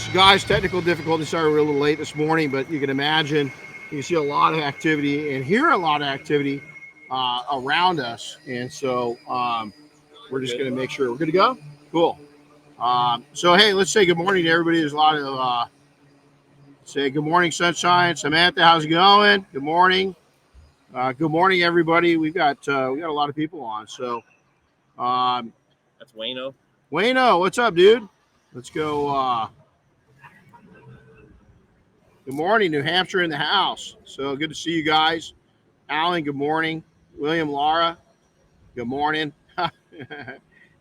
So guys, technical difficulty. Sorry we're a little late this morning, but you can imagine, you can see a lot of activity and hear a lot of activity around us. And so we're just going to make sure we're good to go. Cool. So, hey, let's say good morning to everybody. There's a lot of, say good morning, sunshine. Samantha, how's it going? Good morning. Good morning, everybody. We got a lot of people on. So, that's Wayno. Wayno, what's up, dude? Let's go. Good morning, New Hampshire in the house. So good to see you guys. Alan, good morning. William, Laura, good morning.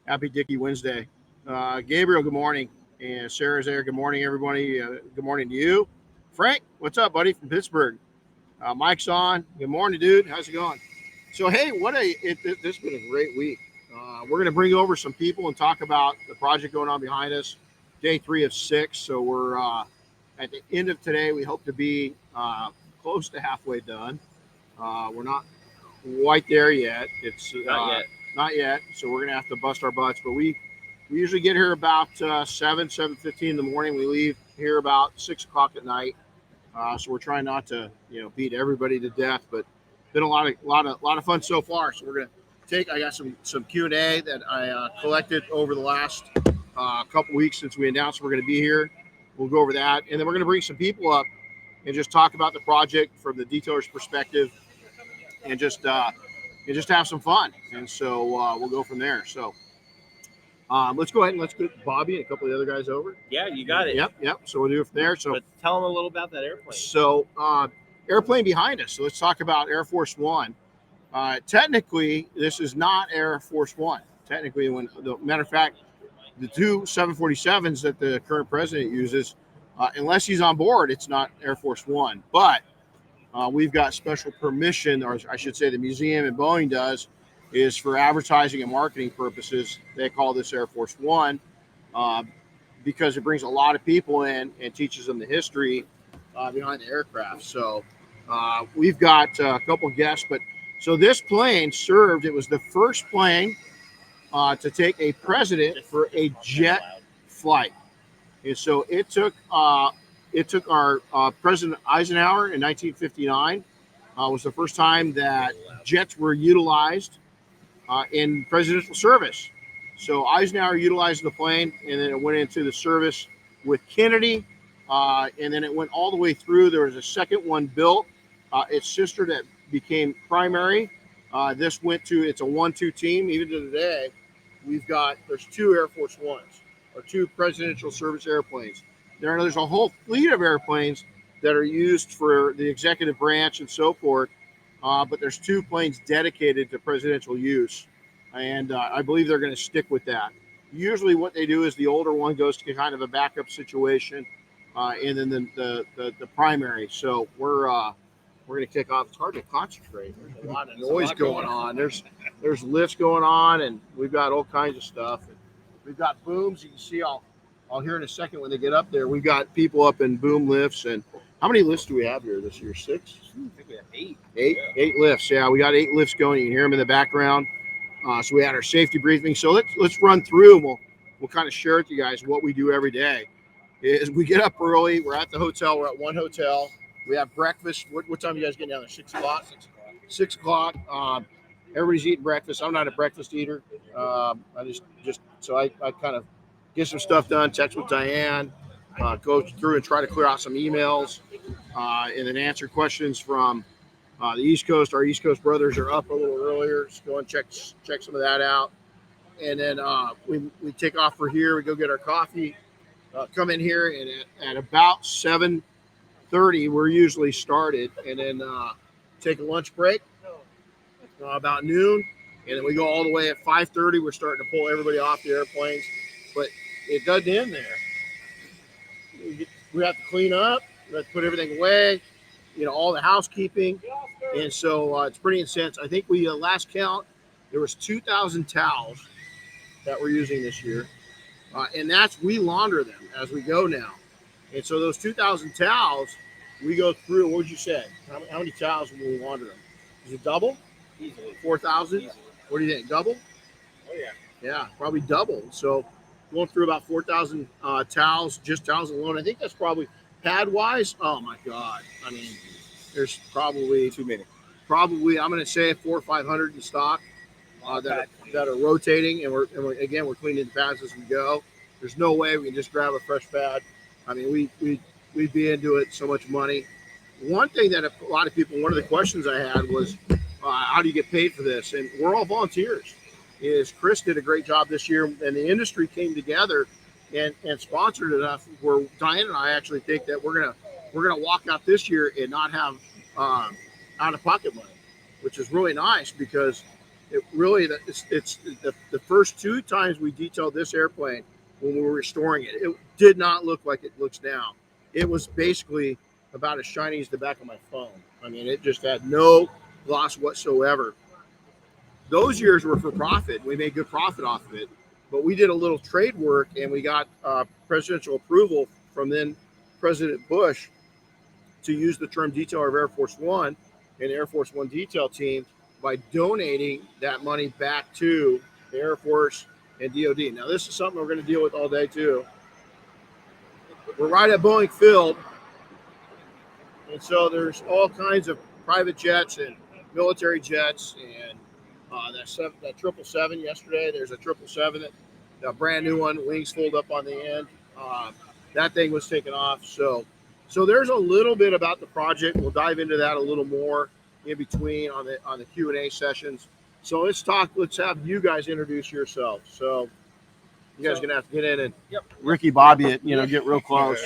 Happy Dicky Wednesday. Gabriel, good morning. And Sarah's there. Good morning, everybody. Good morning to you. Frank, what's up, buddy, from Pittsburgh? Mike's on. Good morning, dude. How's it going? So, hey, this has been a great week. We're going to bring over some people and talk about the project going on behind us, day 3 of 6. So we're at the end of today. We hope to be close to halfway done. We're not quite there yet. It's not yet. So we're going to have to bust our butts. But we usually get here about 7:15 in the morning. We leave here about 6 o'clock at night. So we're trying not to, beat everybody to death, but been a lot of fun so far. So we're gonna I got some Q&A that I collected over the last couple weeks since we announced we're gonna be here. We'll go over that, and then we're gonna bring some people up and just talk about the project from the detailer's perspective, and just have some fun. And so we'll go from there. So. Let's go ahead and let's get Bobby and a couple of the other guys over. Yeah, you got it. Yep. So we'll do it from there. So but tell them a little about that airplane. So airplane behind us. So let's talk about Air Force One. Technically, this is not Air Force One. Technically, matter of fact, the two 747s that the current president uses, unless he's on board, it's not Air Force One. But we've got special permission, or I should say the museum and Boeing does, is for advertising and marketing purposes. They call this Air Force One because it brings a lot of people in and teaches them the history behind the aircraft. So we've got a couple guests, but so this plane served, it was the first plane to take a president for a jet flight. And so it took our President Eisenhower in 1959 was the first time that jets were utilized in presidential service. So Eisenhower utilized the plane, and then it went into the service with Kennedy, and then it went all the way through. There was a second one built. Its sister that became primary. This went to, it's a 1-2 team. Even to today, there's 2 Air Force Ones, or 2 presidential service airplanes. There's a whole fleet of airplanes that are used for the executive branch and so forth. But there's 2 planes dedicated to presidential use, and I believe they're going to stick with that. Usually what they do is the older one goes to kind of a backup situation, and then the primary. So we're going to kick off. It's hard to concentrate. There's a lot of noise going on. There's lifts going on, and we've got all kinds of stuff. And we've got booms. You can see, I'll hear in a second when they get up there. We've got people up in boom lifts. And how many lifts do we have here this year? 6? I think we have 8. 8 lifts. Yeah, we got 8 lifts going. You can hear them in the background. So we had our safety briefing. So let's run through, and we'll kind of share with you guys what we do every day. Is we get up early. We're at the hotel. We're at one hotel. We have breakfast. What time are you guys getting down there? 6 o'clock? 6 o'clock. Everybody's eating breakfast. I'm not a breakfast eater. I kind of get some stuff done, text with Diane, go through and try to clear out some emails, and then answer questions from the East Coast. Our East Coast brothers are up a little earlier. Just go and check some of that out. And then we take off for here. We go get our coffee, come in here, and at about 7:30, we're usually started, and then take a lunch break about noon, and then we go all the way at 5:30. We're starting to pull everybody off the airplanes, but it doesn't end there. We have to clean up. We have to put everything away, all the housekeeping, and so it's pretty intense. I think we last count there was 2,000 towels that we're using this year, and we launder them as we go now. And so those 2,000 towels, we go through. What would you say? How many towels will we launder them? Is it double? Easily. 4,000? What do you think? Double? Oh, yeah. Yeah, probably double. So going through about 4,000 towels, just towels alone. I think that's probably pad wise. Oh my God! I mean, there's probably Too many. Probably I'm going to say 400 or 500 in stock that are rotating, and we're cleaning the pads as we go. There's no way we can just grab a fresh pad. I mean, we'd be into it so much money. One thing that a lot of people, one of the questions I had was, how do you get paid for this? And we're all volunteers. Is Chris did a great job this year, and the industry came together and sponsored enough where Diane and I actually think that we're gonna walk out this year and not have out of pocket money, which is really nice because it really it's the first 2 times we detailed this airplane when we were restoring it, it did not look like it looks now. It was basically about as shiny as the back of my phone. I mean, it just had no gloss whatsoever. Those years were for profit. We made good profit off of it, but we did a little trade work and we got presidential approval from then President Bush to use the term detailer of Air Force One and the Air Force One detail team by donating that money back to the Air Force and DOD. Now, this is something we're going to deal with all day too. We're right at Boeing Field, and so there's all kinds of private jets and military jets, and that 777 yesterday. There's a 777, a brand new one, wings fold up on the end. That thing was taken off. So there's a little bit about the project. We'll dive into that a little more in between on the Q&A sessions. So let's talk. Let's have you guys introduce yourselves. So you guys are gonna have to get in and Ricky Bobby it. Get real close.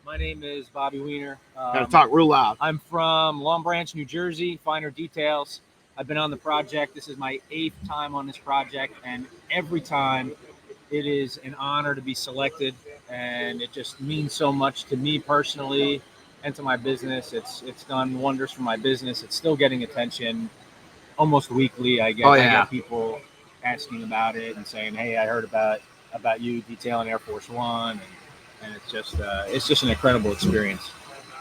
My name is Bobby Weiner. Gotta talk real loud. I'm from Long Branch, New Jersey. Finer Details. I've been on the project. This is my 8th time on this project, and every time it is an honor to be selected, and it just means so much to me personally and to my business. It's done wonders for my business. It's still getting attention almost weekly. I get people asking about it and saying, "Hey, I heard about you detailing Air Force One," and it's just an incredible experience.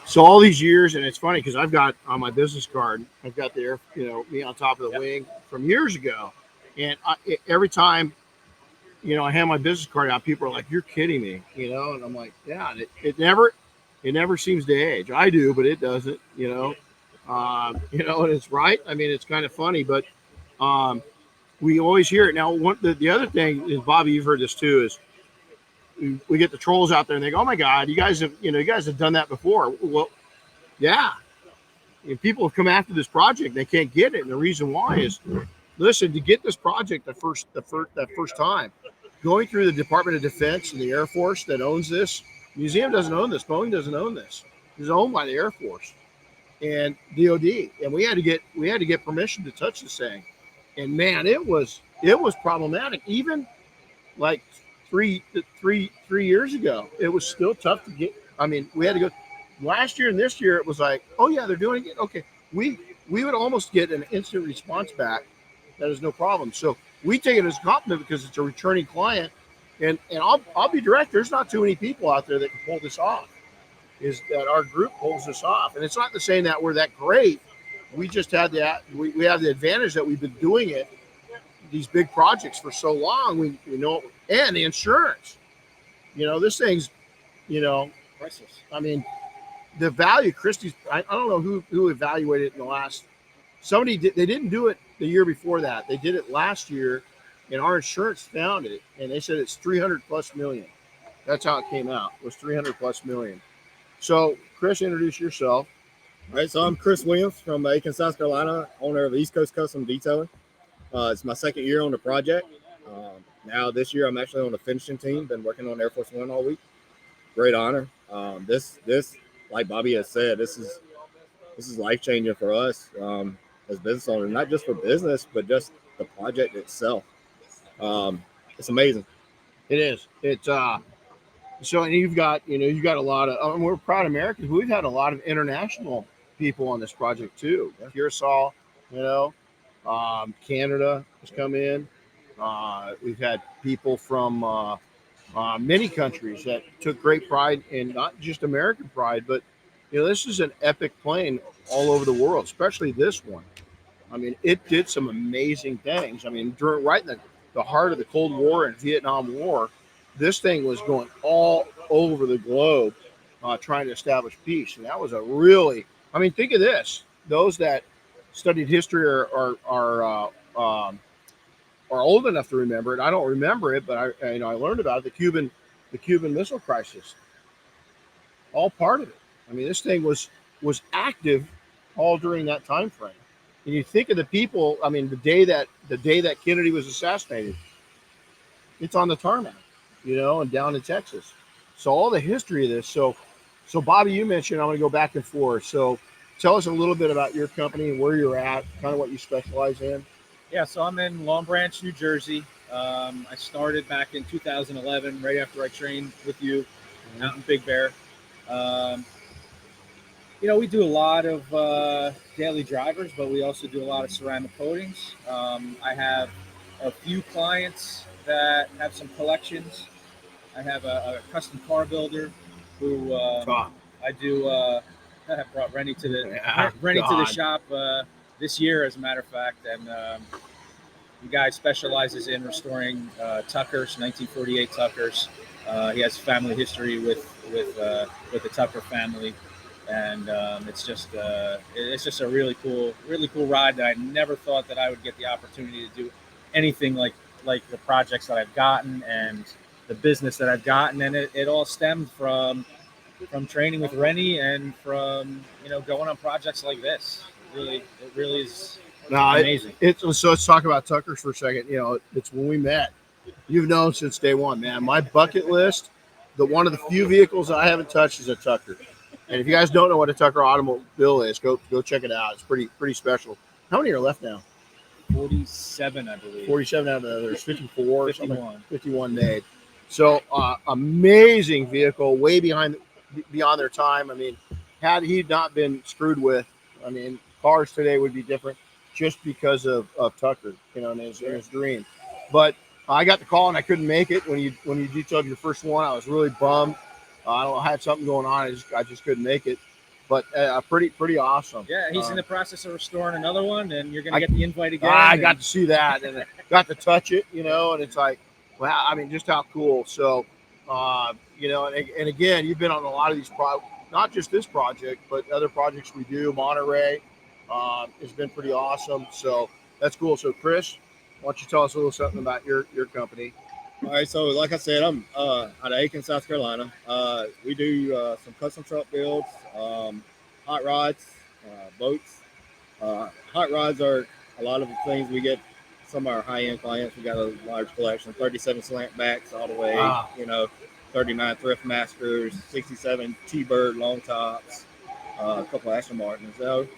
So all these years, and it's funny because I've got on my business card, I've got the me on top of the wing from years ago, and every time, I hand my business card out, people are like, "You're kidding me," and I'm like, "Yeah." And it never seems to age. I do, but it doesn't. And it's right. I mean, it's kind of funny, but we always hear it. Now, the other thing is, Bobby, you've heard this too, is we get the trolls out there and they go, "Oh my God, you guys have done that before." Well, yeah. And people have come after this project, they can't get it, and the reason why is, listen, to get this project that first time, going through the Department of Defense and the Air Force that owns this museum doesn't own this, Boeing doesn't own this. It's owned by the Air Force and DOD, and we had to get permission to touch this thing, and man, it was problematic. Even like three years ago, it was still tough to get. I mean, we had to go last year and this year. It was like, oh yeah, they're doing it. Okay, we would almost get an instant response back. That is no problem. So we take it as a compliment because it's a returning client, and I'll be direct. There's not too many people out there that can pull this off. Is that our group pulls this off, and it's not to say that we're that great. We just had that. We have the advantage that we've been doing it, these big projects for so long. We know, and the insurance. This thing's, Priceless. I mean, the value. Christie's. I don't know who evaluated it in the last. Somebody did. They didn't do it the year before that. They did it last year, and our insurance found it, and they said it's 300 plus million. That's how it came out. It was 300 plus million. So, Chris, introduce yourself. All right, so I'm Chris Williams from Aiken, South Carolina, owner of East Coast Custom Detailing. It's my second year on the project. Now this year I'm actually on the finishing team. Been working on Air Force One all week. Great honor. This, like Bobby has said, this is life changing for us as business owners. Not just for business, but just the project itself. It's amazing. It is. It's So, and you've got a lot of. We're proud Americans. We've had a lot of international people on this project too. Curacao, Canada has come in. We've had people from many countries that took great pride in not just American pride, but this is an epic plane all over the world, especially this one. I mean, it did some amazing things. I mean, right in the heart of the Cold War and Vietnam War, this thing was going all over the globe, trying to establish peace. And that was a really, I mean, think of this: those that studied history are old enough to remember it. I don't remember it, but I learned about it. The Cuban Missile Crisis, all part of it. I mean, this thing was active all during that time frame. And you think of the people. I mean, the day that Kennedy was assassinated, it's on the tarmac, and down in Texas. So all the history of this. So Bobby, you mentioned I'm going to go back and forth. So tell us a little bit about your company and where you're at, kind of what you specialize in. Yeah, so I'm in Long Branch, New Jersey. I started back in 2011, right after I trained with you out in Big Bear. We do a lot of daily drivers, but we also do a lot of ceramic coatings. I have a few clients that have some collections. I have a custom car builder who I do. I brought Renny to the shop this year, as a matter of fact, and the guy specializes in restoring Tuckers, 1948 Tuckers. He has family history with the Tucker family, and it's just a really cool ride that I never thought that I would get the opportunity to do anything like the projects that I've gotten and the business that I've gotten, and it all stemmed from training with Renny and from going on projects like this. It really is amazing. So let's talk about Tuckers for a second. It's when we met. You've known since day one, man. My bucket list, one of the few vehicles I haven't touched is a Tucker. And if you guys don't know what a Tucker automobile is, go check it out. It's pretty special. How many are left now? 47, I believe. 47 out of there's 54. 51. 51 made. So amazing vehicle, way beyond their time. I mean, had he not been screwed with, I mean, cars today would be different just because of Tucker, and his dream. But I got the call and I couldn't make it when you detailed your first one. I was really bummed. I don't know, I had something going on. I just couldn't make it. But pretty awesome. Yeah, he's in the process of restoring another one, and you're going to get the invite again. I got to see that and got to touch it, and it's like, wow, I mean, just how cool. So, and again, you've been on a lot of these not just this project, but other projects we do. Monterey has been pretty awesome. So that's cool. So, Chris, why don't you tell us a little something about your company? All right, so like I said, I'm out of Aiken, South Carolina. We do some custom truck builds, hot rods, boats. Hot rods are a lot of the things we get. Some of our high-end clients, we got a large collection, 37 slant backs all the way, 39 Thrift Masters, 67 T-Bird long tops, a couple of Aston Martins. So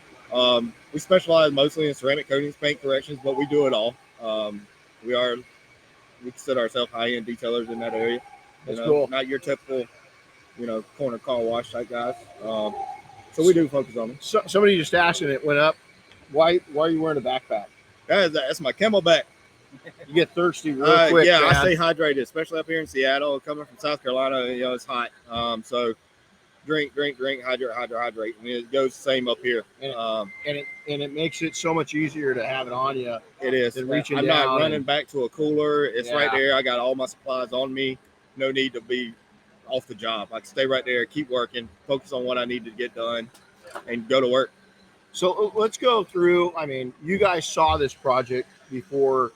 we specialize mostly in ceramic coatings, paint corrections, but we do it all. We consider ourselves high-end detailers in that area. That's cool. Not your typical, corner car wash type guys. So we do focus on them. So, somebody just asked and it went up. Why are you wearing a backpack? That's my Camelback. You get thirsty real quick. Yeah, man. I stay hydrated, especially up here in Seattle. Coming from South Carolina, it's hot. So drink, hydrate. I mean, it goes the same up here. And it makes it so much easier to have it on you. It is. Than reaching I'm down not running back to a cooler. It's right there. I got all my supplies on me. No need to be off the job. I can stay right there, keep working, focus on what I need to get done, and go to work. So let's go through. I mean, you guys saw this project before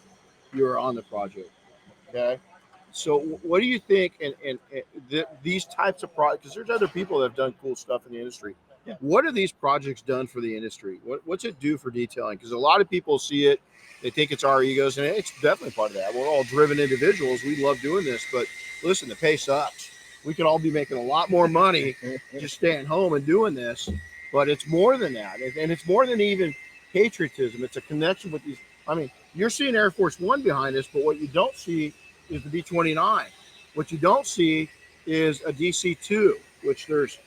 you were on the project, okay? So what do you think? And these types of projects, because there's other people that have done cool stuff in the industry. Yeah. What are these projects done for the industry? What's it do for detailing? Because a lot of people see it, they think it's our egos, and it's definitely part of that. We're all driven individuals. We love doing this, but listen, the pay sucks. We could all be making a lot more money just staying home and doing this. But it's more than that. And it's more than even patriotism. It's a connection with these. I mean, you're seeing Air Force One behind us, but what you don't see is the B-29. What you don't see is a DC-2, which there's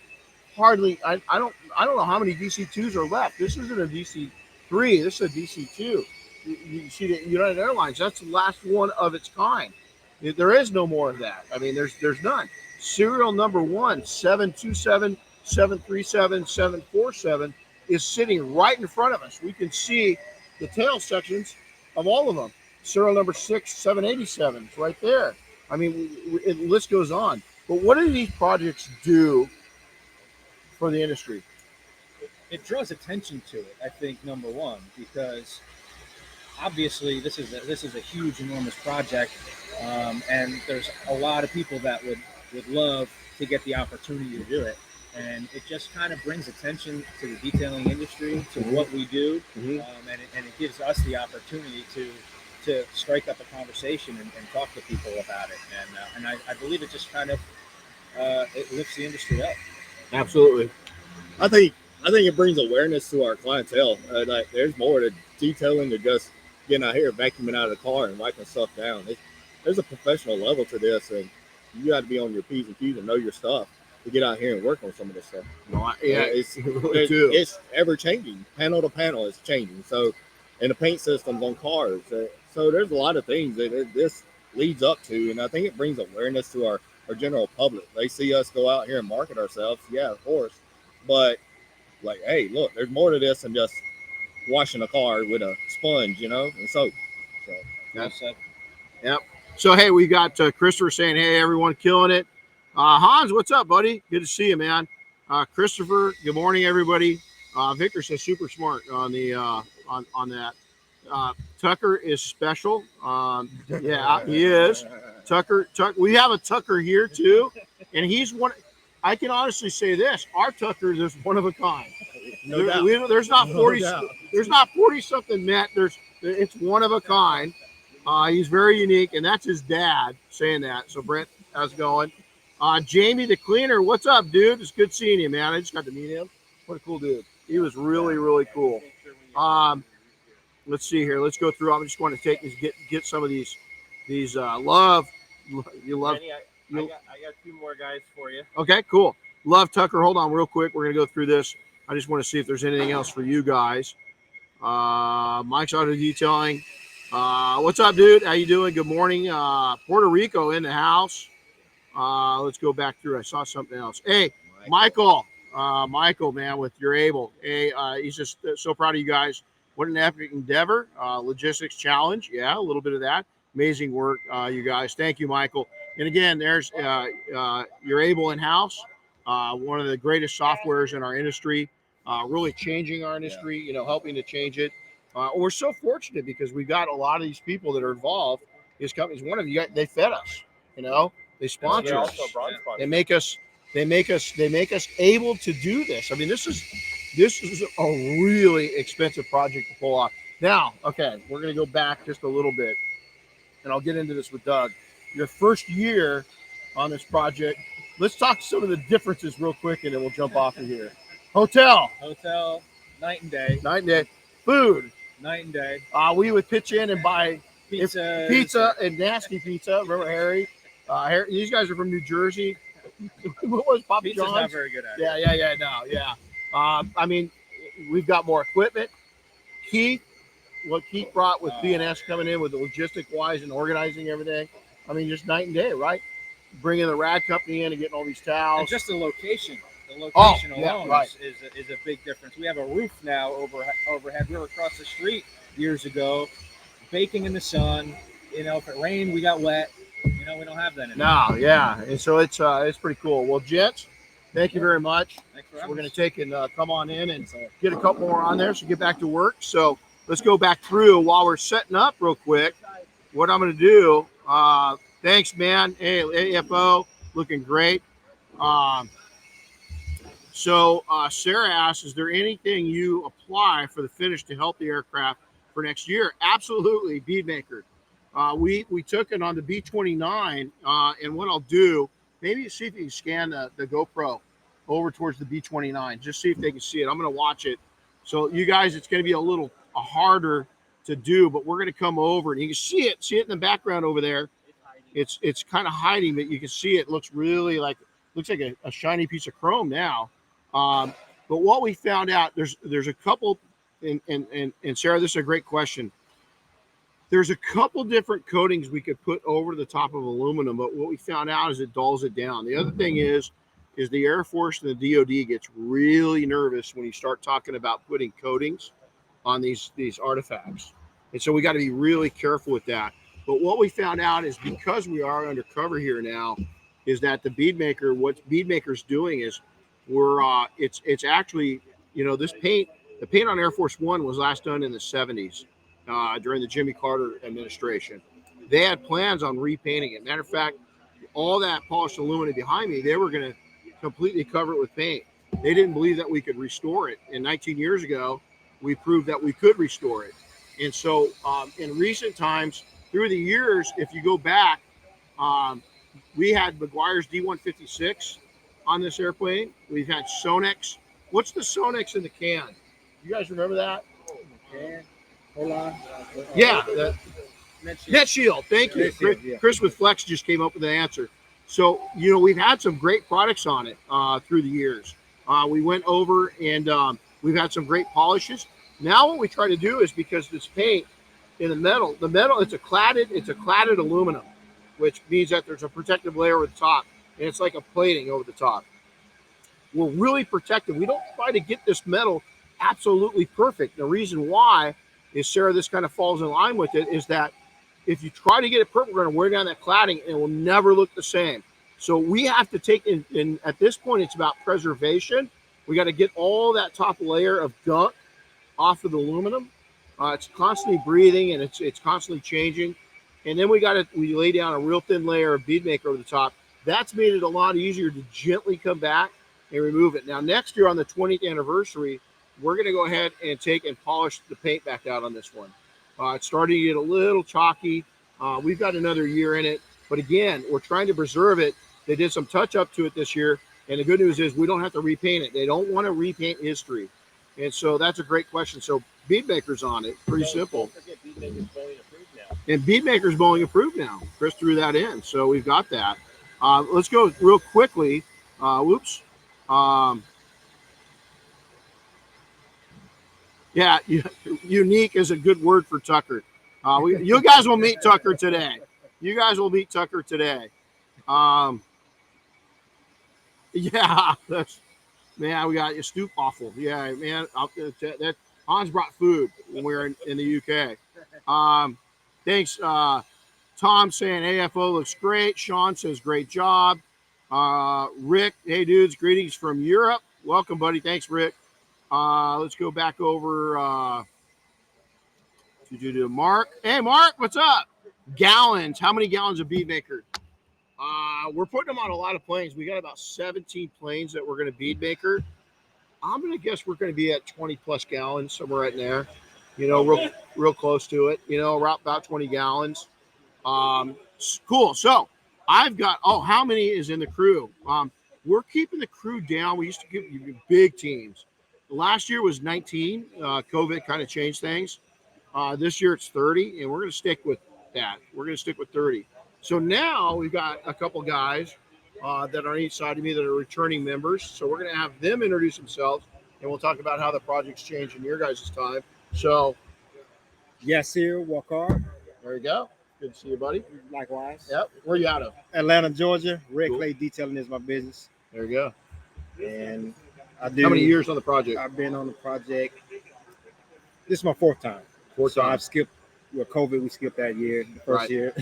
hardly, I don't know how many DC-2s are left. This isn't a DC-3. This is a DC-2. You see the United Airlines, that's the last one of its kind. There is no more of that. I mean, there's none. Serial number 1, 727, 737, 747 is sitting right in front of us. We can see the tail sections of all of them. Serial number 6, 787 is right there. I mean, the list goes on. But what do these projects do for the industry? It draws attention to it, I think, number one, because obviously this is a huge, enormous project, and there's a lot of people that would love to get the opportunity to do it. And it just kind of brings attention to the detailing industry, to what we do, and it gives us the opportunity to strike up a conversation and talk to people about it. And I believe it just kind of it lifts the industry up. Absolutely. I think it brings awareness to our clientele. Like there's more to detailing than just getting out here, vacuuming out of the car and wiping stuff down. There's a professional level to this, and you got to be on your P's and Q's and know your stuff to get out here and work on some of this stuff. No, yeah, it's ever changing. Panel to panel is changing. So, and the paint systems on cars. So there's a lot of things that this leads up to, and I think it brings awareness to our general public. They see us go out here and market ourselves. Yeah, of course. But like, hey, look, there's more to this than just washing a car with a sponge, and soap. So That's it. Yep. So, hey, we got Christopher saying, hey, everyone, killing it. Hans, what's up, buddy? Good to see you, man. Christopher, good morning, everybody. Victor says super smart on the on that. Tucker is special. Yeah, he is. Tucker, we have a Tucker here too, and he's one. I can honestly say this: our Tucker is one of a kind. There's not 40. There's not 40 something met. It's one of a kind. He's very unique, and that's his dad saying that. So, Brent, how's it going? Jamie the cleaner, what's up, dude? It's good seeing you, man. I just got to meet him. What a cool dude. He was really, really cool. Let's see here. Let's go through. I just want to get some of these love. You love. Renny, I got two more guys for you. Okay, cool. Love Tucker. Hold on real quick. We're going to go through this. I just want to see if there's anything else for you guys. Mike's Auto Detailing. What's up, dude? How you doing? Good morning. Puerto Rico in the house. Let's go back through. I saw something else. Hey, Michael, man, with your able. Hey, he's just so proud of you guys. What an epic endeavor. Logistics challenge. Yeah, a little bit of that. Amazing work, you guys. Thank you, Michael. And again, there's your able in-house. One of the greatest softwares in our industry. Really changing our industry, helping to change it. We're so fortunate because we've got a lot of these people that are involved. These companies, one of you guys, they fed us, they sponsor us. They make us able to do this. I mean, this is a really expensive project to pull off. Now, okay, we're going to go back just a little bit, and I'll get into this with Doug. Your first year on this project, let's talk some of the differences real quick, and then we'll jump off of here. Hotel, night and day. Food, night and day. We would pitch in and buy Pizza and nasty pizza. Remember Harry? These guys are from New Jersey. What was Papa Pizza's John's? not very good at it. Yeah. I mean, we've got more equipment. What Keith brought with B&S coming in with the logistic wise and organizing everything. I mean, just night and day, right? Bringing the rad company in and getting all these towels. And just the location. The location alone is a big difference. We have a roof now overhead. We were across the street years ago, baking in the sun. If it rained, we got wet. We don't have that anymore. No, yeah. And so it's pretty cool. Well, gents, thank you very much. So we're going to take and come on in and get a couple more on there so get back to work. So let's go back through while we're setting up real quick. What I'm going to do, thanks, man. Hey, AFO, looking great. So Sarah asks, is there anything you apply for the finish to help the aircraft for next year? Absolutely, Beadmaker. We took it on the B-29, and what I'll do, maybe see if you can scan the GoPro over towards the B-29, just see if they can see it. I'm going to watch it. So you guys, it's going to be a little harder to do, but we're going to come over and you can see it in the background over there. It's kind of hiding, but you can see it. Looks really like a shiny piece of chrome now. But what we found out, there's a couple, and Sarah, this is a great question. There's a couple different coatings we could put over the top of aluminum, but what we found out is it dulls it down. The other thing is the Air Force and the DoD gets really nervous when you start talking about putting coatings on these artifacts. And so we got to be really careful with that. But what we found out is because we are undercover here now, is that the bead maker, what bead maker's doing is it's actually, this paint, the paint on Air Force One was last done in the 70s during the Jimmy Carter administration. They had plans on repainting it. Matter of fact, all that polished aluminum behind me, they were going to completely cover it with paint. They didn't believe that we could restore it. And 19 years ago, we proved that we could restore it. And so in recent times, through the years, if you go back, we had McGuire's D156 on this airplane. We've had Sonex. What's the Sonex in the can? You guys remember that? Hold on. Yeah, the Net Shield. Thank you. Net Shield, yeah. Chris with Flex just came up with an answer. So, we've had some great products on it through the years. We went over and we've had some great polishes. Now what we try to do is, because this paint in the metal, it's a cladded aluminum, which means that there's a protective layer over the top, and it's like a plating over the top. We're really protective. We don't try to get this metal absolutely perfect. The reason why is, Sarah, this kind of falls in line with it, is that if you try to get it perfect, we're going to wear down that cladding and it will never look the same. So we have to take in at this point, it's about preservation. We got to get all that top layer of gunk off of the aluminum. It's constantly breathing and it's constantly changing. And then we lay down a real thin layer of bead maker over the top. That's made it a lot easier to gently come back and remove it. Now, next year on the 20th anniversary, we're going to go ahead and take and polish the paint back out on this one. It's starting to get a little chalky. We've got another year in it. But again, we're trying to preserve it. They did some touch up to it this year. And the good news is we don't have to repaint it. They don't want to repaint history. And so that's a great question. So bead maker's on it. Pretty simple. And bead maker's Boeing approved now. Chris threw that in. So we've got that. Let's go real quickly. Whoops. Yeah, unique is a good word for Tucker. You guys will meet Tucker today. Yeah, man, we got you stoop awful. Yeah, man, that Hans brought food when we were in the UK. Thanks, Tom saying AFO looks great. Sean says great job. Rick, hey dudes, greetings from Europe. Welcome, buddy. Thanks, Rick. Let's go back over to Mark. Hey, Mark, what's up? Gallons. How many gallons of bead maker? We're putting them on a lot of planes. We got about 17 planes that we're going to bead maker. I'm going to guess we're going to be at 20 plus gallons, somewhere right there. Real close to it. About 20 gallons. Cool. So I've got. How many is in the crew? We're keeping the crew down. We used to give big teams. Last year was 19. COVID kind of changed things. This year it's 30, and we're going to stick with that. We're going to stick with 30. So now we've got a couple guys that are on each side of me that are returning members. So we're going to have them introduce themselves, and we'll talk about how the project's changed in your guys' time. So, Yasir Wakar. There you go. Good to see you, buddy. Likewise. Yep. Where are you out of? Atlanta, Georgia. Red Cool. Clay Detailing is my business. There you go. And I do. How many years on the project? I've been on the project. This is my fourth time. Fourth So time. I've skipped with COVID. We skipped that year, the first Right. year.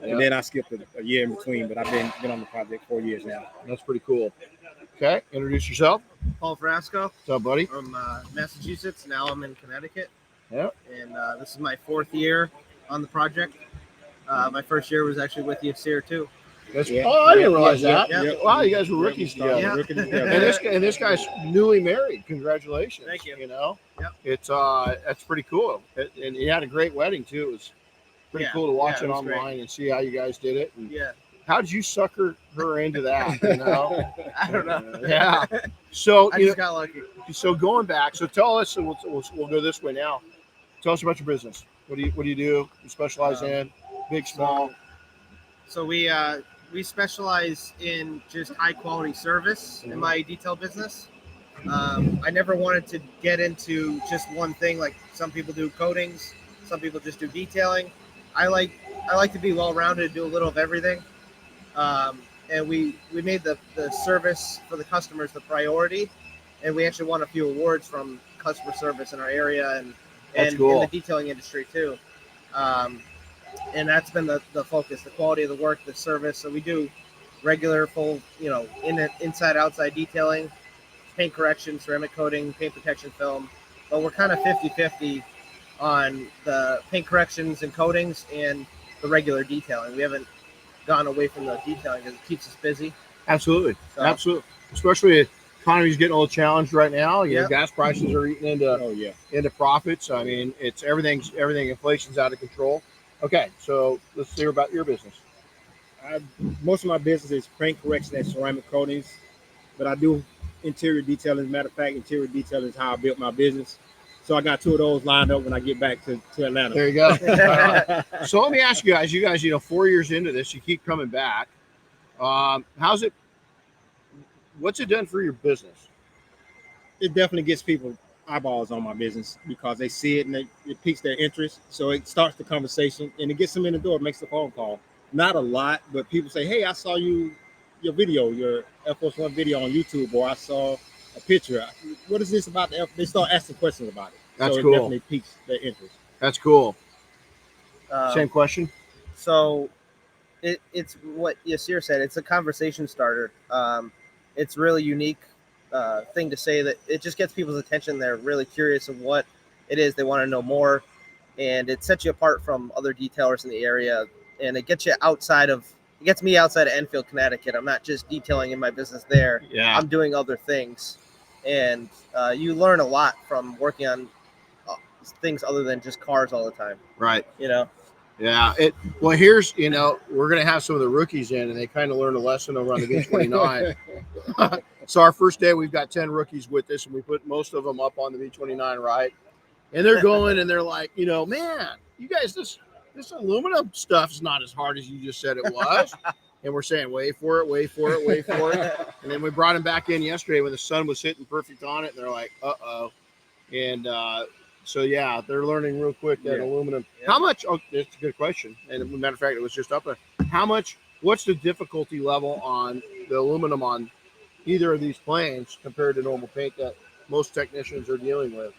And then I skipped a year in between, but I've been on the project 4 years now. That's pretty cool. Okay. Introduce yourself. Paul Frasco What's up, buddy? from Massachusetts. Now I'm in Connecticut. Yep. And this is my fourth year on the project. My first year was actually with Yasir too. That's, Yeah. I didn't realize that. Yeah. Wow, you guys were rookies together. Yeah. Rookie together. And this guy's newly married. Congratulations. Thank you. Yep. It's that's pretty cool. And he had a great wedding too. It was pretty Yeah. cool to watch Yeah, it it was online great. and see how you guys did it. And Yeah. how did you sucker her into that? I don't know. Yeah. So I just got lucky. so going back. So tell us, and we'll go this way now. Tell us about your business. What do you do? You specialize in big, small. So we specialize in just high quality service in my detail business. I never wanted to get into just one thing. Like some people do coatings, some people just do detailing. I like to be well rounded, do a little of everything. And we made the service for the customers the priority, and we actually won a few awards from customer service in our area and That's in cool. the detailing industry too. and that's been the focus, the quality of the work, the service. So we do regular full, inside outside detailing, paint correction, ceramic coating, paint protection film, but we're kind of 50-50 on the paint corrections and coatings and the regular detailing. We haven't gone away from the detailing because it keeps us busy. Absolutely. So- Absolutely. Especially the economy's getting a little challenged right now. You know, Yep. gas prices are eating into Oh yeah. profits. I mean, it's everything. Inflation's out of control. Okay, so let's hear about your business. Most of my business is paint correction and ceramic coatings, but I do interior detailing. As a matter of fact, interior detailing is how I built my business. So I got 2 of those lined up when I get back to Atlanta. There you go. So let me ask you guys. You guys, 4 years into this, you keep coming back. How's it? What's it done for your business? It definitely gets people eyeballs on my business because they see it and it piques their interest. So it starts the conversation and it gets them in the door, makes the phone call. Not a lot, but people say, "Hey, I saw your video, your Air Force One video on YouTube, or I saw a picture. What is this about?" They start asking questions about it. That's so cool. It definitely piques their interest. That's cool. Um, Same question. So it's what Yasir said. It's a conversation starter. It's really unique thing to say that it just gets people's attention. They're really curious of what it is. They want to know more, and it sets you apart from other detailers in the area. And it gets you outside of. It gets me outside of Enfield, Connecticut. I'm not just detailing in my business there. Yeah. I'm doing other things, and you learn a lot from working on things other than just cars all the time. Right. Yeah. Well, here's, we're going to have some of the rookies in, and they kind of learned a lesson over on the V29. So our first day, we've got 10 rookies with us, and we put most of them up on the V29, right? And they're going, and they're like, man, you guys, this aluminum stuff is not as hard as you just said it was. And we're saying, wait for it, wait for it, wait for it. And then we brought them back in yesterday when the sun was hitting perfect on it, and they're like, uh-oh. And so, yeah, they're learning real quick that aluminum. Yeah. How much? Oh, that's a good question. And as a matter of fact, it was just up there. What's the difficulty level on the aluminum on either of these planes compared to normal paint that most technicians are dealing with?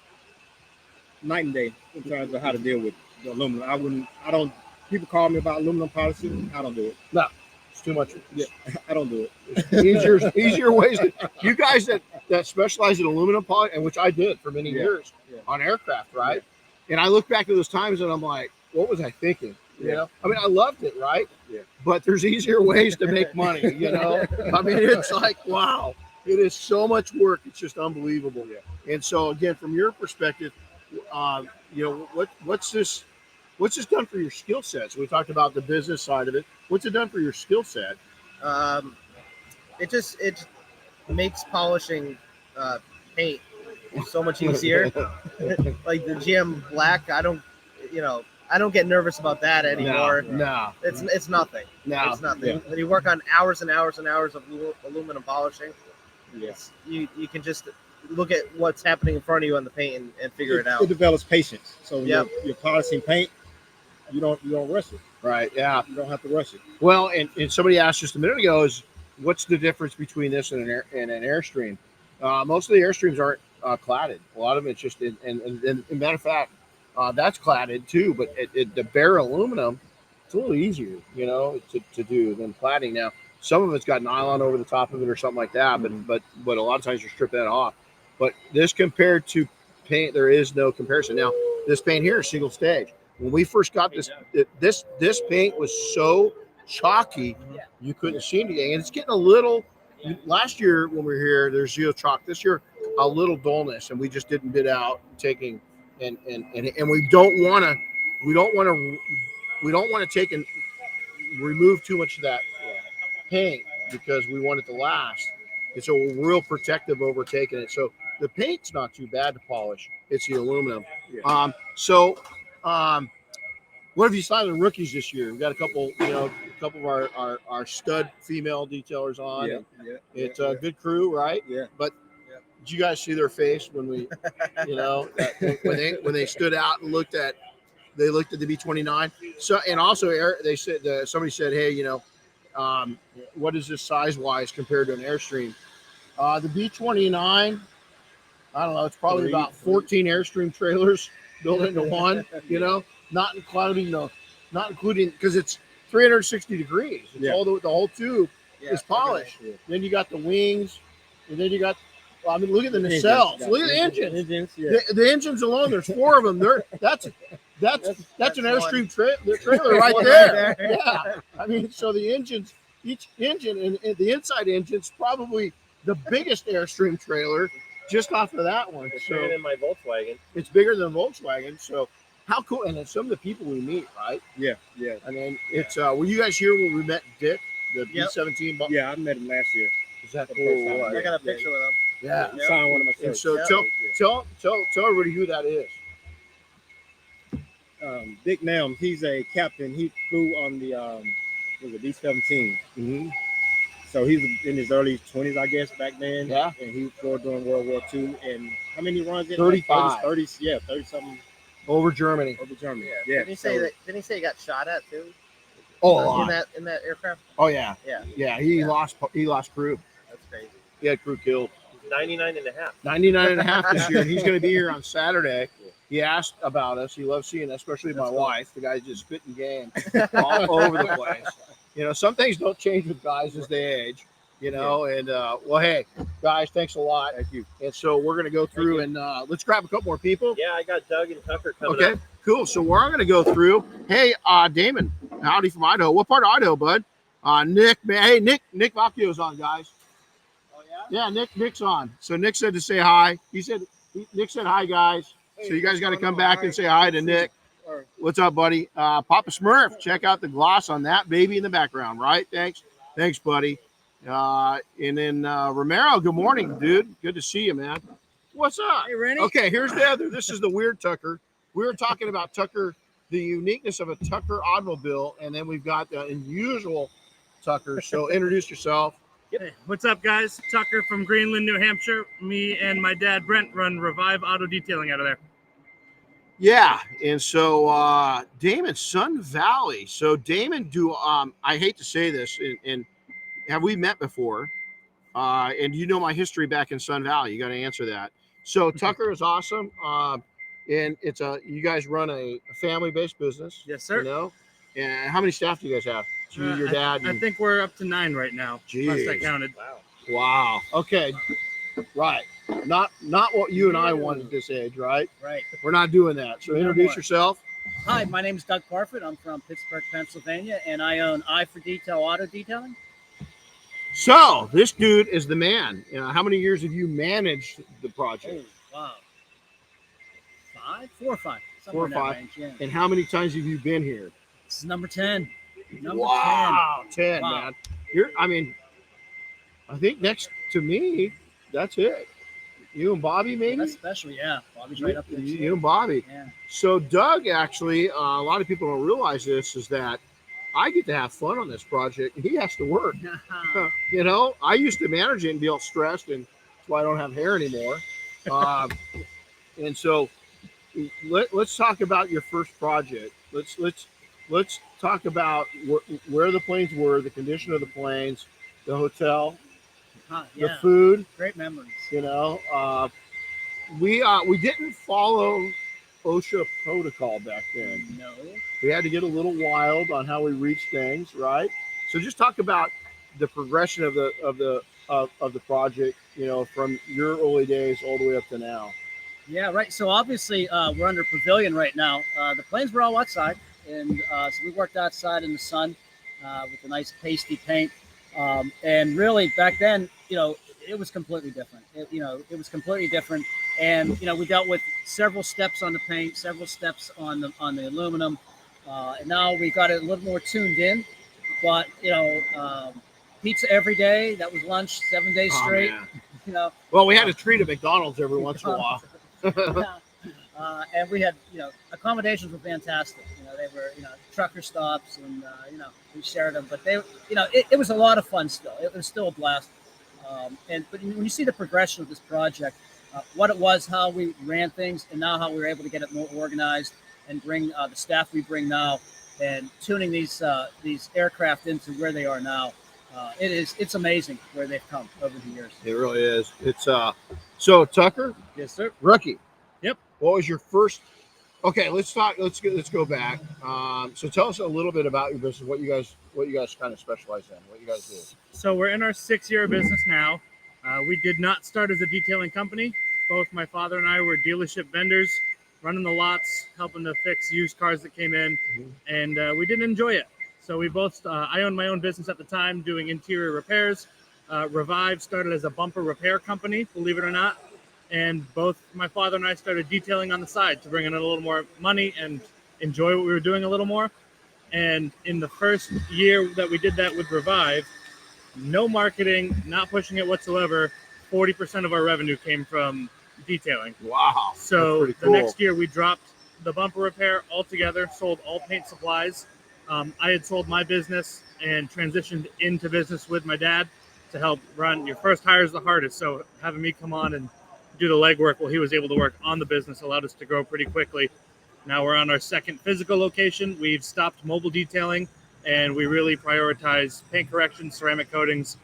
Night and day in terms of how to deal with the aluminum. People call me about aluminum polishing. I don't do it. No, it's too much. Yeah, I don't do it. Easier ways. You guys that specialize in aluminum polish, and which I did for many years on aircraft, right? Yeah. And I look back at those times and I'm like, what was I thinking? You know, I mean, I loved it, right? Yeah. But there's easier ways to make money, I mean, it's like, wow, it is so much work. It's just unbelievable. Yeah. And so again, from your perspective, what's this done for your skill set? So we talked about the business side of it. What's it done for your skill set? It makes polishing paint so much easier. Like the GM black, I don't get nervous about that anymore. No. It's nothing. No. It's nothing. Yeah. When you work on hours and hours and hours of aluminum polishing, Yes. You can just look at what's happening in front of you on the paint and figure it out. It develops patience. So when Yep. you're polishing paint, you don't rush it. Right. Yeah. You don't have to rush it. Well, and somebody asked just a minute ago is what's the difference between this and an Airstream? Most of the Airstreams aren't cladded. A lot of it's just and matter of fact, that's cladded too. But the bare aluminum, it's a little easier, to do than cladding. Now, some of it's got nylon over the top of it or something like that. But a lot of times you strip that off. But this compared to paint, there is no comparison. Now, this paint here is single stage. When we first got this paint was so chalky, you couldn't see anything. And it's getting a little. Last year when we were here, there's zero chalk. This year, a little dullness, and we just didn't bid out taking. And we don't want to take and remove too much of that paint because we want it to last. And so we're real protective over taking it. So the paint's not too bad to polish. It's the aluminum. Yeah. What have you signed the rookies this year? We got a couple of our stud female detailers on. Yeah. It's a good crew, right? Yeah. But did you guys see their face when we, when they stood out and looked at the V29? So, and also they said somebody said, hey, what is this size wise compared to an Airstream? The V29, I don't know. It's probably about 14 Airstream trailers built into one. Not including not including because it's 360 degrees. It's Yeah. all the whole tube Yeah, is polished. Yeah. Then you got the wings, and then you got. Well, I mean, look at the Engines, nacelles. yeah. Look at the engines. Yeah. The engines alone. There's 4 of them. That's an that's Airstream trailer right one there. right there. Yeah. I mean, so the engines, each engine and the inside engine's probably the biggest Airstream trailer just off of that one. It's So bigger than my Volkswagen. it's bigger than Volkswagen. So how cool! And then some of the people we meet, right? Yeah. I mean, it's were you guys here when we met Dick, the Yep. B-17? Yeah, I met him last year. Is that For cool? the first time. I got a picture with him. Yeah. He signed one of my And shirts. so Yeah. tell everybody who that is. Dick Nelms, he's a captain. He flew on the was it B-17. Mm-hmm. So he was in his early 20s, I guess, back then. Yeah. And he flew during World War II. And how many runs in? 35. 30, yeah, 30 something Over Germany. over Germany. Yeah. Yeah. Didn't he say that? Didn't he say he got shot at too? Oh, a lot. in that aircraft? Oh yeah. Yeah. Yeah, he Yeah. lost crew. That's crazy. He had crew killed. 99 and a half. 99 and a half this year, and he's going to be here on Saturday. He asked about us. He loves seeing us, especially my wife. The guy's just spitting game all over the place. You know, some things don't change with guys as they age, you know. And, well, hey, guys, thanks a lot. Thank you. And so we're going to go through and let's grab a couple more people. Yeah, I got Doug and Tucker coming Okay, up. cool. So we're going to go through. Hey, Damon, howdy from Idaho. What part of Idaho, bud? Nick, man. Hey, Nick Vacchio's on, guys. Oh yeah. Yeah, Nick's on. So Nick said to say hi. Nick said hi, guys. So you guys got to come back and say hi to Nick. What's up, buddy? Papa Smurf, check out the gloss on that baby in the background, right? Thanks, buddy. And then Romero, good morning, dude. Good to see you, man. What's up? Hey, Renny. Okay, here's the other. This is the weird Tucker. We were talking about Tucker, the uniqueness of a Tucker automobile, and then we've got the unusual Tucker. So introduce yourself. Hey, what's up, guys? Tucker from Greenland, New Hampshire. Me and my dad, Brent, run Revive Auto Detailing out of there. Yeah, and so Damon, Sun Valley. So Damon, I hate to say this, and have we met before? And you know my history back in Sun Valley. You got to answer that. So Tucker is awesome, and it's you guys run a family-based business. Yes, sir. You know, and how many staff do you guys have? So you, your dad. I think we're up to 9 right now. Last I Jeez. counted. Wow. Okay. Right. Not what you and I wanted at this age, right? Right. We're not doing that. So introduce more. yourself. Hi, my name is Doug Parfit. I'm from Pittsburgh, Pennsylvania, and I own I for Detail Auto Detailing. So this dude is the man. How many years have you managed the project? Oh, wow. 4 or 5. 4 or in that 5. range, yeah. And how many times have you been here? This is number 10. Number Wow, 10, Wow. man. I think next to me, that's it. You and Bobby, 10. maybe? That's special, yeah. Bobby's right up there. You and Bobby. Yeah. So Doug, actually, a lot of people don't realize this, is that I get to have fun on this project, and he has to work. You know, I used to manage it and be all stressed, and that's why I don't have hair anymore. And so let's talk about your first project. Let's talk about where the planes were, the condition of the planes, the hotel, the Yeah. food. Great memories. You know, we didn't follow OSHA protocol back then. No. We had to get a little wild on how we reach things, right? So just talk about the progression of the project, you know, from your early days all the way up to now. Yeah, right. So obviously, we're under pavilion right now. The planes were all outside, and so we worked outside in the sun with a nice pasty paint. And really, back then, you know, it was completely different. It was completely different. And we dealt with several steps on the paint, several steps on the aluminum, and now we got it a little more tuned in. But pizza every day. That was lunch, 7 days straight. Man. Well, we had to treat at McDonald's every once in a while. And we had, accommodations were fantastic. They were, trucker stops, and we shared them. But they, it was a lot of fun still. It was still a blast. But when you see the progression of this project, what it was, how we ran things, and now how we were able to get it more organized and bring the staff we bring now, and tuning these aircraft into where they are now. It's amazing where they've come over the years. It really is. It's so Tucker, Yes, sir. rookie. Yep. What was your first Okay, let's talk. Let's go back. So tell us a little bit about your business. What you guys kind of specialize in. What you guys do. So we're in our 6th year of business now. We did not start as a detailing company. Both my father and I were dealership vendors, running the lots, helping to fix used cars that came in, and we didn't enjoy it. So we both, I owned my own business at the time doing interior repairs. Revive started as a bumper repair company, believe it or not. And both my father and I started detailing on the side to bring in a little more money and enjoy what we were doing a little more. And in the first year that we did that with Revive, no marketing, not pushing it whatsoever, 40% of our revenue came from detailing. Wow. So That's pretty the cool. next year we dropped the bumper repair altogether, sold all paint supplies. I had sold my business and transitioned into business with my dad to help run. Your first hire is the hardest. So having me come on and do the legwork while he was able to work on the business allowed us to grow pretty quickly. Now we're on our second physical location. We've stopped mobile detailing and we really prioritize paint corrections, ceramic coatings.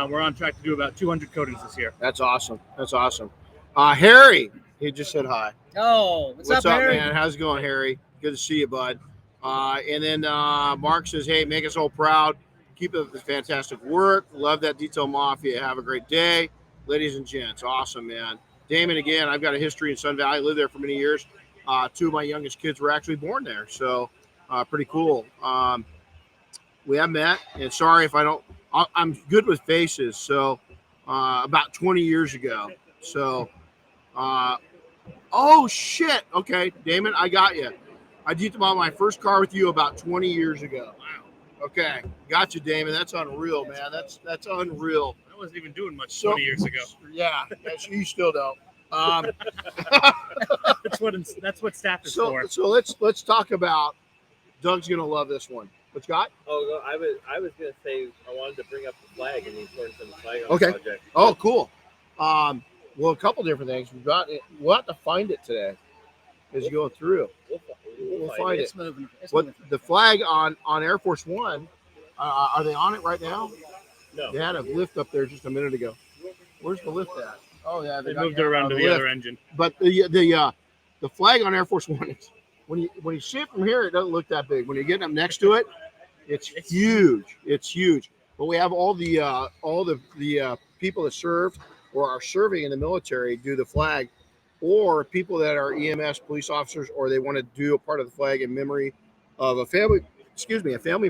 We're on track to do about 200 coatings this year. That's awesome. That's awesome. Harry, he just said hi. Oh, what's up, Harry? man? How's it going, Harry? Good to see you, bud. And then Mark says, hey, make us all proud. Keep up the fantastic work. Love that Detail Mafia. Have a great day. Ladies and gents, awesome, man. Damon, again, I've got a history in Sun Valley. I lived there for many years. 2 of my youngest kids were actually born there. So pretty cool. We have met. And sorry if I don't, I'm good with faces. So about 20 years ago. So, oh, shit. Okay, Damon, I got you. I detailed my first car with you about 20 years ago. Wow. Okay, got you, Damon. That's unreal, man. That's unreal. I wasn't even doing much So- 20 years ago. Yeah, you still don't. That's what staff is So for. let's talk about. Doug's gonna love this one. What you got? Oh, no, I was gonna say I wanted to bring up the flag and the importance of the flag on Okay. the project. Oh, cool. Well, a couple different things. We'll have to find it today as you go through. We'll find it. It's moving. It's What moving. the flag on Air Force One? Are they on it right now? No. They had a lift up there just a minute ago. Where's the lift at? Oh yeah, They got moved you it around on to the lift. other engine. But the flag on Air Force One is when you see it from here, it doesn't look that big. When you get up next to it, it's huge. It's huge. But we have all the people that served or are serving in the military do the flag, or people that are EMS police officers, or they want to do a part of the flag in memory of a family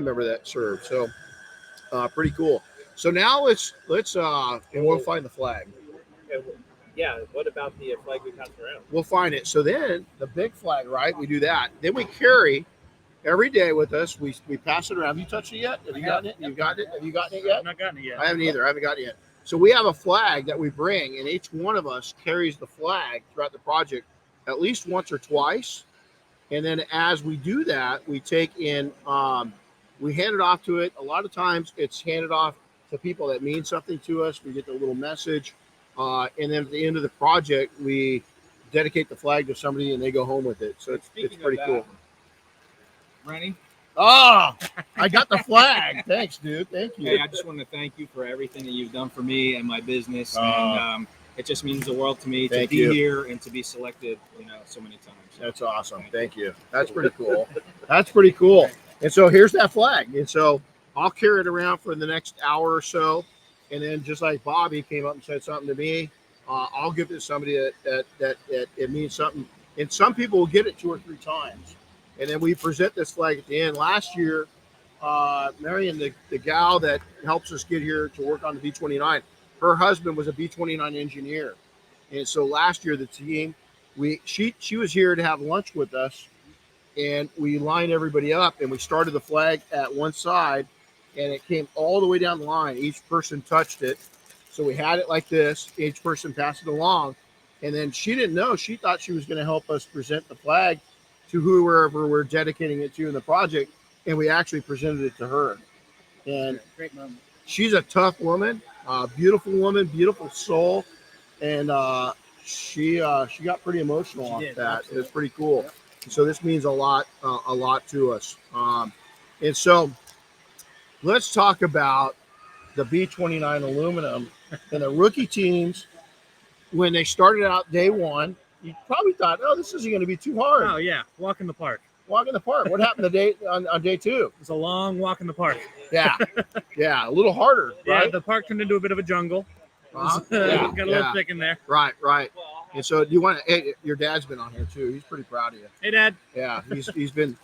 member that served. So pretty cool. So now let's and we'll find the flag. And, yeah. What about the flag we pass around? We'll find it. So then the big flag, right? We do that. Then we carry every day with us. We pass it around. Have you touched it yet? Have you gotten it? You've gotten it? Have you gotten it I've yet? not gotten it yet. I haven't either. I haven't gotten it yet. So we have a flag that we bring, and each one of us carries the flag throughout the project at least once or twice. And then as we do that, we take in, we hand it off to it. A lot of times it's handed off to people that mean something to us. We get the little message. And then at the end of the project, we dedicate the flag to somebody and they go home with it. So it's pretty cool. Renny, Oh, I got the flag. Thanks, dude. Thank you. hey, I just want to thank you for everything that you've done for me and my business. And it just means the world to me to Thank be you. here and to be selected, so many times. That's awesome. Thank you. That's pretty cool. That's pretty cool. And so here's that flag. And so I'll carry it around for the next hour or so. And then just like Bobby came up and said something to me, I'll give it to somebody that it means something. And some people will get it 2 or 3 times. And then we present this flag at the end. Last year, Marion, the gal that helps us get here to work on the B-29, her husband was a B-29 engineer. And so last year, the team, she was here to have lunch with us, and we lined everybody up, and we started the flag at one side, and it came all the way down the line. Each person touched it. So we had it like this. Each person passed it along. And then she didn't know. She thought she was going to help us present the flag to whoever we're dedicating it to in the project. And we actually presented it to her. And Great moment. she's a tough woman, beautiful woman, beautiful soul. And she got pretty emotional off did, that. absolutely. It was pretty cool. Yep. So this means a lot to us. And so let's talk about the B-29 aluminum and the rookie teams. When they started out day one, you probably thought, oh, this isn't going to be too hard. Oh yeah, walk in the park. Walk in the park. What happened on day 2? It was a long walk in the park. Yeah, yeah, a little harder, Yeah, right? the park turned into a bit of a jungle. Uh-huh. Got a little thick in there. Right. And so you want to? Hey, your dad's been on here too. He's pretty proud of you. Hey, Dad. Yeah, he's been.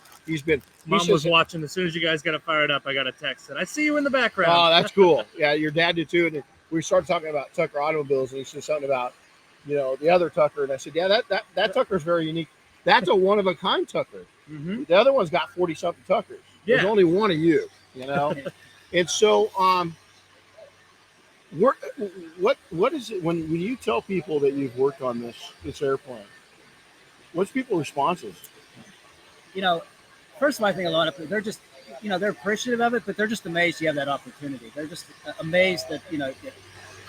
Mom was watching. As soon as you guys got it fired up, I got a text that I see you in the background. Oh, that's cool. Yeah, your dad did too. And we started talking about Tucker automobiles, and he said something about, the other Tucker, and I said, yeah, that Tucker's very unique. That's a one of a kind Tucker. Mm-hmm. The other one's got 40 something Tuckers. Yeah. There's only one of you, And so, what is it when you tell people that you've worked on this airplane? What's people's responses? First of all, I think a lot of people, they're just, they're appreciative of it, but they're just amazed you have that opportunity. They're just amazed that, that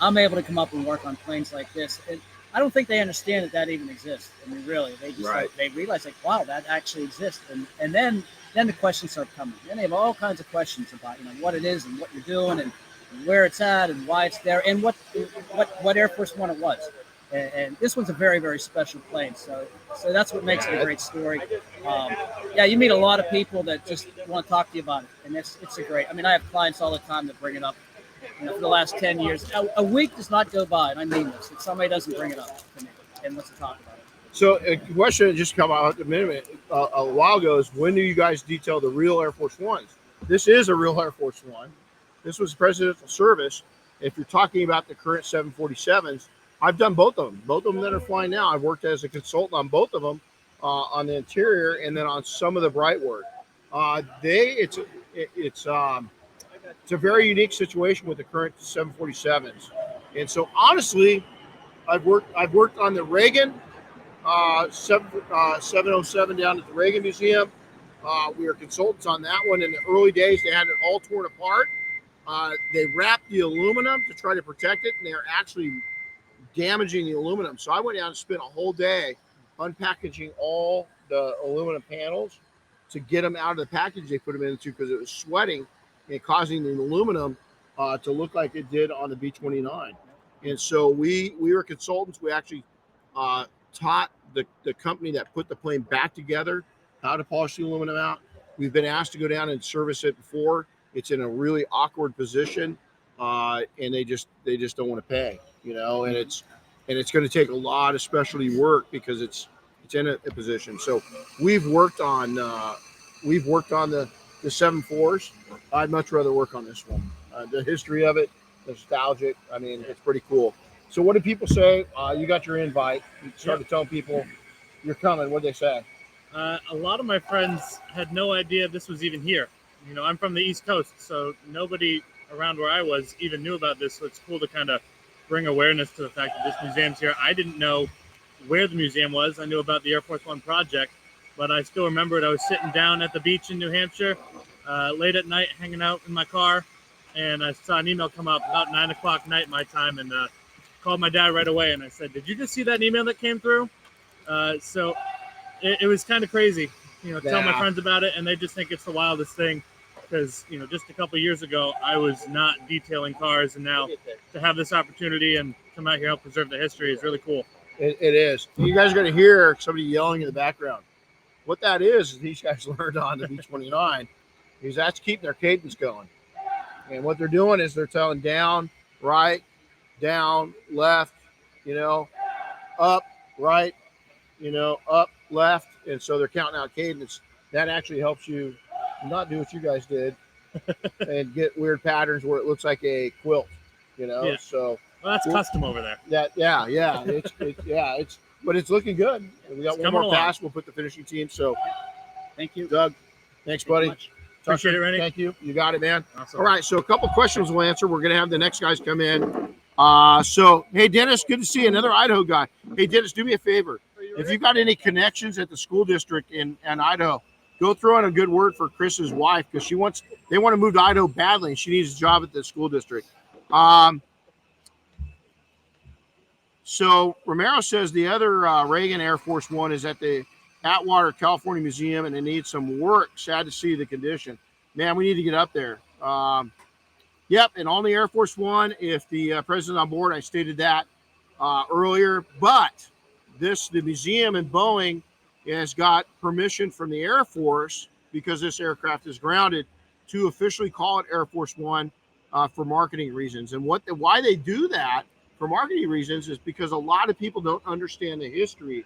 I'm able to come up and work on planes like this. And I don't think they understand that even exists. I mean, really, they just they realize wow, that actually exists. And then the questions start coming. Then they have all kinds of questions about, what it is and what you're doing and where it's at and why it's there and what Air Force One it was. And this one's a very, very special plane. So that's what makes it a great story. You meet a lot of people that just want to talk to you about it. And it's a great, I have clients all the time that bring it up. For the last 10 years, a week does not go by, and I mean this, if somebody doesn't bring it up to me and wants to talk about it. So a question that just come out a minute, a while ago is, when do you guys detail the real Air Force Ones? This is a real Air Force One. This was presidential service. If you're talking about the current 747s, I've done both of them that are flying now. I've worked as a consultant on both of them, on the interior and then on some of the bright work. It's a very unique situation with the current 747s. And so honestly, I've worked on the Reagan 707 down at the Reagan Museum. We were consultants on that one. In the early days, they had it all torn apart. They wrapped the aluminum to try to protect it, and they're actually damaging the aluminum. So I went down and spent a whole day unpackaging all the aluminum panels to get them out of the package they put them into, because it was sweating and causing the aluminum to look like it did on the B-29. And so we were consultants. We actually taught the company that put the plane back together how to polish the aluminum out. We've been asked to go down and service it before. It's in a really awkward position, and they just don't want to pay, and it's going to take a lot of specialty work because it's in a position. So we've worked on the 7.4s. I'd much rather work on this one. The history of it, nostalgic. It's pretty cool. So what do people say? You got your invite. You started telling people you're coming. What did they say? A lot of my friends had no idea this was even here. I'm from the East Coast, so nobody around where I was even knew about this. So it's cool to kind of bring awareness to the fact that this museum's here. I didn't know where the museum was. I knew about the Air Force One project, but I still remember it. I was sitting down at the beach in New Hampshire late at night, hanging out in my car, and I saw an email come up about 9 o'clock night my time, and called my dad right away. And I said, "Did you just see that email that came through?" So it was kind of crazy, tell my friends about it, and they just think it's the wildest thing. Because, just a couple of years ago, I was not detailing cars, and now to have this opportunity and come out here and help preserve the history is really cool. It is. You guys are going to hear somebody yelling in the background. What that is these guys learned on the B-29 is that's keeping their cadence going. And what they're doing is they're telling down, right, down, left, up, right, up, left. And so they're counting out cadence. That actually helps you not do what you guys did and get weird patterns where it looks like a quilt, Yeah. So That's custom over there. But it's looking good. And we got one more along. pass. We'll put the finishing team. So Thank you. Doug, thanks, buddy. Appreciate it, Renny. Thank you. You got it, man. Awesome. All right. So a couple questions we'll answer. We're going to have the next guys come in. So, hey, Dennis, good to see you. Another Idaho guy. Hey, Dennis, do me a favor. If you got any connections at the school district in Idaho, go throw in a good word for Chris's wife, because they want to move to Idaho badly, and she needs a job at the school district. So Romero says the other Reagan Air Force One is at the Atwater, California Museum, and it needs some work. Sad to see the condition. Man, we need to get up there. Yep, and on the Air Force One, if the president's on board, I stated that earlier. But the museum and Boeing has got permission from the Air Force, because this aircraft is grounded, to officially call it Air Force One for marketing reasons. And why they do that for marketing reasons is because a lot of people don't understand the history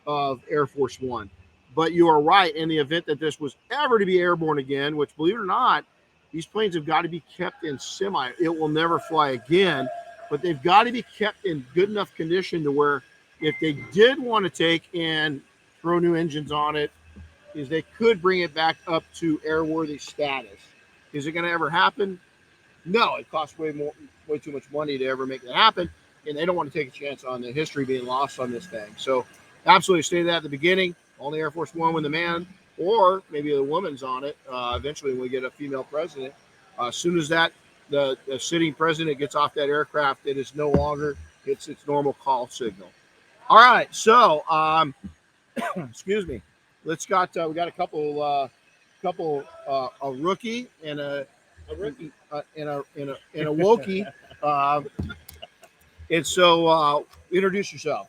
of Air Force One. But you are right, in the event that this was ever to be airborne again, which, believe it or not, these planes have got to be kept in semi. It will never fly again, but they've got to be kept in good enough condition to where if they did want to take and throw new engines on it, is they could bring it back up to airworthy status. Is it going to ever happen? No, it costs way too much money to ever make that happen, and they don't want to take a chance on the history being lost on this thing. So, absolutely stated that at the beginning. Only Air Force One when the man, or maybe the woman's on it. Eventually, when we get a female president, as soon as the sitting president gets off that aircraft, it is no longer its normal call signal. All right, so excuse me. We got a couple a rookie and a rookie and a wokey. And so introduce yourself.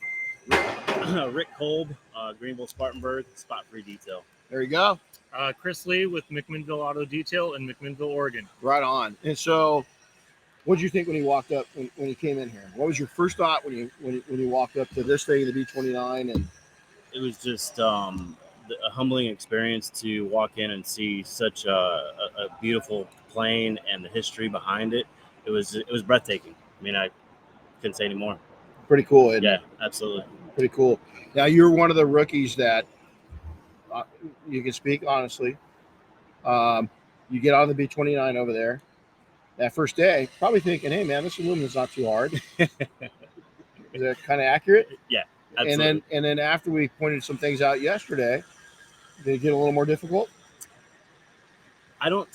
Rick Kolb, Greenville Spartanburg, Spot Free Detail. There you go. Chris Lee with McMinnville Auto Detail in McMinnville, Oregon. Right on. And so, what did you think when you walked up when you came in here? What was your first thought when you walked up to this thing, the B-29? And it was just a humbling experience to walk in and see such a beautiful plane and the history behind it. It was breathtaking. I mean, I couldn't say any more. Pretty cool. Isn't Yeah, it? absolutely. Pretty cool. Now, you're one of the rookies that you can speak honestly. You get on the B-29 over there that first day, probably thinking, hey, man, this aluminum's not too hard. Is that kind of accurate? Yeah, absolutely. And then after we pointed some things out yesterday, did it get a little more difficult? I don't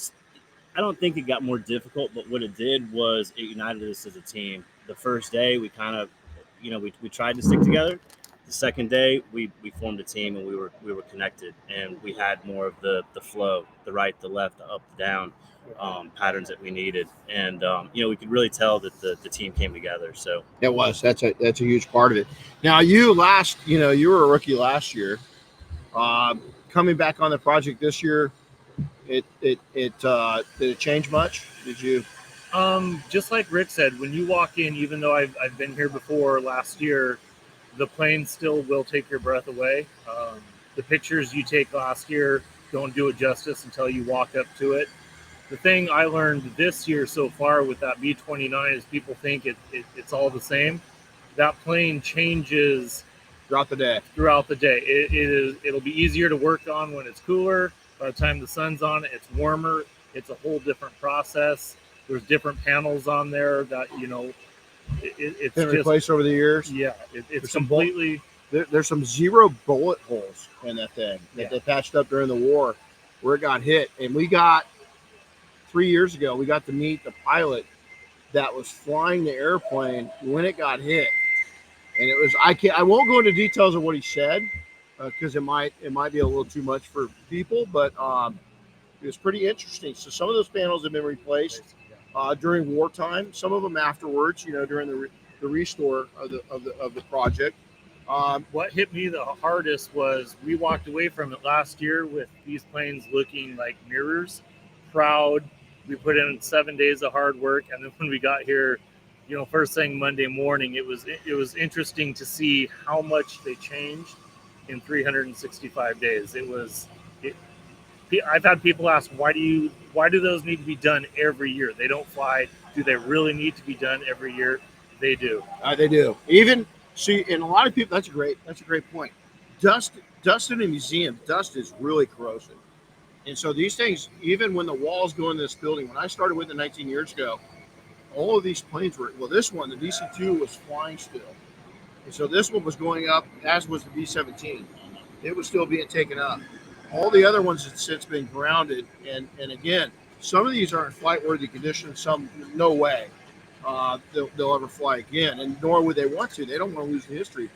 think it got more difficult, but what it did was it united us as a team. The first day, we kind of, we tried to stick together. The second day, we formed a team and we were connected, and we had more of the flow, the right, the left, the up, the down patterns that we needed, and we could really tell that the team came together. So it was. That's a huge part of it. Now, you were a rookie last year. Coming back on the project this year, did it change much? Did you? Just like Rick said, when you walk in, even though I've been here before last year, the plane still will take your breath away. The pictures you take last year don't do it justice until you walk up to it. The thing I learned this year so far with that B-29 is people think it's all the same. That plane changes throughout the day. It'll be easier to work on when it's cooler. By the time the sun's on it, it's warmer. It's a whole different process. There's different panels on there that it's been just replaced over the years. Yeah, it's completely. There's some 0 bullet holes in that thing that they patched up during the war, where it got hit. And we got 3 years ago, we got to meet the pilot that was flying the airplane when it got hit. And it was I won't go into details of what he said because it might be a little too much for people, but it was pretty interesting. So some of those panels have been replaced during wartime. Some of them afterwards, during the restore of the project. What hit me the hardest was we walked away from it last year with these planes looking like mirrors, proud. We put in 7 days of hard work, and then when we got here, first thing Monday morning, it was interesting to see how much they changed in 365 days. I've had people ask, why do those need to be done every year? They don't fly. Do they really need to be done every year? They do. They do. Even see, and a lot of people. That's a great point. Dust in a museum. Dust is really corrosive, and so these things, even when the walls go into this building, when I started with it 19 years ago, all of these planes were. Well, this one, the DC-2, was flying still, and so this one was going up, as was the B-17. It was still being taken up. All the other ones have since been grounded, and again, some of these are in flight-worthy condition. Some, no way they'll ever fly again, and nor would they want to. They don't want to lose the history.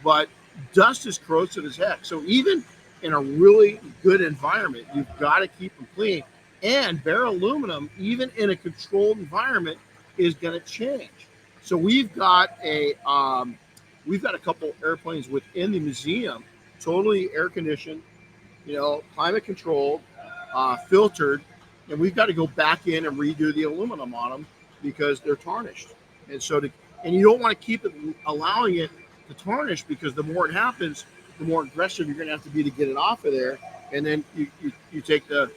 But dust is corrosive as heck. So even in a really good environment, you've got to keep them clean. And bare aluminum, even in a controlled environment, is going to change. So we've got a we've got a couple airplanes within the museum, totally air conditioned, climate controlled, filtered, and we've got to go back in and redo the aluminum on them because they're tarnished. And so, and you don't want to keep it allowing it to tarnish, because the more it happens, the more aggressive you're going to have to be to get it off of there, and then you take the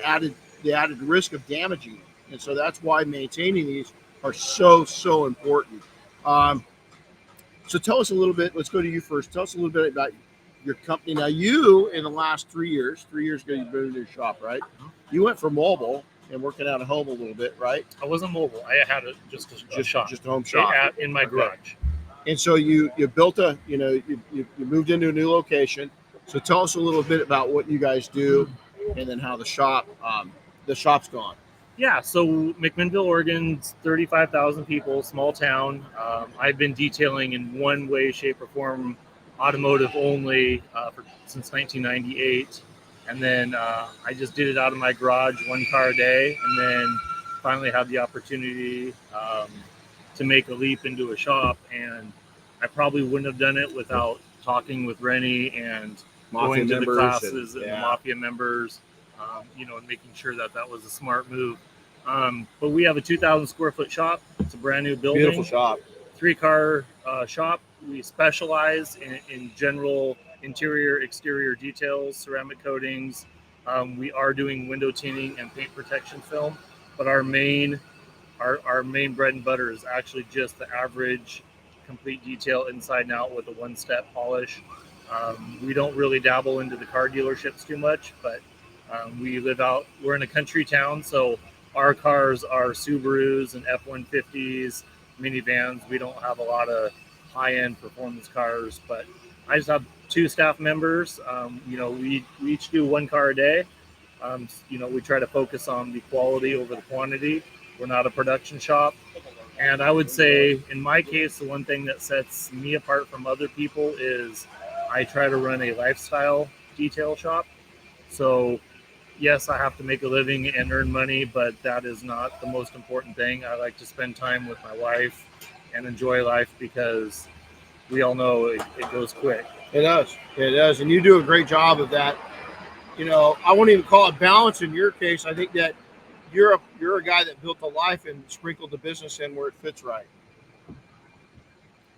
added risk of damaging it. And so that's why maintaining these are so important. So tell us a little bit. Let's go to you first. Tell us a little bit about your company. Now, you, in the last 3 years ago, you've been in your shop, right? You went from mobile and working out of home a little bit, right? I wasn't mobile. I had just a shop, just a home shop in my garage. And so you built you moved into a new location. So tell us a little bit about what you guys do, and then how the shop's gone. Yeah, so McMinnville, Oregon's 35,000 people, small town. I've been detailing in one way, shape, or form, automotive only, since 1998. And then I just did it out of my garage, one car a day, and then finally had the opportunity to make a leap into a shop. And I probably wouldn't have done it without talking with Renny and Mafia going to the members classes and and the Mafia members, and making sure that was a smart move. But we have a 2,000 square foot shop. It's a brand new building. Beautiful shop. 3-car shop. We specialize in general interior, exterior details, ceramic coatings. We are doing window tinting and paint protection film, but our main bread and butter is actually just the average complete detail inside and out with a one-step polish. We don't really dabble into the car dealerships too much, but we're in a country town, so our cars are Subarus and F-150s, minivans. We don't have a lot of high-end performance cars, but I just have 2 staff members. We each do 1 car a day. We try to focus on the quality over the quantity. We're not a production shop. And I would say, in my case, the one thing that sets me apart from other people is I try to run a lifestyle detail shop. So, yes, I have to make a living and earn money, but that is not the most important thing. I like to spend time with my wife and enjoy life, because we all know it goes quick. It does. And you do a great job of that. I won't even call it balance in your case. I think that you're a guy that built a life and sprinkled the business in where it fits right.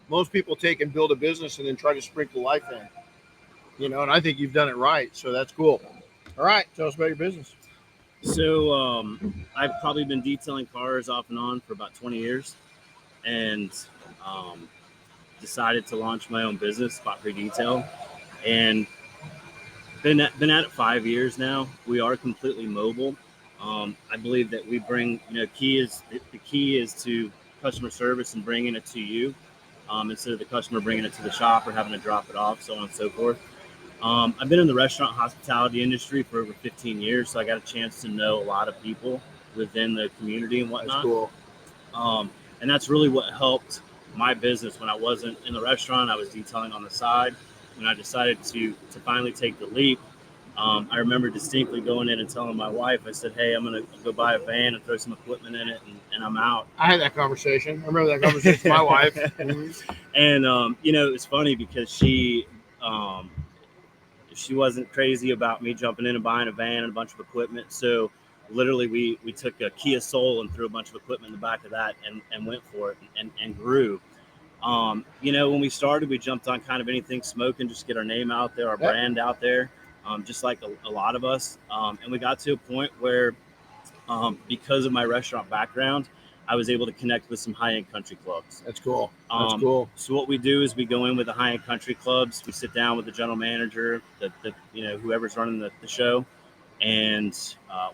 Most people take and build a business and then try to sprinkle life in. And I think you've done it right. So that's cool. All right. Tell us about your business. So I've probably been detailing cars off and on for about 20 years, and decided to launch my own business, Spot Free Detail, and been at it 5 years now. We are completely mobile. I believe that we bring, the key is to customer service and bringing it to you, instead of the customer bringing it to the shop or having to drop it off, so on and so forth. I've been in the restaurant hospitality industry for over 15 years, so I got a chance to know a lot of people within the community and whatnot. That's cool. And that's really what helped my business. When I wasn't in the restaurant, I was detailing on the side. When I decided to finally take the leap, I remember distinctly going in and telling my wife, I said, hey, I'm going to go buy a van and throw some equipment in it, and I'm out. I had that conversation. I remember that conversation with my wife. Mm-hmm. And, it's funny because she wasn't crazy about me jumping in and buying a van and a bunch of equipment. So literally we took a Kia Soul and threw a bunch of equipment in the back of that and went for it and grew. When we started, we jumped on kind of anything smoking, just get our name out there, our brand out there. Just like a lot of us. And we got to a point where, because of my restaurant background, I was able to connect with some high-end country clubs. That's cool. That's cool. So what we do is we go in with the high-end country clubs. We sit down with the general manager, whoever's running the show, and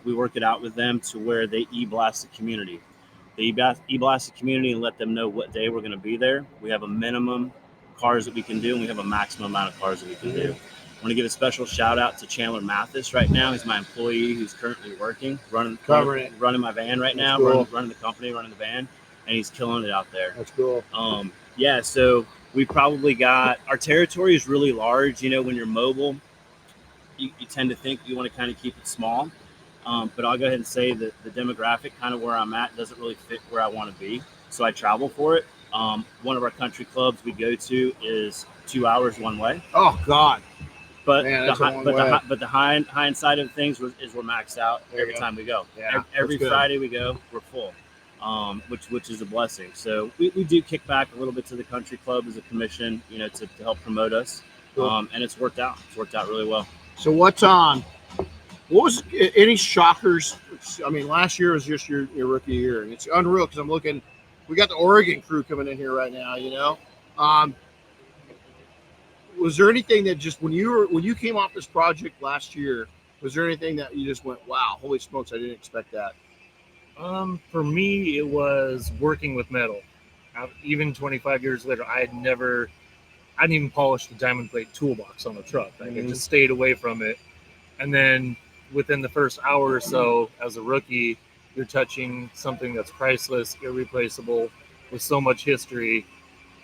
we work it out with them to where they e-blast the community. They e-blast the community and let them know what day we're going to be there. We have a minimum cars that we can do, and we have a maximum amount of cars that we can do. I want to give a special shout out to Chandler Mathis right now. He's my employee who's currently working, running my van right now, cool. running the company, running the van, and he's killing it out there. That's cool. So we probably got, our territory is really large. When you're mobile, you tend to think you want to kind of keep it small. But I'll go ahead and say that the demographic kind of where I'm at doesn't really fit where I want to be. So I travel for it. One of our country clubs we go to is 2 hours one way. Oh God. But Man, the that's a high, long but way. the high side of things is we're maxed out There you every go. time we go. Yeah, Every that's good. Friday we go, we're full, which is a blessing. So we do kick back a little bit to the country club as a commission, to help promote us, Cool. and it's worked out. It's worked out really well. So what was any shockers? I mean, last year was just your rookie year, and it's unreal because I'm looking. We got the Oregon crew coming in here right now. Was there anything that just when you came off this project last year, was there anything that you just went, wow, holy smokes, I didn't expect that? For me, it was working with metal. Even 25 years later, I didn't even polish the diamond plate toolbox on the truck. I just stayed away from it. And then within the first hour or so, as a rookie, you're touching something that's priceless, irreplaceable, with so much history.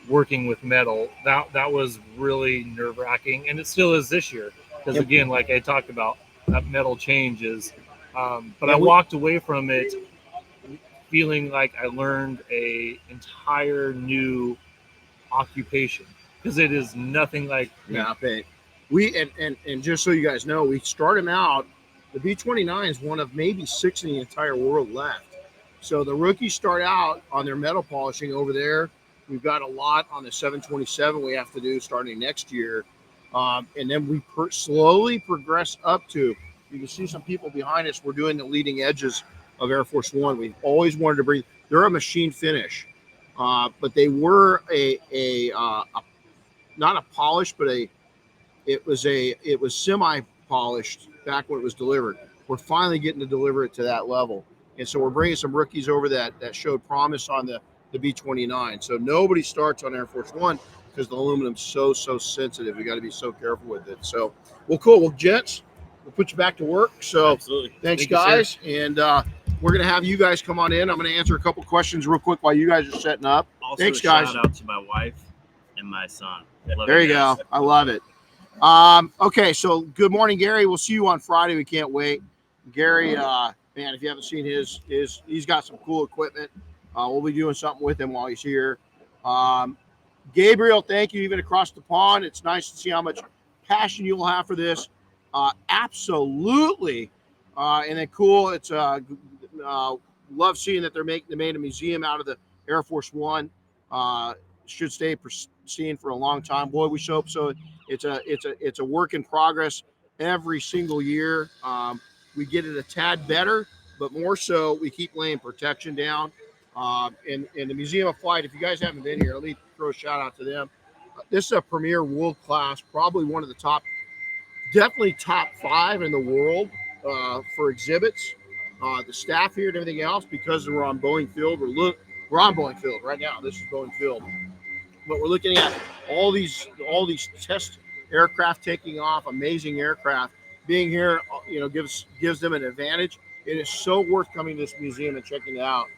Working with metal, that was really nerve-wracking, and it still is this year because again, like I talked about, that metal changes. But I walked away from it feeling like I learned a entire new occupation because it is nothing like paint. We and just so you guys know, we start them out. The B29 is one of maybe 6 in the entire world left. So the rookies start out on their metal polishing over there. We've got a lot on the 727 we have to do starting next year. And then we slowly progress up to, you can see some people behind us. We're doing the leading edges of Air Force One. We've always wanted to bring, they're a machine finish, but they were not a polish, but it was semi-polished back when it was delivered. We're finally getting to deliver it to that level. And so we're bringing some rookies over that showed promise on the B29. So nobody starts on Air Force One because the aluminum's so sensitive. We got to be so careful with it. So, well, cool. Well, gents, we'll put you back to work. So Absolutely. Thanks, Thank you, guys. And we're going to have you guys come on in. I'm going to answer a couple questions real quick while you guys are setting up. Also, Thanks, guys. Shout out to my wife and my son. There you go. I love it. Okay, so good morning, Gary. We'll see you on Friday. We can't wait. Gary, man, if you haven't seen he's got some cool equipment. We'll be doing something with him while he's here. Gabriel, thank you. Even across the pond, it's nice to see how much passion you'll have for this. Absolutely. And then cool. It's love seeing that they made a museum out of the Air Force One. Should stay pristine for a long time. Boy, we hope so. It's a work in progress every single year. We get it a tad better, but more so we keep laying protection down. In the Museum of Flight, if you guys haven't been here, let me throw a shout out to them. This is a premier world class, probably one of the definitely top 5 in the world for exhibits. The staff here and everything else, because we're on Boeing Field, we're on Boeing Field right now. This is Boeing Field, but we're looking at all these test aircraft taking off, amazing aircraft. Being here, gives them an advantage. It is so worth coming to this museum and checking it out.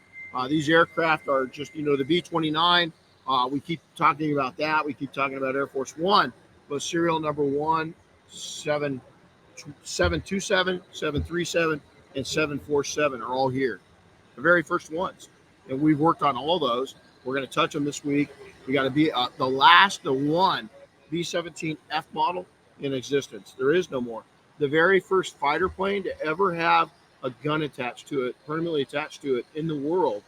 These aircraft are just, the B-29. We keep talking about that. We keep talking about Air Force One, but serial number 1, 727, 737, and 747 are all here. The very first ones. And we've worked on all those. We're going to touch them this week. We got to be the one B-17F model in existence. There is no more. The very first fighter plane to ever have a gun attached to it, permanently attached to it in the world,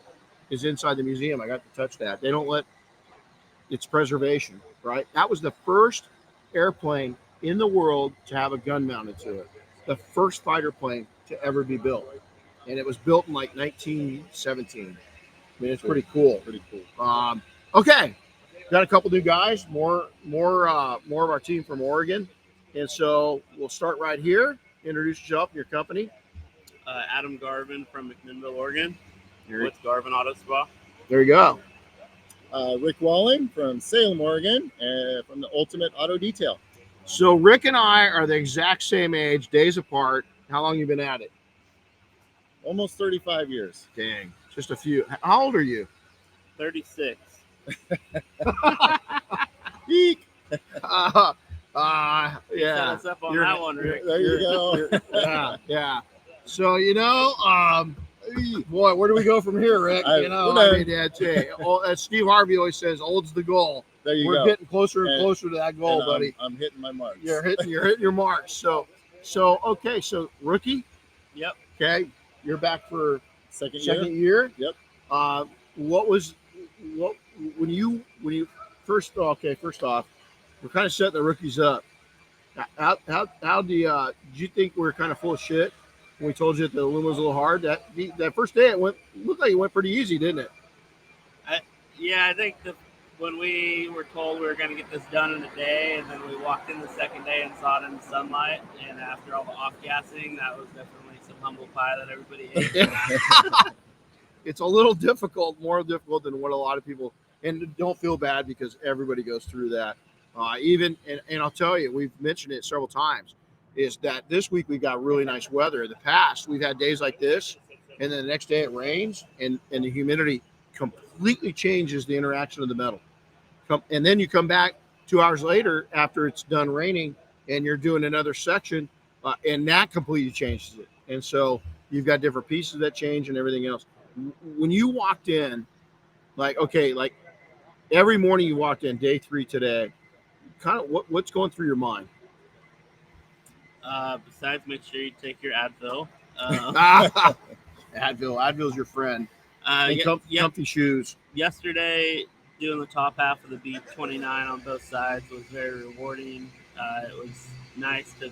is inside the museum. I got to touch that. They don't let its preservation, right? That was the first airplane in the world to have a gun mounted to it. The first fighter plane to ever be built. And it was built in like 1917. I mean, it's pretty cool. Okay. Got a couple new guys, more of our team from Oregon. And so we'll start right here. Introduce yourself and your company. Adam Garvin from McMinnville, Oregon, with Garvin Auto Spa. There you go. Rick Walling from Salem, Oregon, from the Ultimate Auto Detail. So Rick and I are the exact same age, days apart. How long you been at it? Almost 35 years. Dang, just a few. How old are you? 36. Eek. Yeah. Yeah. Set us up on that one, Rick. There you go. Yeah. So baby. Boy, where do we go from here, Rick? I- You know, we're I mean, as Steve Harvey always says, old's the goal. There you We're go. getting closer and And- closer to that goal, And buddy. I'm hitting my marks. You're hitting your marks. So okay. So rookie. Yep. Okay, you're back for Second year. Yep. What when you first off, we're kind of setting the rookies up. How do you did you think we were kind of full of shit when we told you that the aluminum was a little hard? That first day looked like it went pretty easy, didn't it? Yeah, I think when we were told we were going to get this done in a day, and then we walked in the second day and saw it in the sunlight, and after all the off-gassing, that was definitely some humble pie that everybody ate. It's a little difficult, more difficult than what a lot of people. And don't feel bad because everybody goes through that. And I'll tell you, we've mentioned it several times, is that this week we got really nice weather. In the past, we've had days like this, and then the next day it rains, and the humidity completely changes the interaction of the metal. And then you come back 2 hours later after it's done raining, and you're doing another section, and that completely changes it. And so you've got different pieces that change and everything else. When you walked in, like every morning you walked in, day 3 today, kind of what's going through your mind? Besides, make sure you take your Advil. Advil's your friend. And Yeah, comfy shoes. yesterday, doing the top half of the B29 on both sides was very rewarding. It was nice to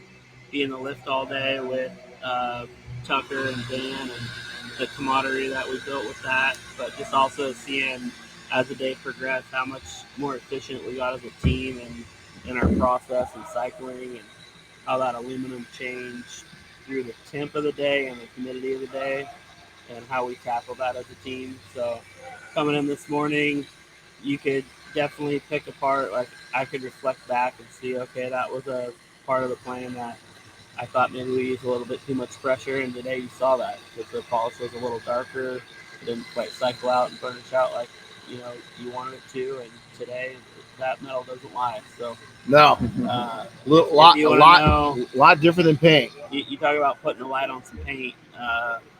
be in the lift all day with Tucker and Dan and the camaraderie that we built with that, but just also seeing as the day progressed how much more efficient we got as a team and in our process and cycling, and how that aluminum changed through the temp of the day and the humidity of the day, and how we tackle that as a team. So coming in this morning, you could definitely pick apart, like I could reflect back and see, okay, that was a part of the plan that I thought maybe we used a little bit too much pressure, and today you saw that because the polish was a little darker, didn't quite cycle out and burnish out like you wanted it to, and today that metal doesn't lie. So No, lot different than paint. You talk about putting a light on some paint,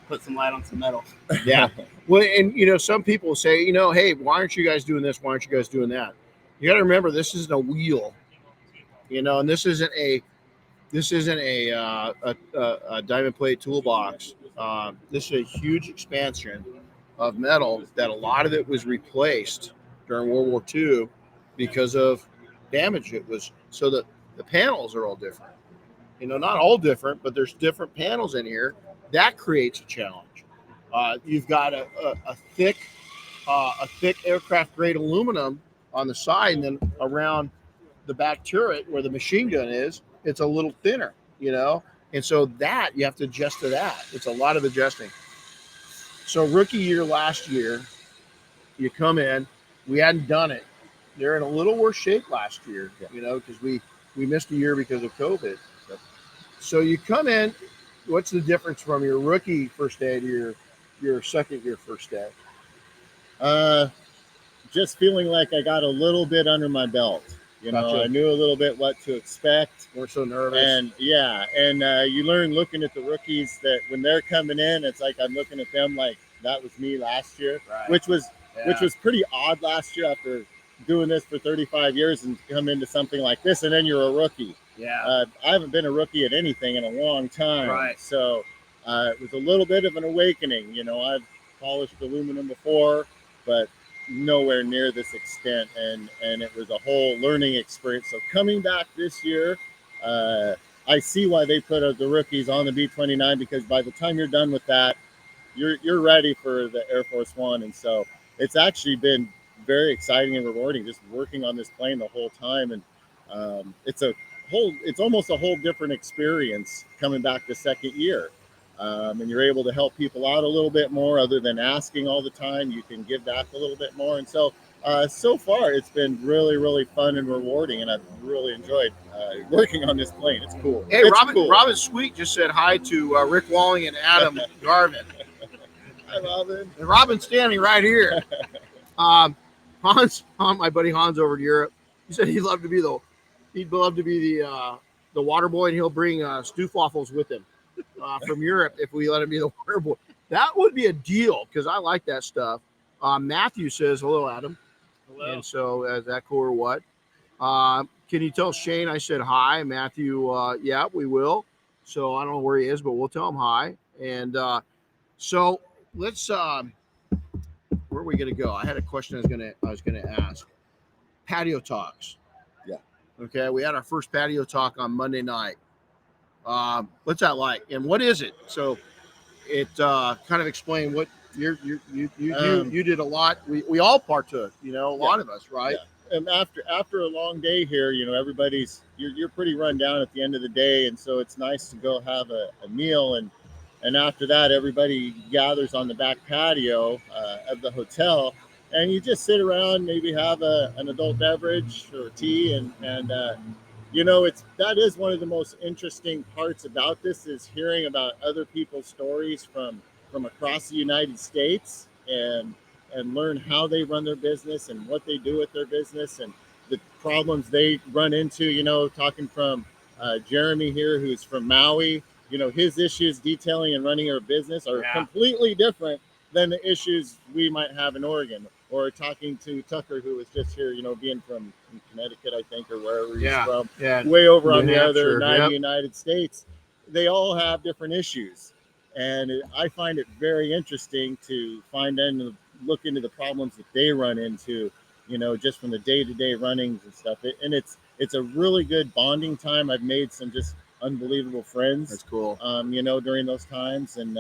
put some light on some metal. Yeah. Well, and some people say, hey, why aren't you guys doing this? Why aren't you guys doing that? You got to remember, this isn't a wheel, and this isn't a diamond plate toolbox. This is a huge expansion of metal that a lot of it was replaced during World War II because of damage it was. So the panels are all different. Not all different, but there's different panels in here. That creates a challenge. You've got a thick aircraft grade aluminum on the side, and then around the back turret where the machine gun is, it's a little thinner, and so that you have to adjust to that. It's a lot of adjusting. So rookie year last year, you come in, we hadn't done it. They're in a little worse shape last year, because we missed a year because of COVID. So you come in, what's the difference from your rookie first day to your second year first day? Just feeling like I got a little bit under my belt. Gotcha. I knew a little bit what to expect. We're so nervous. And you learn looking at the rookies that when they're coming in, it's like I'm looking at them like that was me last year, Right. which was pretty odd last year after doing this for 35 years and come into something like this, and then you're a rookie. Yeah. I haven't been a rookie at anything in a long time. Right. So it was a little bit of an awakening. I've polished aluminum before, but nowhere near this extent, and it was a whole learning experience. So coming back this year, I see why they put the rookies on the B-29, because by the time you're done with that, you're ready for the Air Force One. And so it's actually been very exciting and rewarding just working on this plane the whole time, and it's almost a whole different experience coming back the second year. And you're able to help people out a little bit more other than asking all the time. You can give back a little bit more. And so far it's been really, really fun and rewarding, and I've really enjoyed working on this plane. It's cool. Hey, Robin Sweet just said hi to Rick Walling and Adam Garvin. Hi, Robin. And Robin's standing right here. My buddy Hans over in Europe, he said he'd love to be the water boy, and he'll bring Stoofwaffles with him from Europe if we let him be the water boy. That would be a deal because I like that stuff. Matthew says, hello, Adam. Hello. And so, is that cool or what? Can you tell Shane I said hi? Matthew, yeah, we will. So, I don't know where he is, but we'll tell him hi. And so, let's, where are we going to go? I had a question I was going to ask. Patio talks. Yeah. Okay. We had our first patio talk on Monday night. What's that like? And what is it? So, it kind of explain what you did a lot. We all partook, a lot of us, right? Yeah. And after a long day here, everybody's you're pretty run down at the end of the day, and so it's nice to go have a meal, and after that, everybody gathers on the back patio of the hotel, and you just sit around, maybe have an adult beverage or tea, and that is one of the most interesting parts about this is hearing about other people's stories from across the United States and learn how they run their business and what they do with their business and the problems they run into, talking from Jeremy here, who's from Maui, his issues detailing and running our business are completely different than the issues we might have in Oregon, or talking to Tucker, who was just here, being from Connecticut, I think, or wherever he's from, way over on the other side of the United States. They all have different issues. And I find it very interesting to find and look into the problems that they run into, just from the day-to-day runnings and stuff. And it's a really good bonding time. I've made some just unbelievable friends. That's cool. During those times. And,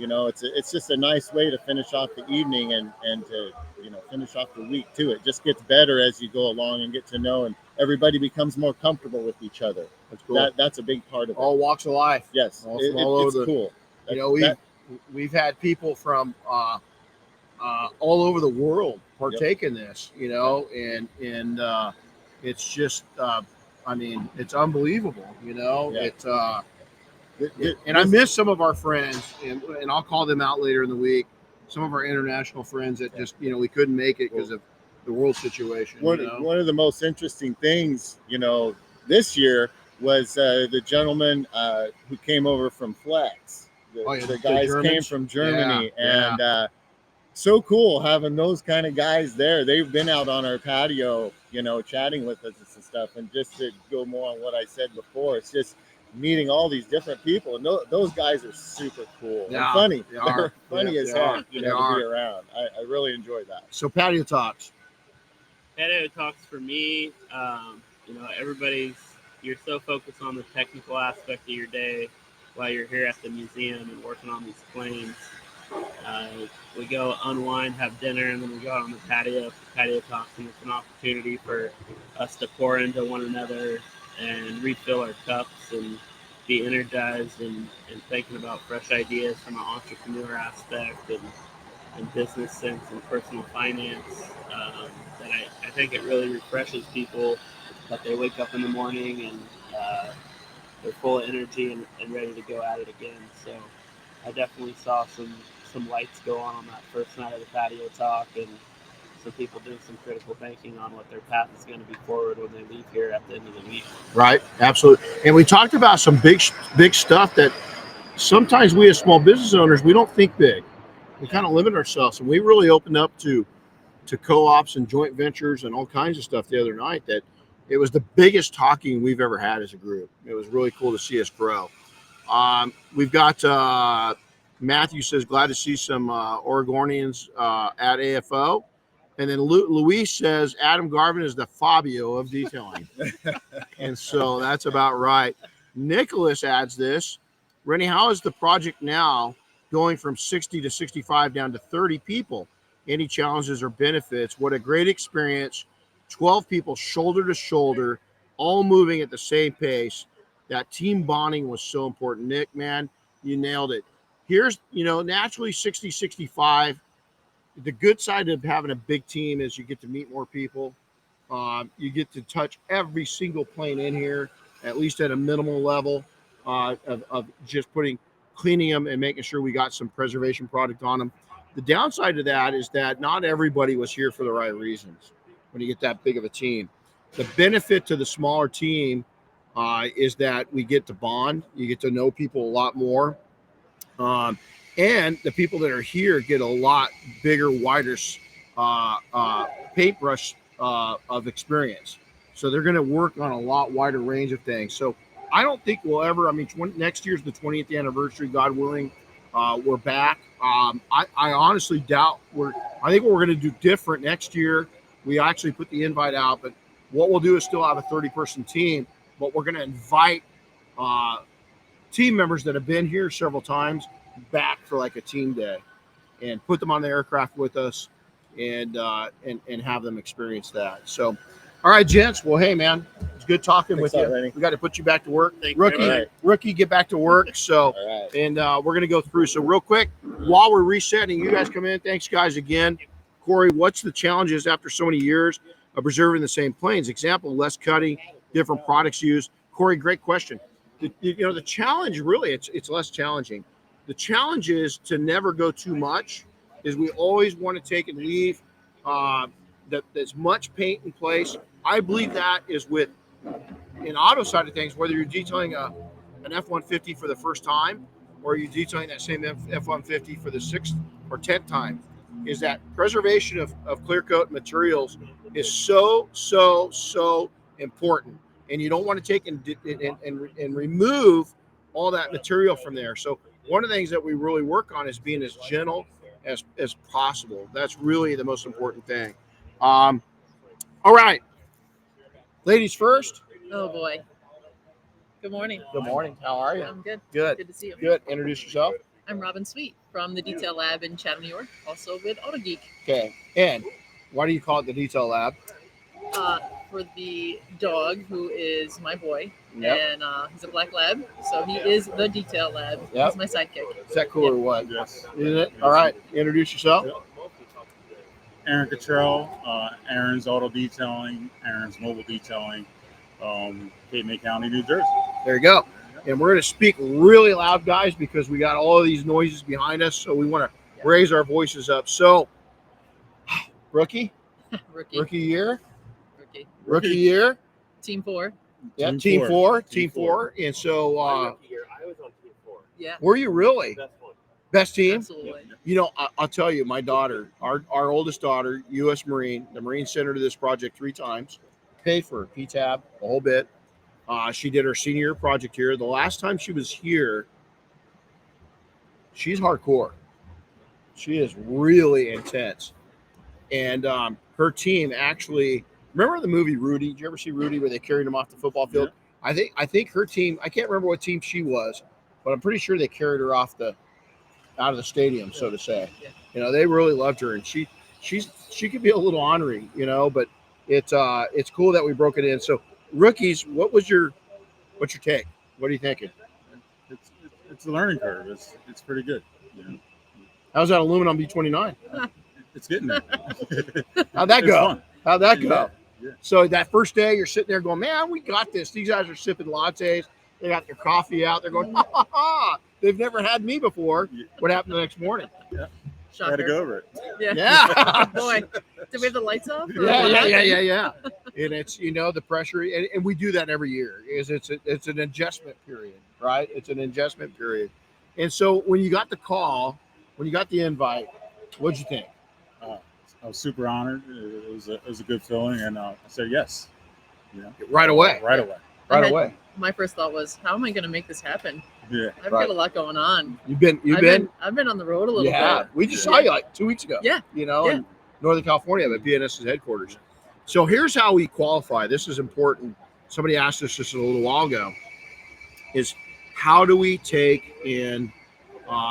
it's just a nice way to finish off the evening and to, finish off the week too. It just gets better as you go along and get to know, and everybody becomes more comfortable with each other. That's cool. That's a big part of it. All walks of life. Yes. It's cool. We've had people from all over the world partake in this, and it's just, it's unbelievable, It's and I miss some of our friends, and I'll call them out later in the week. Some of our international friends that just, we couldn't make it because of the world situation. One of the most interesting things, this year was the gentleman who came over from Flex. The guys came from Germany, and so cool having those kind of guys there. They've been out on our patio, chatting with us and stuff. And just to go more on what I said before, it's just meeting all these different people, and those guys are super cool and funny. They're funny as heck, to be around. I really enjoy that. So patio talks. Patio talks for me, you're so focused on the technical aspect of your day while you're here at the museum and working on these planes. We go unwind, have dinner, and then we go out on the patio talks, and it's an opportunity for us to pour into one another and refill our cups and be energized and thinking about fresh ideas from an entrepreneur aspect and business sense and personal finance. That I think it really refreshes people, that they wake up in the morning and they're full of energy and ready to go at it again. So I definitely saw some lights go on that first night of the patio talk, and some people doing some critical thinking on what their path is going to be forward when they leave here at the end of the week. Right, absolutely. And we talked about some big stuff that sometimes we as small business owners, we don't think big. We kind of limit ourselves, and we really opened up to co-ops and joint ventures and all kinds of stuff the other night. That it was the biggest talking we've ever had as a group. It was really cool to see us grow. We've got Matthew says, glad to see some Oregonians at AFO. And then Luis says, Adam Garvin is the Fabio of detailing. And so that's about right. Nicholas adds this. Renny, how is the project now going from 60 to 65 down to 30 people? Any challenges or benefits? What a great experience. 12 people shoulder to shoulder, all moving at the same pace. That team bonding was so important. Nick, man, you nailed it. Here's, naturally 60, 65. The good side of having a big team is you get to meet more people. You get to touch every single plane in here, at least at a minimal level of just cleaning them and making sure we got some preservation product on them. The downside to that is that not everybody was here for the right reasons when you get that big of a team. The benefit to the smaller team is that we get to bond. You get to know people a lot more. And the people that are here get a lot bigger, wider paintbrush of experience. So they're going to work on a lot wider range of things. So I don't think we'll ever, next year's the 20th anniversary, God willing. We're back. I honestly doubt I think what we're going to do different next year. We actually put the invite out, but what we'll do is still have a 30-person team, but we're going to invite team members that have been here several times back for like a team day and put them on the aircraft with us and have them experience that. So, all right, gents. Well, hey, man, it's good talking with you. Renny. We got to put you back to work. Right. Rookie, get back to work. So, All right. and we're going to go through. So real quick, while we're resetting, you guys come in. Thanks, guys, again. Corey, what's the challenges after so many years of preserving the same planes? Example, less cutting, different products used. Corey, great question. The challenge really, it's less challenging. The challenge is to never go too much. Is we always want to take and leave as much paint in place. I believe that is with in auto side of things, whether you're detailing an F-150 for the first time or you're detailing that same F-150 for the 6th or 10th time, is that preservation of clear coat materials is so important. And you don't want to take and remove all that material from there. So one of the things that we really work on is being as gentle as possible. That's really the most important thing. All right. Ladies first. Oh boy. Good morning. Good morning. How are you? I'm good. Good. Good to see you. Good. Introduce yourself. I'm Robin Sweet from the Detail Lab in Chatham, New York, also with Auto Geek. Okay. And why do you call it the Detail Lab? For the dog, who is my boy, Yep. and he's a black lab, so he is the Detail Lab. Yep. He's my sidekick. Is that cool or what? Yes. Isn't it? All right. Introduce yourself. Aaron Cottrell, Aaron's Auto Detailing, Aaron's Mobile Detailing, Cape May County, New Jersey. There you go. And we're going to speak really loud, guys, because we got all of these noises behind us. So we want to raise our voices up. So, rookie year. Rookie year. Team 4. Yeah, Team team four. four. And so, I was on team 4. Yeah. were you really? Best one. Best team? Absolutely. I'll tell you, my daughter, our oldest daughter, U.S. Marine, the Marine sent her to this project 3 times, paid for her, PTAB, a whole bit. She did her senior year project here. The last time she was here, she's hardcore. She is really intense. And her team actually, remember the movie Rudy? Did you ever see Rudy where they carried him off the football field? Yeah. I think her team, I can't remember what team she was, but I'm pretty sure they carried her out of the stadium, so to say. Yeah. They really loved her, and she could be a little ornery, but it's cool that we broke it in. So rookies, what's your take? What are you thinking? It's a learning curve. It's pretty good. How's that aluminum B29? It's getting there. How'd that go? Fun. How'd that go? Yeah. So that first day, you're sitting there going, man, we got this. These guys are sipping lattes. They got their coffee out. They're going, ha, ha, ha. They've never had me before. What happened the next morning? Yeah. Shocker. Had to go over it. Yeah. Boy, did we have the lights off? Yeah. And it's, the pressure. And we do that every year. It's an adjustment period, right? It's an adjustment period. And so when you got the call, when you got the invite, what'd you think? I was super honored. It was a good feeling, and I said yes. Right away. Right away. Right away. My first thought was, how am I going to make this happen? Yeah. I've got a lot going on. I've been on the road a little bit. We just saw you like 2 weeks ago. Yeah. In Northern California at BNS's headquarters. So here's how we qualify. This is important. Somebody asked us just a little while ago, is how do we take and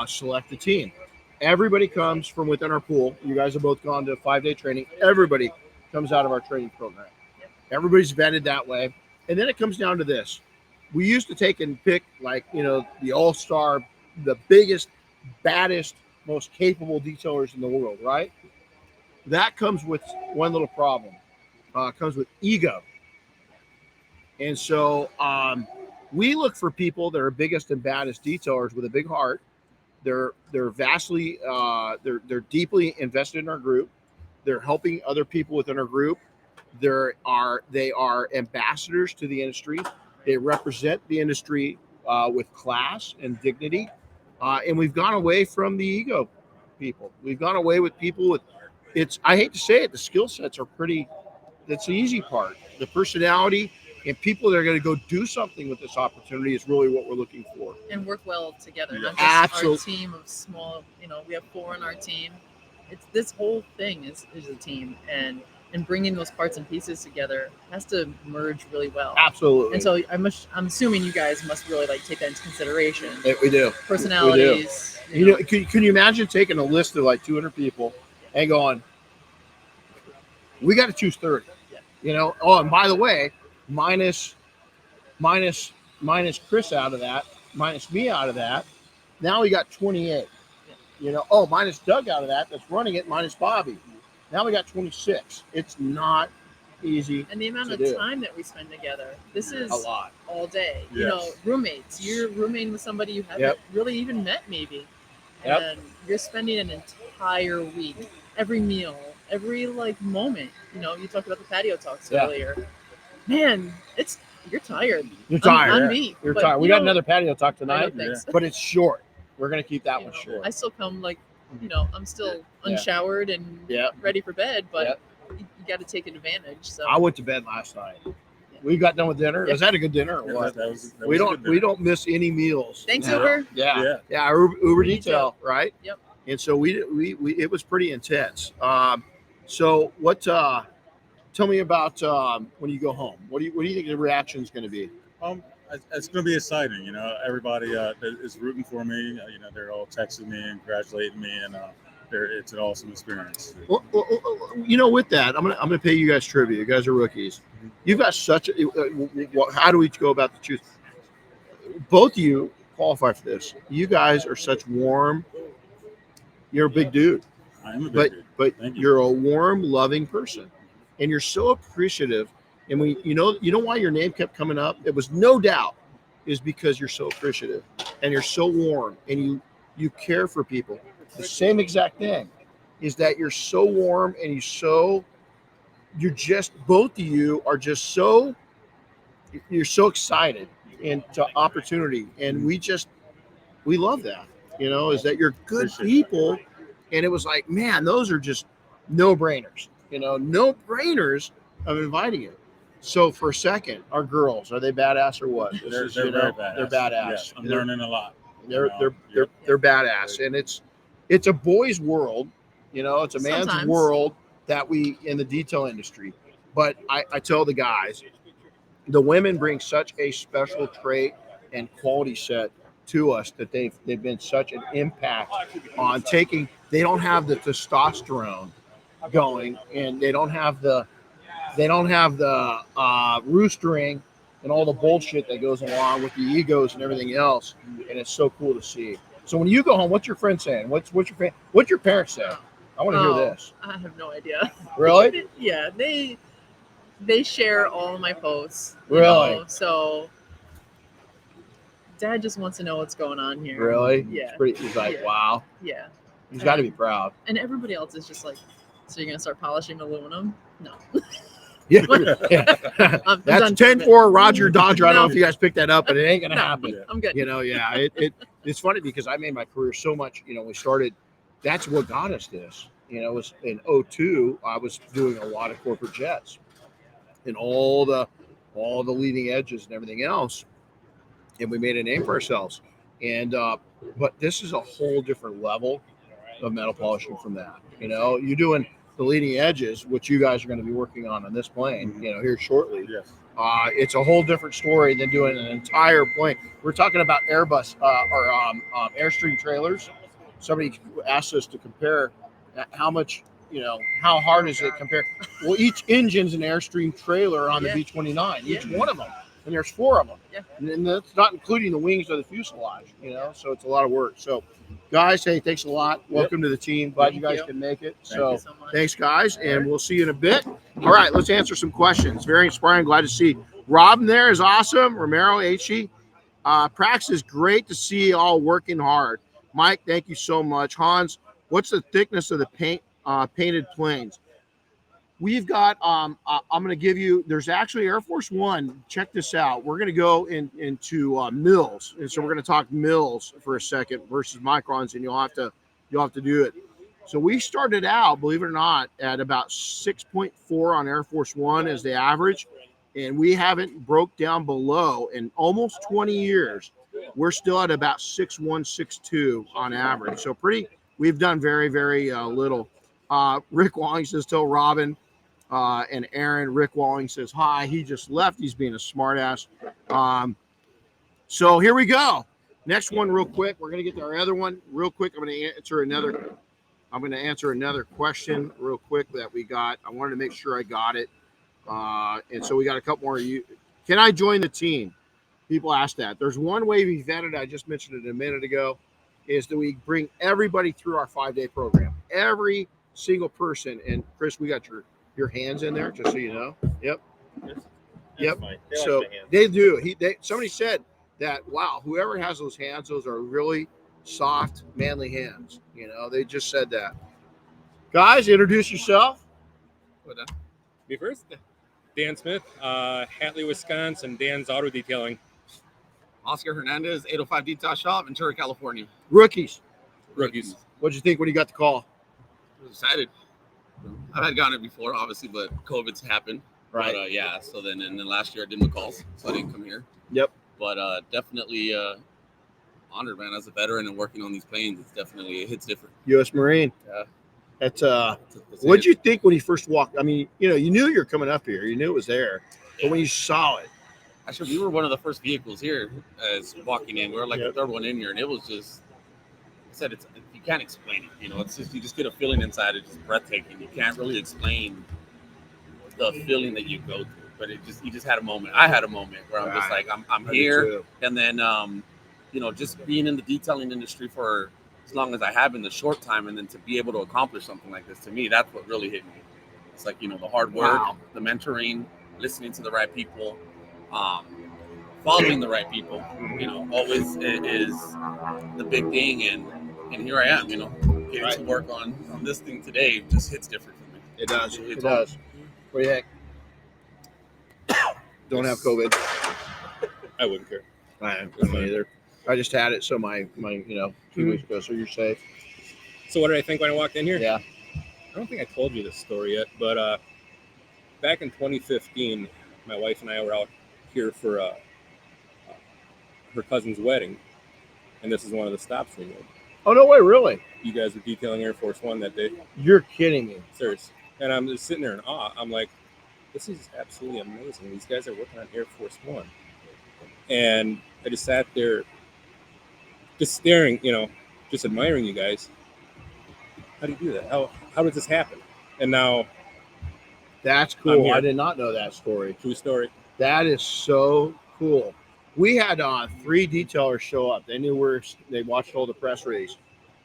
select a team? Everybody comes from within our pool. You guys have both gone to 5-day training. Everybody comes out of our training program. Everybody's vetted that way. And then it comes down to this. We used to take and pick the all-star, the biggest, baddest, most capable detailers in the world, right? That comes with one little problem. It comes with ego. And so we look for people that are biggest and baddest detailers with a big heart. They're vastly, they're deeply invested in our group. They're helping other people within our group. They are ambassadors to the industry. They represent the industry with class and dignity. And we've gone away from the ego people. We've gone away with people with, I hate to say it, the skill sets are pretty, that's the easy part. The personality and people that are going to go do something with this opportunity is really what we're looking for. And work well together, not just Absolutely. our team of small, we have 4 on our team. It's this whole thing is a team, and bringing those parts and pieces together has to merge really well. Absolutely. And so I'm assuming you guys must really take that into consideration. We do. Personalities. We do. Can you imagine taking a list of like 200 people and going, we got to choose 30? Yeah. Oh, and by the way, minus Chris out of that, minus me out of that, now we got 28. Minus Doug out of that, that's running it, minus Bobby. Now we got 26. It's not easy. And the amount of time that we spend together, this is a lot all day. Yes. Roommates. You're roommating with somebody you haven't really even met, maybe. And you're spending an entire week, every meal, every moment. You talked about the patio talks earlier. Man, you're tired. You're tired. I'm beat. You're tired. We got another patio talk I tonight, don't think so. but it's short. We're gonna keep that one short. I still come I'm still unshowered and ready for bed, but you got to take advantage. So I went to bed last night. We got done with dinner. Was that a good dinner or what? That was we don't miss any meals. Thanks, Uber. Yeah. Uber detail, right? Yep. And so we it was pretty intense. So what? Tell me about when you go home. What do you think the reaction is going to be? It's going to be exciting. Everybody is rooting for me. They're all texting me and congratulating me, and it's an awesome experience. Well, with that, I'm gonna pay you guys tribute. You guys are rookies. You've got such how do we go about the choose? Both of you qualify for this. You guys are such warm. You're a big dude. I am a big dude. But you're a warm, loving person, and you're so appreciative. And you know why your name kept coming up? It was no doubt is because you're so appreciative and you're so warm and you care for people. The same exact thing is that you're so warm and both of you are just so, you're so excited into opportunity. And we love that, is that you're good people. And it was like, man, those are just no-brainers, no-brainers of inviting you. So for a second, our girls, are they badass or what? They're very badass. They're badass. Yes, I'm learning a lot. They're badass, and it's a boy's world, it's a man's world that we in the detail industry. But I tell the guys, the women bring such a special trait and quality set to us that they've been such an impact on taking. They don't have the testosterone going, and they don't have the roostering and all the bullshit that goes along with the egos and everything else. And it's so cool to see. So when you go home, what's your friend saying? What's your parents saying? I want to hear this. I have no idea. Really? Yeah, they share all of my posts. Really? So Dad just wants to know what's going on here. Really? Yeah. He's like, wow. Yeah. He's got to be proud. And everybody else is just like, so you're gonna start polishing aluminum? No. Yeah. That's 10-4 Roger Dodger. I don't know if you guys picked that up, but it ain't gonna happen. I'm good. It's funny because I made my career so much. We started. That's what got us this. It was in 2002. I was doing a lot of corporate jets, and all the leading edges and everything else, and we made a name for ourselves. And but this is a whole different level of metal polishing from that. You're doing the leading edges, which you guys are going to be working on this plane, here shortly. Yes. It's a whole different story than doing an entire plane. We're talking about Airbus or Airstream trailers. Somebody asked us to compare how much, how hard is it compared? Well, each engine's an Airstream trailer on the B-29, each one of them. And there's 4 of them. Yeah. And that's not including the wings or the fuselage, so it's a lot of work. So, guys, hey, thanks a lot. Welcome to the team. Glad you guys can make it. So thanks, guys, and we'll see you in a bit. All right, let's answer some questions. Very inspiring. Glad to see Rob there is awesome. Romero, H.E. Prax is great to see you all working hard. Mike, thank you so much. Hans, what's the thickness of the painted planes? we've got. I'm going to give you. There's actually Air Force One. Check this out. We're going to go into mils, and so we're going to talk mils for a second versus microns, and you'll have to do it. So we started out, believe it or not, at about 6.4 on Air Force One as the average, and we haven't broke down below in almost 20 years. We're still at about 6.1, 6.2 on average. So we've done very, very little. Rick Walling says, tell Robin and Aaron. Rick Walling says, hi. He just left. He's being a smartass. So here we go. Next one real quick. We're going to get to our other one real quick. I'm going to answer another question real quick that we got. I wanted to make sure I got it. And so we got a couple more of you. Can I join the team? People ask that. There's one way we vetted, I just mentioned it a minute ago, is that we bring everybody through our 5-day program. Every single person. And Chris, we got your hands in there, just so you know. Yep. Yep. So they do. Somebody said that, wow, whoever has those hands, those are really soft, manly hands. They just said that. Guys, introduce yourself. Me first. Dan Smith, Hatley, Wisconsin. Dan's Auto Detailing. Oscar Hernandez, 805 Detail Shop, Ventura, California. Rookies. What'd you think when you got the call? I was excited. I've had gotten it before, obviously, but COVID's happened. Right. But, yeah, so then last year I did my calls, so I didn't come here. Yep. But definitely honored, man, as a veteran and working on these planes. It hits different. U.S. Marine. Yeah. That's what'd you think when you first walked? I mean, you knew you were coming up here. You knew it was there. But when you saw it. Actually, we were one of the first vehicles here as walking in. We were like the third one in here, and it was just, I said, you can't explain it. It's just, you just get a feeling inside. It's just breathtaking. You can't really explain the feeling that you go through, but you just had a moment. I had a moment where I'm just like, I'm here. And then, just being in the detailing industry for as long as I have in the short time, and then to be able to accomplish something like this, to me, that's what really hit me. It's like, the hard work, the mentoring, listening to the right people, following the right people, always is the big thing. And here I am, getting to work on this thing today just hits different for me. It does. It does. What the heck? Don't have COVID. I wouldn't care. I don't either. I just had it, so my 2 weeks ago, so you're safe. So what did I think when I walked in here? Yeah. I don't think I told you this story yet, but back in 2015, my wife and I were out here for her cousin's wedding, and this is one of the stops we made. Oh, no way, really? You guys were detailing Air Force One that day. You're kidding me. Serious. And I'm just sitting there in awe. I'm like, this is absolutely amazing. These guys are working on Air Force One. And I just sat there just staring, just admiring you guys. How do you do that? How does this happen? And now that's cool. I did not know that story. True story. That is so cool. We had 3 detailers show up. They knew they watched all the press release.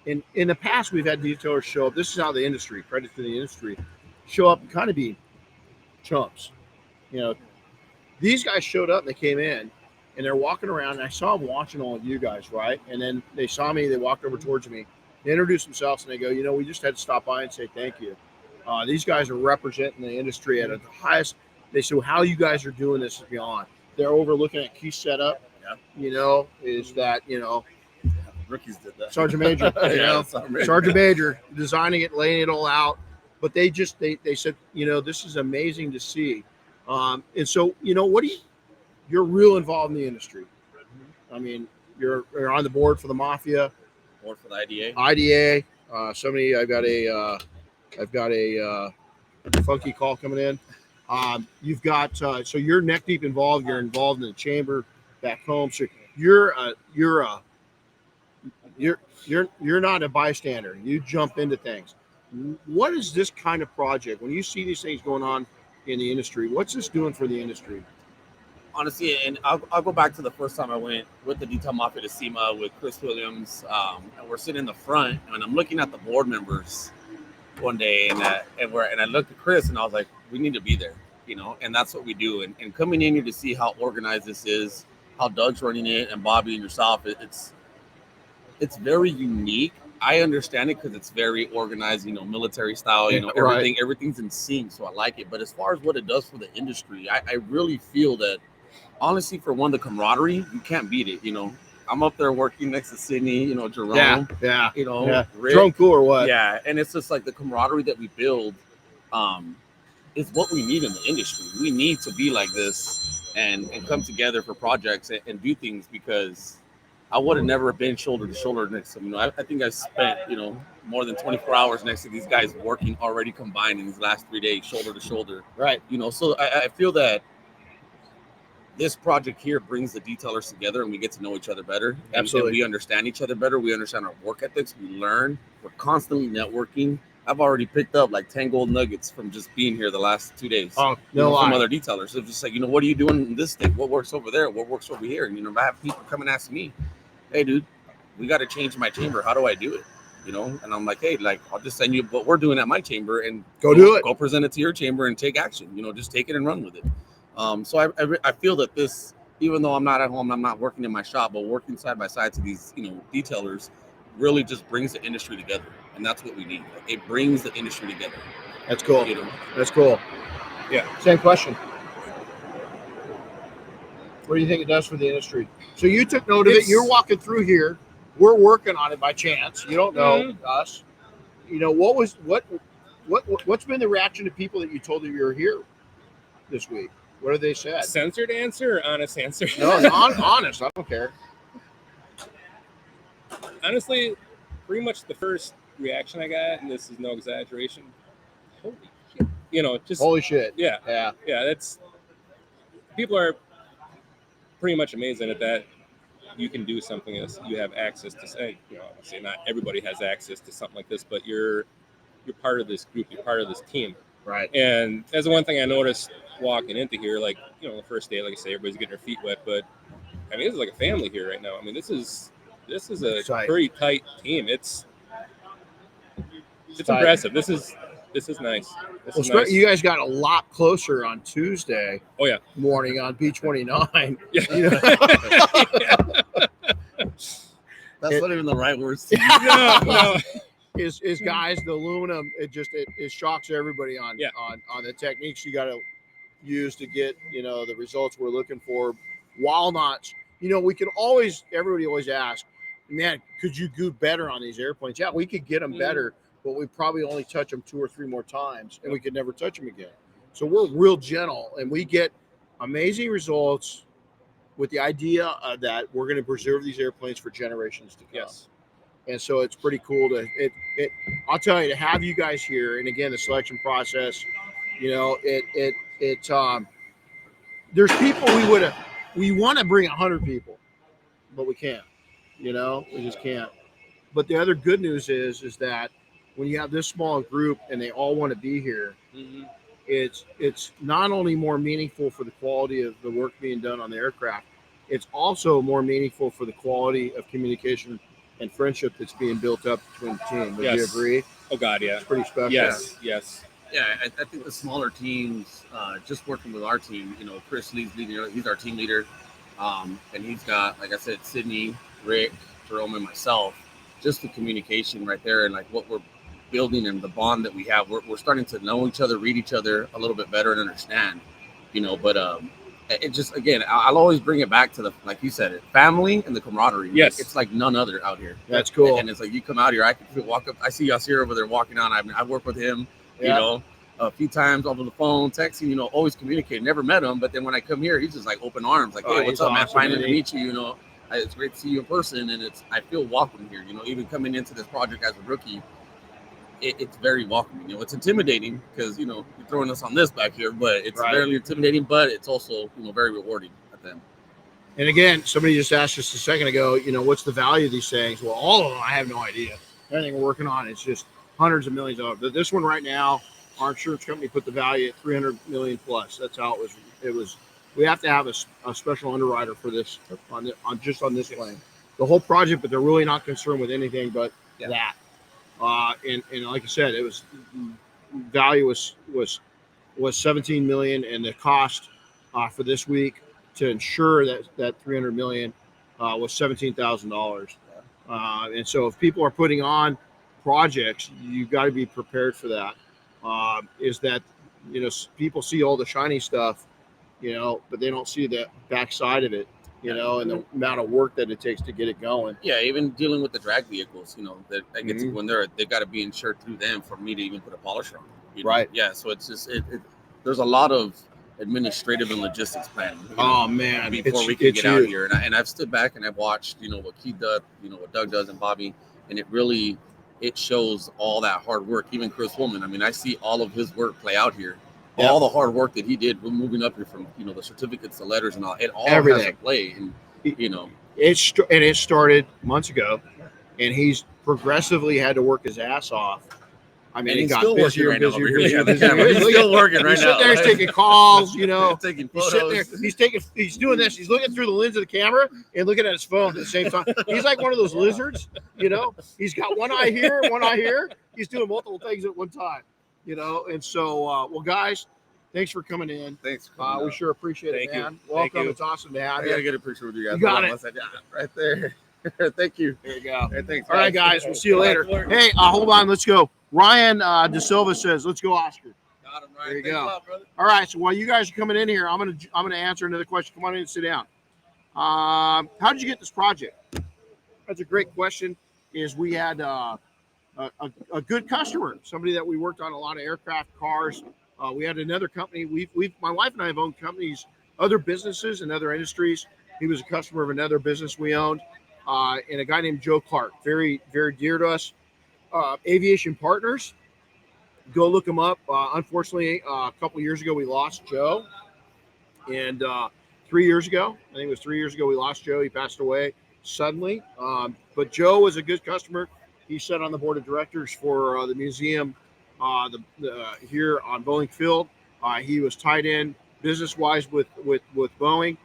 In the past, we've had detailers show up. This is how the industry, credit to the industry, show up and kind of be chumps. These guys showed up and they came in and they're walking around, and I saw them watching all of you guys, right? And then they saw me, they walked over towards me, they introduced themselves, and they go, we just had to stop by and say thank you. These guys are representing the industry at the highest. They said, how you guys are doing this is beyond. They're overlooking at key setup, is that, rookies did that. Sergeant Major, Sergeant Major designing it, laying it all out. But they said, this is amazing to see. And so, you're real involved in the industry. I mean, you're on the board for the Mafia. Board for the IDA. IDA. I've got a funky call coming in. You've got so you're neck deep involved. You're involved in the chamber back home. So you're not a bystander. You jump into things. What is this kind of project? When you see these things going on in the industry, what's this doing for the industry? Honestly, and I'll go back to the first time I went with the Detail Mafia to SEMA with Chris Williams, and we're sitting in the front, and I'm looking at the board members one day, and I looked at Chris, and I was like, we need to be there, and that's what we do. And coming in here to see how organized this is, how Doug's running it, and Bobby and yourself, it's very unique. I understand it because it's very organized, military style, everything's in sync. So I like it. But as far as what it does for the industry, I really feel that, honestly, for one, the camaraderie, you can't beat it. I'm up there working next to Sydney, Jerome, Rick. Jerome cool or what? Yeah. And it's just like the camaraderie that we build is what we need in the industry. We need to be like this and come together for projects and do things, because I would have never been shoulder to shoulder next to them. I think I spent, more than 24 hours next to these guys working already combined in these last 3 days, shoulder to shoulder. Right. So I feel that this project here brings the detailers together, and we get to know each other better. Absolutely. And we understand each other better. We understand our work ethics. We learn. We're constantly networking. I've already picked up like 10 gold nuggets from just being here the last 2 days. Oh, no lie. From other detailers. So just like, what are you doing in this thing? What works over there? What works over here? And, I have people come and ask me, hey, dude, we got to change my chamber. How do I do it? And I'm like, hey, I'll just send you what we're doing at my chamber and go do it. Go present it to your chamber and take action. Just take it and run with it. So I feel that this, even though I'm not at home, I'm not working in my shop, but working side by side to these, detailers really just brings the industry together. And that's what we need. It brings the industry together. That's cool. That's cool. Yeah. Same question. What do you think it does for the industry? So you took note of it. You're walking through here. We're working on it by chance. You don't know us. What's been the reaction to people that you told that you were here this week? What have they said? Censored answer or honest answer? No, honest. I don't care. Honestly, pretty much the first reaction I got, and this is no exaggeration, holy shit. Just holy shit. Yeah. Yeah. Yeah, that's, people are pretty much amazing at that. You can do something as you have access to say, I say not everybody has access to something like this, but you're part of this group, you're part of this team. Right. And that's the one thing I noticed walking into here, the first day, like I say, everybody's getting their feet wet, but I mean, this is like a family here right now. I mean, this is a pretty tight team. It's impressive. This is nice. This is nice. You guys got a lot closer on Tuesday. Oh yeah, morning on B29. Yeah. That's not even the right words. No. Is guys, the aluminum, it shocks everybody on the techniques you got to use to get the results we're looking for. While not, everybody always asks, man, could you do better on these airplanes? Yeah, we could get them better, but we probably only touch them 2 or 3 more times, and we could never touch them again. So we're real gentle, and we get amazing results with the idea that we're going to preserve these airplanes for generations to come. Yes. And so it's pretty cool I'll tell you, to have you guys here, and again, the selection process, there's people we want to bring 100 people, but we can't, we just can't. But the other good news is that when you have this small group and they all want to be here, it's not only more meaningful for the quality of the work being done on the aircraft, it's also more meaningful for the quality of communication and friendship that's being built up between the team. Would you agree? Oh God, yeah. It's pretty special. Yes. Yeah, I think the smaller teams, just working with our team, Chris Lee's leading, he's our team leader. And he's got, like I said, Sydney, Rick, Jerome, and myself. Just the communication right there, and what we're building and the bond that we have, we're starting to know each other, read each other a little bit better and understand, but it just, again, I'll always bring it back to like you said, family and the camaraderie. Yes. It's like none other out here. That's cool. And it's like, you come out here, I can walk up, I see Yasir over there walking on. I work with him, a few times over the phone, texting, always communicating. Never met him, but then when I come here, he's just like open arms, like, hey, what's up, man? Fine to meet you. It's great to see you in person, and I feel welcome here. Even coming into this project as a rookie, it's very welcoming. It's intimidating because you're throwing us on this back here, but it's very intimidating. But it's also very rewarding at the end. And again, somebody just asked us a second ago, what's the value of these things? Well, all of them, I have no idea. Everything we're working on, it's just hundreds of millions of dollars. This one right now, our insurance company put the value at $300 million plus. That's how it was. We have to have a special underwriter for this on this plane, the whole project. But they're really not concerned with anything but that. And like I said, it was value was 17 million, and the cost for this week to insure that $300 million was $17,000. And so if people are putting on projects, you've got to be prepared for that. Is that, people see all the shiny stuff, but they don't see the backside of it, and the amount of work that it takes to get it going. Yeah, even dealing with the drag vehicles, that get to, Mhm. when they got to be insured through them for me to even put a polisher on. Right. Yeah. So it's just there's a lot of administrative and logistics planning. Oh, man, before we can get out here, and I've stood back and I've watched, what Keith does, what Doug does, and Bobby, and it shows all that hard work. Even Chris Woolman. I mean, I see all of his work play out here. Yeah. All the hard work that he did moving up here from the certificates, the letters, and all. It all Everything. has a play, and it started months ago, and he's progressively had to work his ass off. I mean, And he he's got still busier working and right now busier, over here. busier, Yeah, busier. he's Look still at- working right he's sitting now. there, he's taking calls, taking He's sitting there, photos. he's doing this. He's looking through the lens of the camera and looking at his phone at the same time. He's like one of those lizards, He's got one eye here, one eye here. He's doing multiple things at one time, And so, well, guys, thanks for coming in. Thanks. We sure appreciate Thank it, you. man. Thank Welcome. you. It's awesome to have I you. gotta get a picture with you guys. You got Hold on it. one second. Yeah, right there. Thank you. There you go. Hey, thanks. All right, guys. We'll see you later. Hey, hold on. Let's go. Ryan De Silva says, "Let's go, Oscar." Got him, Ryan. There you Thanks go. a lot, brother. All right. So while you guys are coming in here, I'm gonna answer another question. Come on in and sit down. How did you get this project? That's a great question. Is we had a good customer, somebody that we worked on a lot of aircraft, cars. We had another company. My wife and I have owned companies, other businesses and other industries. He was a customer of another business we owned, and a guy named Joe Clark, very, very dear to us. Aviation Partners, go look him up. Unfortunately, a couple years ago, we lost Joe. And 3 years ago, I think it was 3 years ago, we lost Joe. He passed away suddenly. But Joe was a good customer. He sat on the board of directors for the museum here on Boeing Field. He was tied in business-wise with Boeing.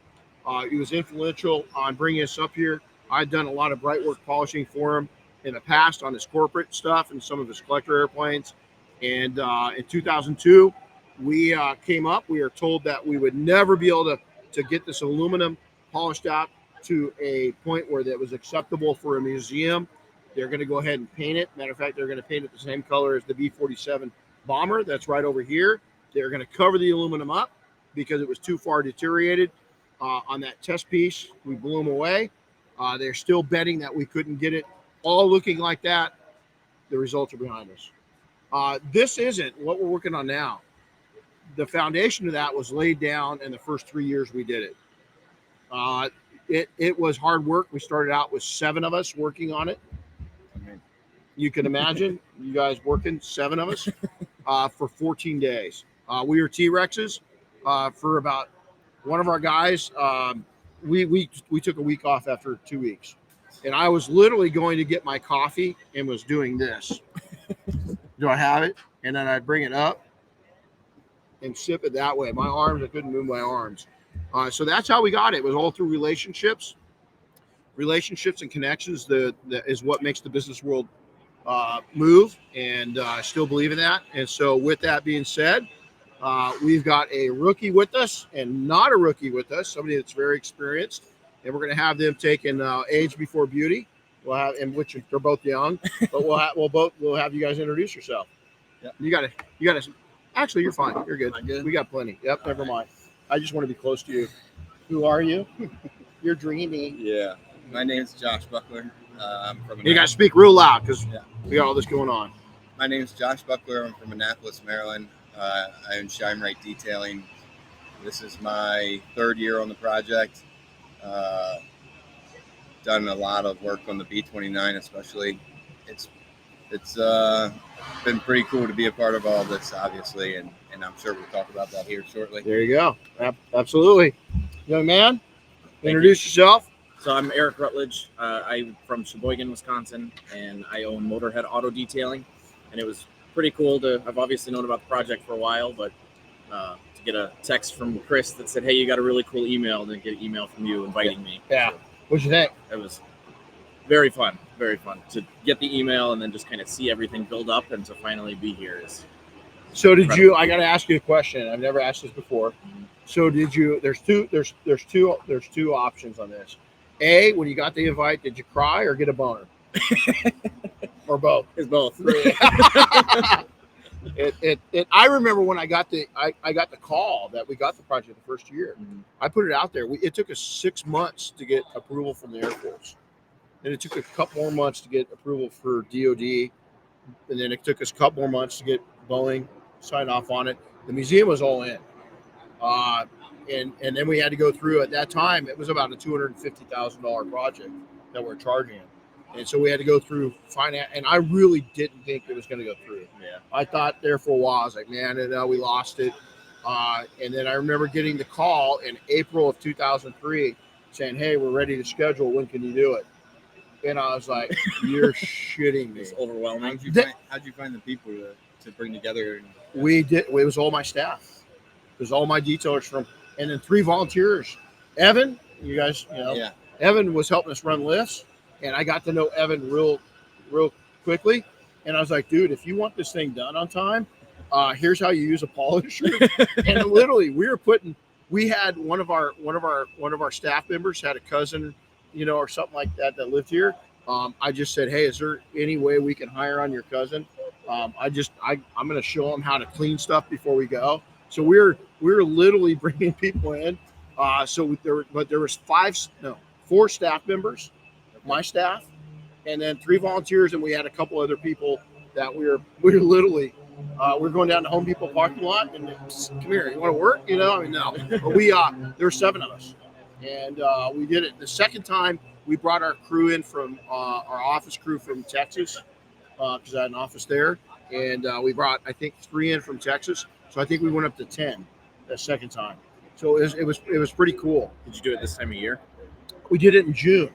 He was influential on bringing us up here. I'd done a lot of bright work polishing for him in the past on his corporate stuff and some of his collector airplanes. And in 2002, we came up. We were told that we would never be able to get this aluminum polished out to a point where that was acceptable for a museum. They're going to go ahead and paint it. Matter of fact, they're going to paint it the same color as the B-47 bomber that's right over here. They're going to cover the aluminum up because it was too far deteriorated. On that test piece, we blew them away. They're still betting that we couldn't get it all looking like that. The results are behind us. This isn't what we're working on now. The foundation of that was laid down in the first 3 years we did it. It was hard work. We started out with 7 of us working on it. You can imagine you guys working, 7 of us, for 14 days. We were T-Rexes for about one of our guys. We took a week off after 2 weeks, and I was literally going to get my coffee and was doing this. Do I have it? And then I'd bring it up and sip it that way. My arms, I couldn't move my arms. So that's how we got it. It was all through relationships and connections. That is what makes the business world move, and I still believe in that. And so with that being said, we've got a rookie with us and not a rookie with us, somebody that's very experienced, and we're going to have them taking age before beauty. We'll have, in which they're both young, but we'll have you guys introduce yourself. Yep. You got to. Actually, you're fine. You're good. Am I good? We got plenty. Yep. Never mind. I just want to be close to you. Who are you? You're dreamy. Yeah. My name's Josh Buckler. I'm from You got to speak real loud because Yeah. we got all this going on. My name's Josh Buckler. I'm from Annapolis, Maryland. I own Shine Right Detailing. This is my 3rd year on the project. Done a lot of work on the B-29 especially. It's been pretty cool to be a part of all this, obviously, and I'm sure we'll talk about that here shortly. There you go. Absolutely. Young man, introduce yourself. So I'm Eric Rutledge. I'm from Sheboygan, Wisconsin, and I own Motorhead Auto Detailing. And it was pretty cool I've obviously known about the project for a while, but to get a text from Chris that said, hey, you got a really cool email, and then get an email from you inviting me. Yeah. So What'd you think? it was very fun to get the email and then just kind of see everything build up and to finally be here. So did you? I got to ask you a question. I've never asked this before. So did you? There's two options on this. A, when you got the invite, did you cry or get a boner? or both? It's both. I remember when I got the call that we got the project the first year. Mm-hmm. I put it out there. It took us 6 months to get approval from the Air Force, and it took a couple more months to get approval for DoD, and then it took us a couple more months to get Boeing signed off on it. The museum was all in, and then we had to go through. At that time, it was about a $250,000 project that we're charging it. And so we had to go through finance, and I really didn't think it was going to go through. Yeah. I thought there for a while, I was like, man, we lost it. And then I remember getting the call in April of 2003 saying, hey, we're ready to schedule. When can you do it? And I was like, you're shitting me. It's overwhelming. How'd you find the people to bring together? We did. It was all my staff. It was all my detailers and then 3 volunteers. Evan, you guys, Yeah. Evan was helping us run lifts. And I got to know Evan real quickly. And I was like, dude, if you want this thing done on time, here's how you use a polisher. And literally we had one of our staff members had a cousin, or something like that lived here. I just said, hey, is there any way we can hire on your cousin? I'm going to show him how to clean stuff before we go. So we're literally bringing people in. There was 4 staff members, my staff, and then 3 volunteers, and we had a couple other people that we're literally we're going down to Home Depot parking lot and come here, you want to work? No. But there were 7 of us, and we did it. The second time we brought our crew in from our office crew from Texas, because I had an office there, and we brought I think 3 in from Texas, so I think we went up to 10 the second time. So it was pretty cool. Did you do it this time of year? We did it in June,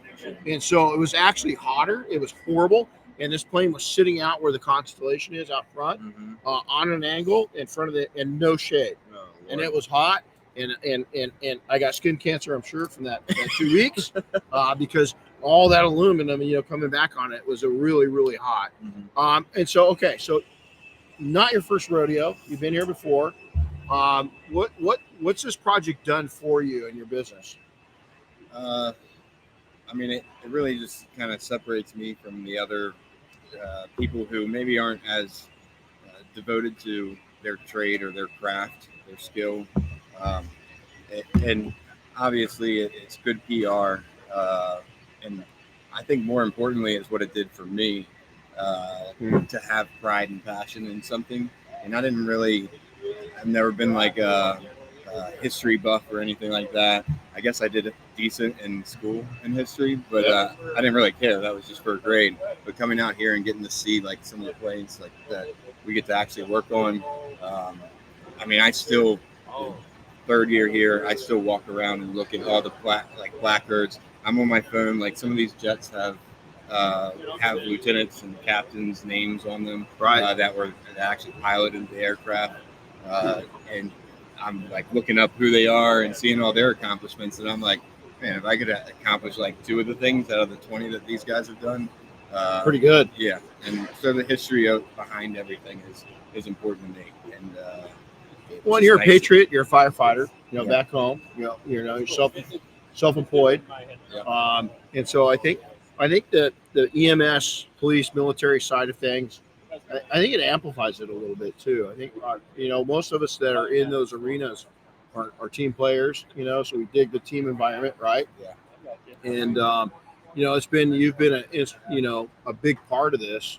and so it was actually hotter. It was horrible, and this plane was sitting out where the Constellation is out front, on an angle in front of and no shade, and it was hot, and I got skin cancer, I'm sure, from that 2 weeks, because all that aluminum, coming back on it was a really hot. And so so not your first rodeo. You've been here before. What's this project done for you and your business? It really just kind of separates me from the other people who maybe aren't as devoted to their trade or their craft, their skill. And obviously it's good PR. And I think more importantly is what it did for me, to have pride and passion in something. And I've never been like a history buff or anything like that. I guess I did decent in school in history, but I didn't really care. That was just for a grade. But coming out here and getting to see like some of the planes like that we get to actually work on. I still, 3rd year here, I still walk around and look at all the placards. I'm on my phone. Like some of these jets have lieutenants and captains' names on them, that actually piloted the aircraft, and I'm like looking up who they are and seeing all their accomplishments, and I'm like, man, if I could accomplish like 2 of the things out of the 20 that these guys have done, pretty good. Yeah, and so the history behind everything is important to me. And well, you're a patriot. You're a firefighter. Back home. You're self-employed. And so I think that the EMS, police, military side of things, I think it amplifies it a little bit too. I think most of us that are in those arenas are team players. So we dig the team environment, right? Yeah. And you've been a big part of this.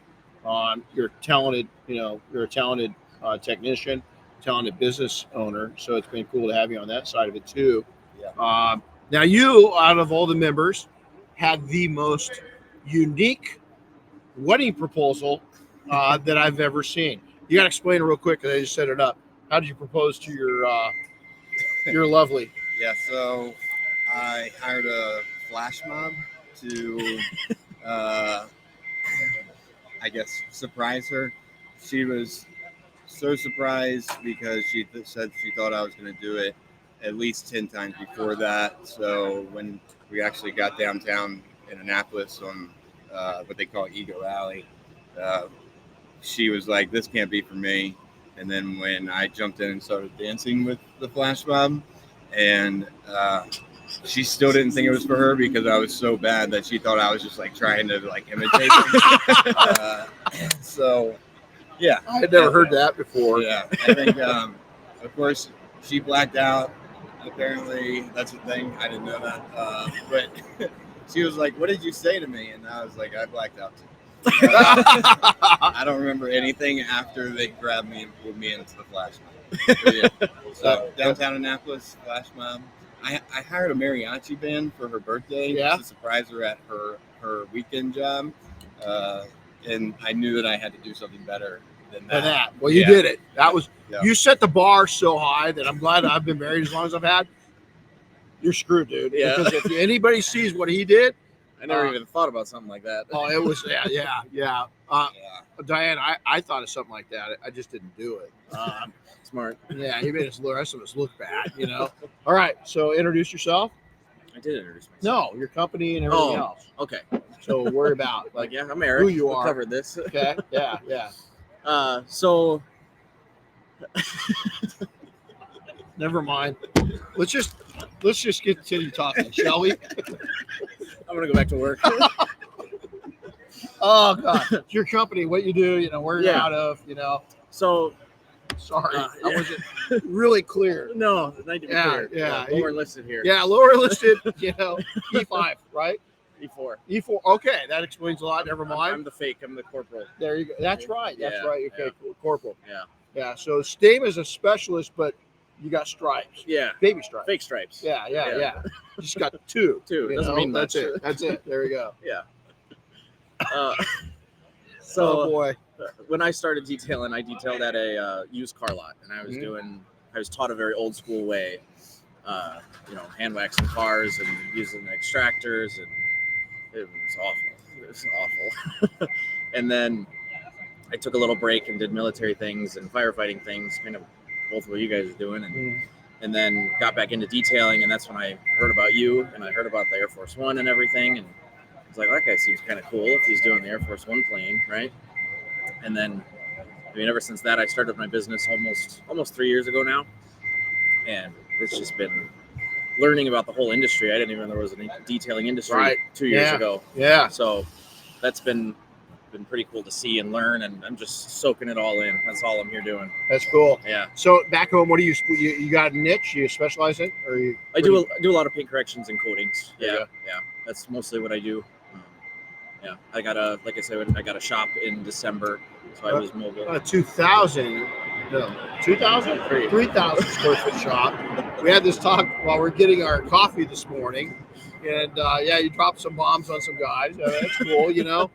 You're talented. You're a talented technician, talented business owner. So it's been cool to have you on that side of it too. Yeah. Now you, out of all the members, had the most unique wedding proposal that I've ever seen. You got to explain it real quick because I just set it up. How did you propose to your lovely? Yeah, so I hired a flash mob to, I guess, surprise her. She was so surprised because she said she thought I was going to do it at least 10 times before that. So when we actually got downtown in Annapolis on what they call Ego Alley, she was like, this can't be for me. And then when I jumped in and started dancing with the flash mob, and she still didn't think it was for her because I was so bad that she thought I was just like trying to like imitate them. So, yeah. I had never heard that before. Yeah. I think, of course, she blacked out. Apparently, that's a thing. I didn't know that. But she was like, "What did you say to me?" And I was like, "I blacked out too." I don't remember anything after they grabbed me and pulled me into the flash mob. But yeah. So downtown Annapolis, flash mob. I hired a mariachi band for her birthday to surprise her at her weekend job, and I knew that I had to do something better than that. Well, you did it. That was you set the bar so high that I'm glad I've been married as long as I've had. You're screwed, dude. Yeah. Because if anybody sees what he did, I never even thought about something like that. Oh, it was yeah. Diane, I thought of something like that. I just didn't do it. Smart. Yeah, you made the rest of us look bad, you know. All right, so introduce yourself. I did introduce myself. No, your company and everything else. Okay. So worry about yeah, I'm Eric. Who you We are. covered this. Okay. Yeah. So never mind. Let's just continue talking, shall we? I'm gonna go back to work. Oh God, it's your company, what you do, you know, where you're out of, you know. So sorry, I wasn't really clear. No, not to be clear. Yeah. Lower listed here. Yeah, lower listed, you know, E5, right? E4. E4. Okay, that explains a lot. Never mind. I'm the fake. I'm the corporal. There you go. That's right. That's Yeah, right. Okay, corporal. Yeah. Yeah. So Stame is a specialist, but you got stripes. Yeah. Baby stripes. Fake stripes. Yeah. Just got two. Two. You Doesn't know? mean That's much. it. That's it. There you go. Yeah. Oh boy. When I started detailing, I detailed at a used car lot, and I was taught a very old school way, hand waxing cars and using extractors, and it was awful. It was awful. And then I took a little break and did military things and firefighting things, kind of both what you guys are doing, and then got back into detailing, and that's when I heard about you, and I heard about the Air Force One and everything, and I was like, that guy seems kind of cool if he's doing the Air Force One plane, right? And then, ever since that, I started my business almost 3 years ago now, and it's just been learning about the whole industry. I didn't even know there was a detailing industry 2 years ago. Yeah. So that's been pretty cool to see and learn, and I'm just soaking it all in. That's all I'm here doing. That's cool. Yeah. So back home, what do you got a niche? You specialize in, or you? I do a lot of paint corrections and coatings. Yeah. Yeah. That's mostly what I do. I got a shop in December, so I was mobile. 2,000 3,000 square foot shop. We had this talk while we're getting our coffee this morning, and you dropped some bombs on some guys. That's cool, you know.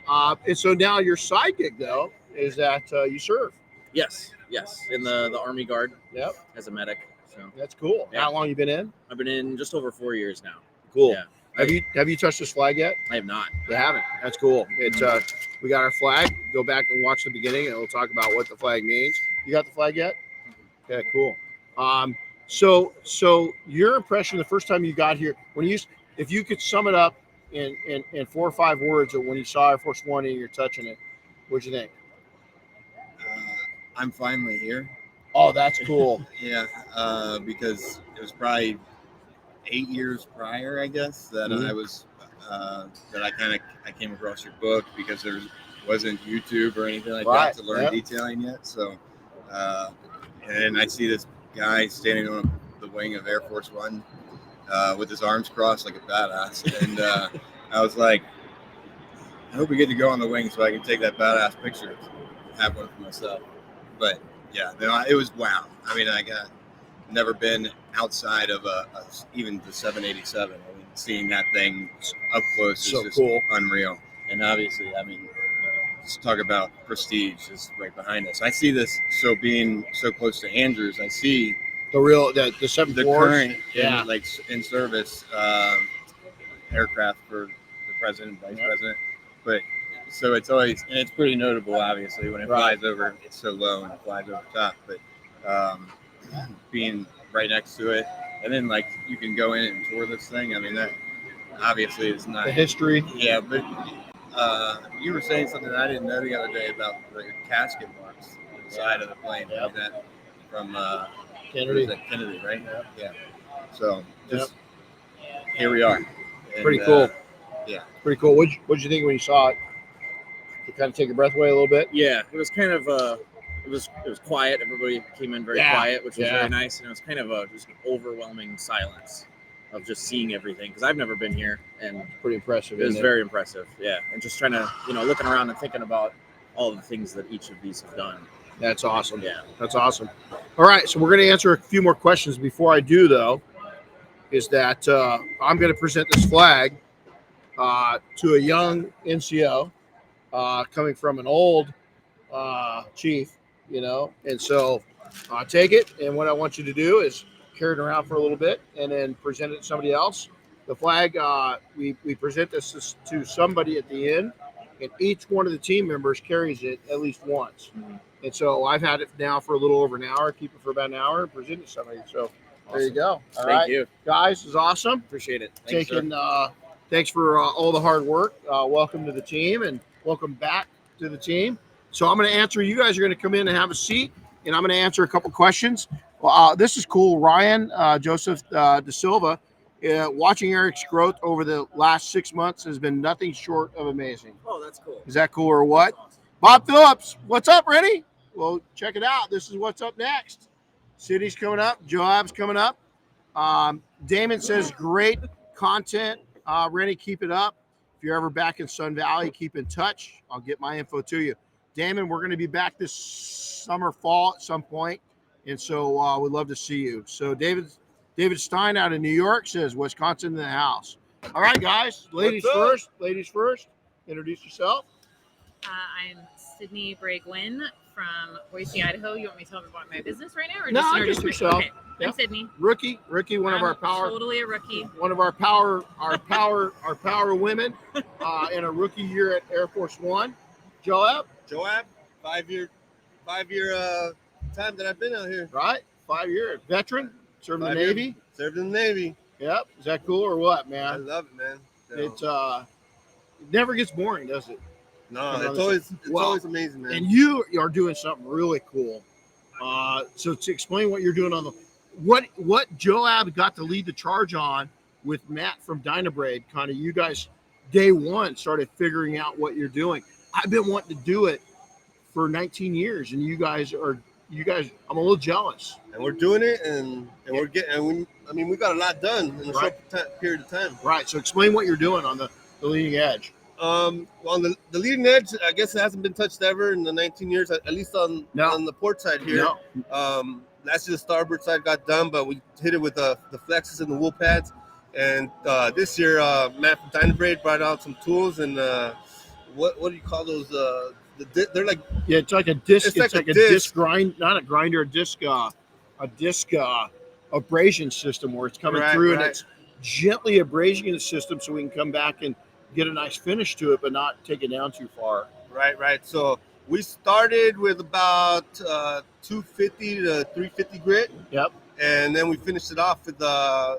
And so now your side gig though is that you serve. Yes, in the Army Guard. Yep. As a medic. So that's cool. Yeah. How long you been in? I've been in just over 4 years now. Cool. Yeah. Have you touched this flag yet? I have not. You haven't. That's cool. It's we got our flag. Go back and watch the beginning, and we'll talk about what the flag means. You got the flag yet? Okay, cool. So your impression the first time you got here, if you could sum it up in 4 or 5 words of when you saw Air Force One and you're touching it, what'd you think? I'm finally here. Oh, that's cool. Yeah, because it was probably 8 years prior, I guess, that I was that I came across your book because there wasn't YouTube or anything like that to learn detailing yet. So, and I see this guy standing on the wing of Air Force One with his arms crossed like a badass, and I was like, I hope we get to go on the wing so I can take that badass picture, have one for myself. But yeah, it was wow. I mean, never been outside of even the 787. I mean, seeing that thing up close is just cool. Unreal. And obviously, I mean, let's talk about prestige is right behind us. I see this, so being so close to Andrews, I see the 7 the current in service aircraft for the president, vice president. But so it's always, and it's pretty notable, obviously, when it flies over, it's so low and it flies over top. But being right next to it, and then you can go in and tour this thing. I mean, that obviously is not the history. Yeah, but you were saying something I didn't know the other day about the casket marks on the side of the plane. Like that from Kennedy. Kennedy, right? Yeah. So just here we are. And, Pretty cool. Yeah. Pretty cool. What'd you think when you saw it? Did it kind of take your breath away a little bit? Yeah, it was kind of it was quiet. Everybody came in very quiet, which was very nice, and it was kind of just an overwhelming silence of just seeing everything because I've never been here, and pretty impressive. It was very impressive, yeah, and just trying to looking around and thinking about all the things that each of these have done. That's awesome. Yeah, that's awesome. All right, so we're going to answer a few more questions. Before I do, though, is that I'm going to present this flag to a young NCO coming from an old chief, and so take it. And what I want you to do is carry it around for a little bit and then present it to somebody else. The flag, we present this to somebody at the end, and each one of the team members carries it at least once. And so I've had it now for a little over an hour, keep it for about an hour, and present it to somebody. So there you go. All right, Thank you. Guys, is awesome. Appreciate it. Thanks, Thanks for all the hard work. Welcome to the team and welcome back to the team. So I'm going to answer. You guys are going to come in and have a seat, and I'm going to answer a couple questions. This is cool. Ryan Joseph Da Silva, watching Eric's growth over the last 6 months has been nothing short of amazing. Oh, that's cool. Is that cool or what? Awesome. Bob Phillips, what's up, Renny? Well, check it out. This is what's up next. City's coming up. Joab's coming up. Damon says, great content. Renny, keep it up. If you're ever back in Sun Valley, keep in touch. I'll get my info to you. Damon, we're going to be back this summer, fall at some point, and so we'd love to see you. So David Stein out of New York says, Wisconsin in the house. All right, guys. Ladies first. Ladies first. Introduce yourself. I'm Sydney Bray-Gwynn from Boise, Idaho. You want me to tell them about my business right now, or No, just introduce just myself? yourself. Okay. Yep. I'm Sydney. Rookie, one of our power. Totally a rookie. One of our power women in a rookie year at Air Force One. Joab, 5 year time that I've been out here. Right, 5 year veteran, served in the Navy. Served in the Navy. Yep. Is that cool or what, man? I love it, man. It never gets boring, does it? No, it's always amazing, man. And you are doing something really cool. So to explain what you're doing on the what Joab got to lead the charge on with Matt from Dynabraid, kind of you guys day one started figuring out what you're doing. I've been wanting to do it for 19 years, and you guys I'm a little jealous. And we're doing it, and we're getting. We got a lot done in a short period of time. Right. So explain what you're doing on the leading edge. On the leading edge, I guess it hasn't been touched ever in the 19 years, at least on the port side here. No. Last year the starboard side got done, but we hit it with the flexes and the wool pads. And this year, Matt from Dynabraid brought out some tools and what do you call those? They're like it's like a disc. It's like a disc grind, not a grinder, a disc abrasion system where it's coming through and it's gently abrasing the system so we can come back and get a nice finish to it, but not take it down too far. Right. So we started with about 250 to 350 grit. Yep. And then we finished it off with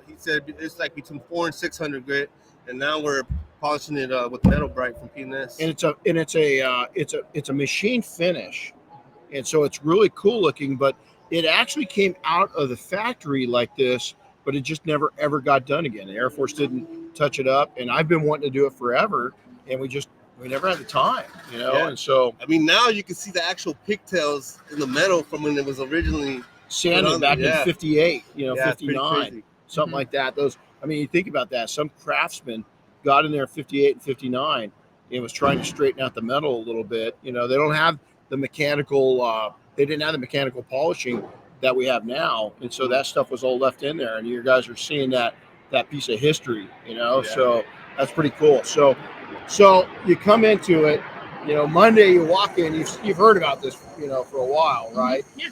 he said it's like between 400 and 600 grit, and now we're polishing it with Metal Bright from P&S. And it's a machine finish, and so it's really cool looking. But it actually came out of the factory like this, but it just never ever got done again. The Air Force didn't touch it up, and I've been wanting to do it forever, and we never had the time, Yeah. And so now you can see the actual pigtails in the metal from when it was originally sanded back in 58, 59, something Mhm. like that. You think about that. Some craftsman got in there 58 and 59 and was trying to straighten out the metal a little bit. They don't have the mechanical, they didn't have the mechanical polishing that we have now. And so that stuff was all left in there. And you guys are seeing that piece of history, so that's pretty cool. So you come into it, Monday you walk in, you've heard about this, for a while, right? Yeah.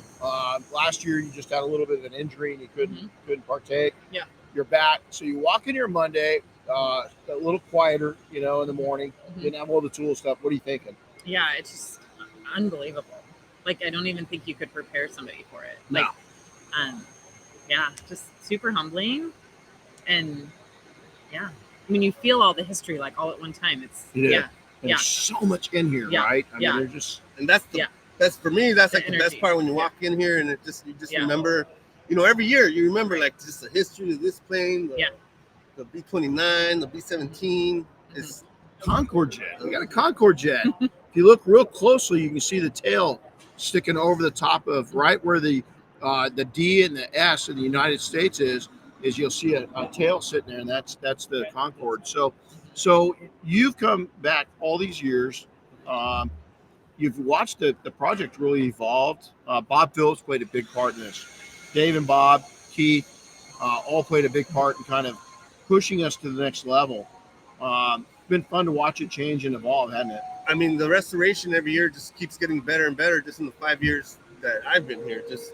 Last year you just had a little bit of an injury and you couldn't partake. Yeah. You're back. So you walk in here Monday, a little quieter, in the morning, didn't have all the tool stuff. What are you thinking? Yeah, it's just unbelievable. Like, I don't even think you could prepare somebody for it. No. Just super humbling. And you feel all the history like all at one time. There's so much in here, right? They're just, and that's for me. That's like the best energy. part when you walk in here and you just remember, every year you remember like just the history of this plane, the B29, the B17. It's Concorde jet. We got a Concorde jet. If you look real closely, you can see the tail sticking over the top of right where the D and the S in the United States is you'll see a tail sitting there, and that's the Concorde. So you've come back all these years. You've watched the project really evolved. Bob Phillips played a big part in this. Dave and Bob, Keith, all played a big part in kind of pushing us to the next level. Been fun to watch it change and evolve, hasn't it? I mean, the restoration every year just keeps getting better and better. Just in the 5 years that I've been here, just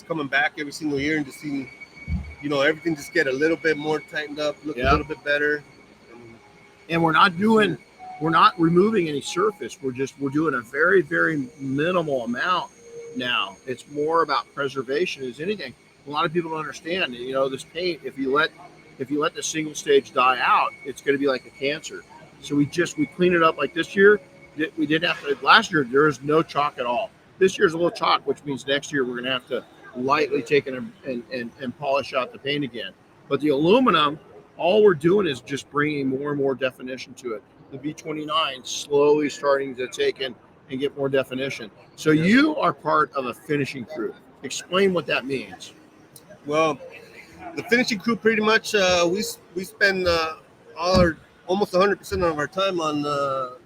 coming back every single year and just seeing, everything just get a little bit more tightened up, look a little bit better. And we're not removing any surface. We're doing a very, very minimal amount now. It's more about preservation as anything. A lot of people don't understand. This paint, if you let the single stage die out, it's going to be like a cancer. So we clean it up. Like this year, we didn't have to. Last year there was no chalk at all. This year's a little chalk, which means next year we're going to have to lightly take it and polish out the paint again. But the aluminum, all we're doing is just bringing more and more definition to it. The B29 slowly starting to take in and get more definition. So you are part of a finishing crew. Explain what that means. Well, the finishing crew pretty much we spend almost 100% of our time on the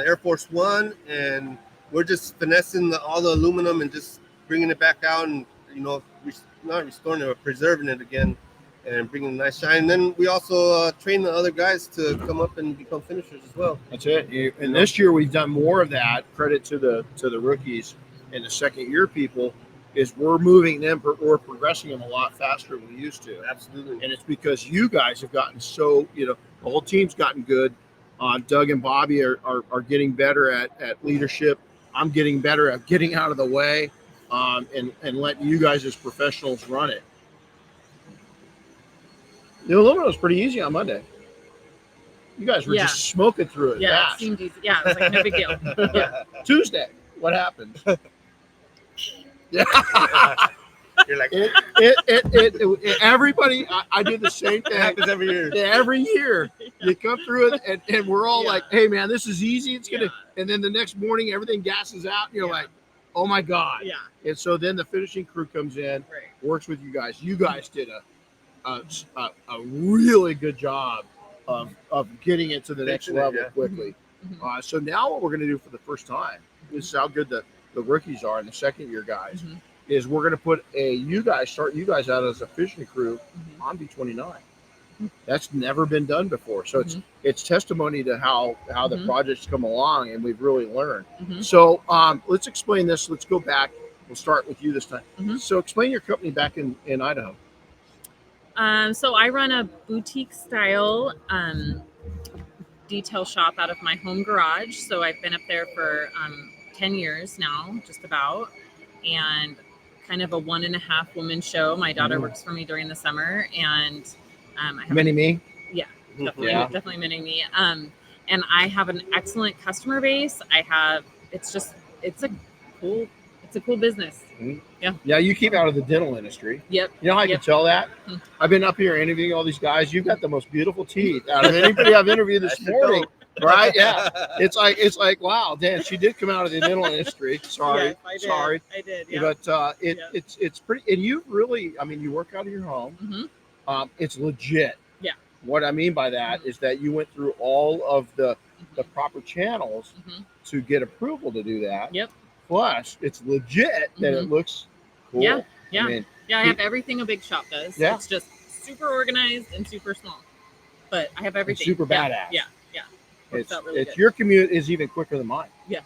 Air Force One, and we're just finessing all the aluminum and just bringing it back out and not restoring it, but preserving it again and bringing a nice shine. And then we also train the other guys to come up and become finishers as well. That's it. And this year we've done more of that. Credit to the rookies and the second year people. Is we're moving them, we're progressing them a lot faster than we used to. Absolutely. And it's because you guys have gotten so, the whole team's gotten good. Doug and Bobby are getting better at leadership. I'm getting better at getting out of the way and letting you guys as professionals run it. The aluminum was pretty easy on Monday. You guys were just smoking through it. Yeah, fast. it seemed easy. Yeah, it was like no big deal. Yeah. Tuesday, what happened? Yeah. You're like everybody. I do the same thing. It happens every year. Every year, you come through it, and we're all like, "Hey, man, this is easy. It's gonna." And then the next morning, everything gasses out. And you're like, "Oh my god!" Yeah. And so then the finishing crew comes in, works with you guys. You guys did a really good job of getting it to the next level quickly. So now what we're going to do for the first time, this is how good the rookies are and the second year guys, is we're going to put you guys out as a fishing crew on B29. That's never been done before. So it's testimony to how the project's come along, and we've really learned. So let's explain this. Let's go back. We'll start with you this time. So explain your company back in Idaho. So I run a boutique style detail shop out of my home garage. So I've been up there for 10 years now, just about, and kind of a 1.5 woman show. My daughter works for me during the summer, and I have Mini-me? Yeah, definitely mini-me. And I have an excellent customer base. It's a cool business. Yeah, you keep out of the dental industry. Yep. You know how I can tell that? I've been up here interviewing all these guys. You've got the most beautiful teeth out of anybody I've interviewed this morning. Right? Yeah. It's like, wow, Dan, she did come out of the dental industry. Sorry. Yes, I did. Yeah. But it's pretty, and you really, you work out of your home. It's legit. Yeah. What I mean by that is that you went through all of the proper channels to get approval to do that. Yep. Plus, it's legit that it looks cool. Yeah. I have everything a big shop does. Yeah. It's just super organized and super small. But I have everything. Super badass. Yeah. Works out really good. Your commute is even quicker than mine. Yeah.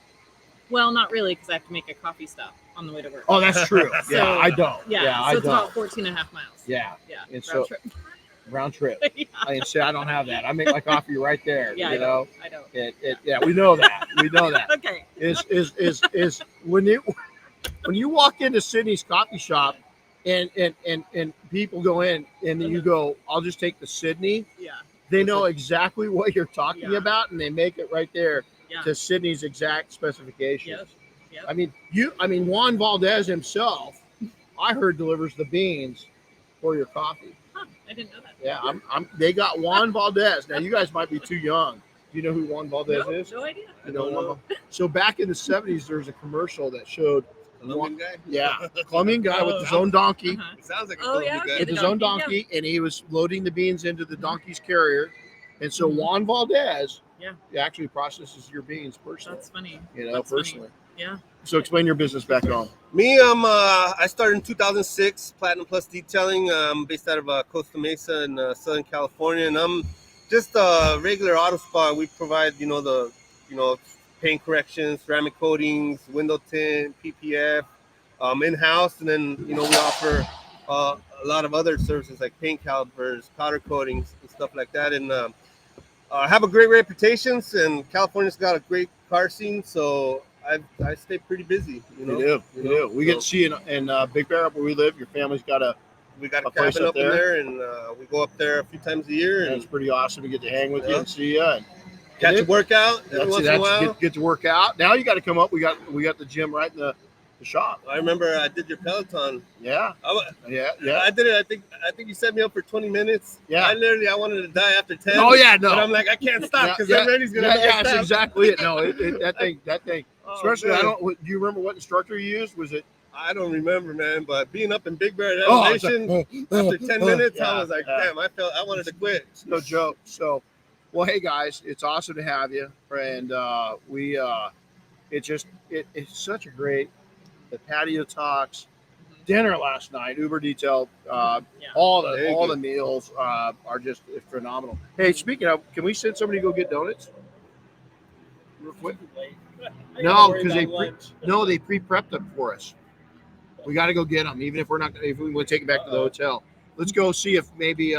Well, not really, because I have to make a coffee stop on the way to work. Oh, that's true. So, I don't. Yeah, so it's about 14.5 miles. Yeah. And round trip. Yeah. I don't have that. I make my coffee right there. Yeah, you know. I don't. Yeah, we know that. We know that. Okay. Is when you walk into Sydney's coffee shop, and people go in, and then you go, "I'll just take the Sydney." Yeah. They know exactly what you're talking about, and they make it right there to Sydney's exact specifications. Yep. Juan Valdez himself, I heard, delivers the beans for your coffee. I didn't know that. Yeah, they got Juan Valdez. Now you guys might be too young. Do you know who Juan Valdez is? No idea. You know Juan So back in the 70s, there was a commercial that showed Colombian guy? Yeah, Colombian guy with his own donkey. It sounds like a Oh, Colombian yeah, guy. With his own donkey, and he was loading the beans into the donkey's carrier. And so Juan Valdez actually processes your beans personally. That's funny. You know, That's funny. personally. Yeah. So explain your business back home. Me, I started in 2006, Platinum Plus Detailing. I'm based out of Costa Mesa in Southern California, and I'm just a regular auto spa. We provide, paint corrections, ceramic coatings, window tint, PPF, in-house, and then, we offer a lot of other services like paint calipers, powder coatings, and stuff like that. And I have a great reputation, and California's got a great car scene, so I stay pretty busy. You do. We get to see in Big Bear, where we live. Your family's got a place cabin up in there, and we go up there a few times a year. And it's pretty awesome to get to hang with you and see you. And catch a workout every that's once in a while. Get to work out. Now you got to come up. We got the gym right in the shop. I remember I did your Peloton. Yeah. Yeah. I did it. I think you set me up for 20ty minutes. Yeah. I wanted to die after 10. Oh yeah, no. But I'm like, I can't stop because everybody's gonna. Yeah, that's exactly it. No, that thing. Especially, man. do you remember what instructor you used? Was it? I don't remember, man. But being up in Big Bear at Oh, elevation, after 10 minutes, I was like, yeah. damn, I wanted to quit. It's no joke. So, well, hey guys, it's awesome to have you, and it's such a great the patio talks, dinner last night, Uber detailed, all the meals are just phenomenal. Hey, speaking of, can we send somebody to go get donuts? Real quick. No, because they pre-prepped them for us. We got to go get them, even if we want to take it back to the hotel. Let's go see if maybe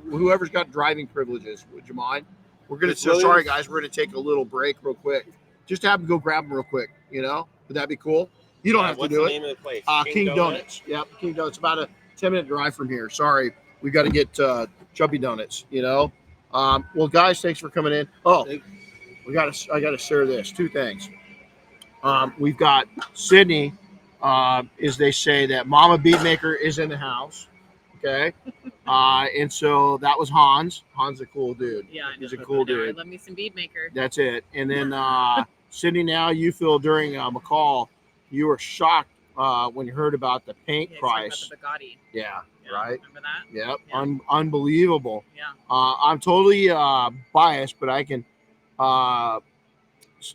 whoever's got driving privileges. Would you mind? Sorry guys, we're gonna take a little break real quick. Just have them go grab them real quick. Would that be cool? You don't have to do What's it. the name of the place? King Donuts. Yep, King Donuts. About a 10-minute drive from here. Sorry, we got to get Chubby Donuts. Well, guys, thanks for coming in. Oh, I got to share this. Two things. We've got Sydney, as they say, that Mama Beatmaker is in the house. Okay. And so that was Hans. Hans is a cool dude. Yeah, I know. He's a cool dude. I love me some bead maker. That's it. And then Sydney, now you feel during McCall, you were shocked when you heard about the paint price. About the Bugatti. Yeah, right. Remember that? Yep. Yeah. Unbelievable. Yeah. I'm totally biased, but I can.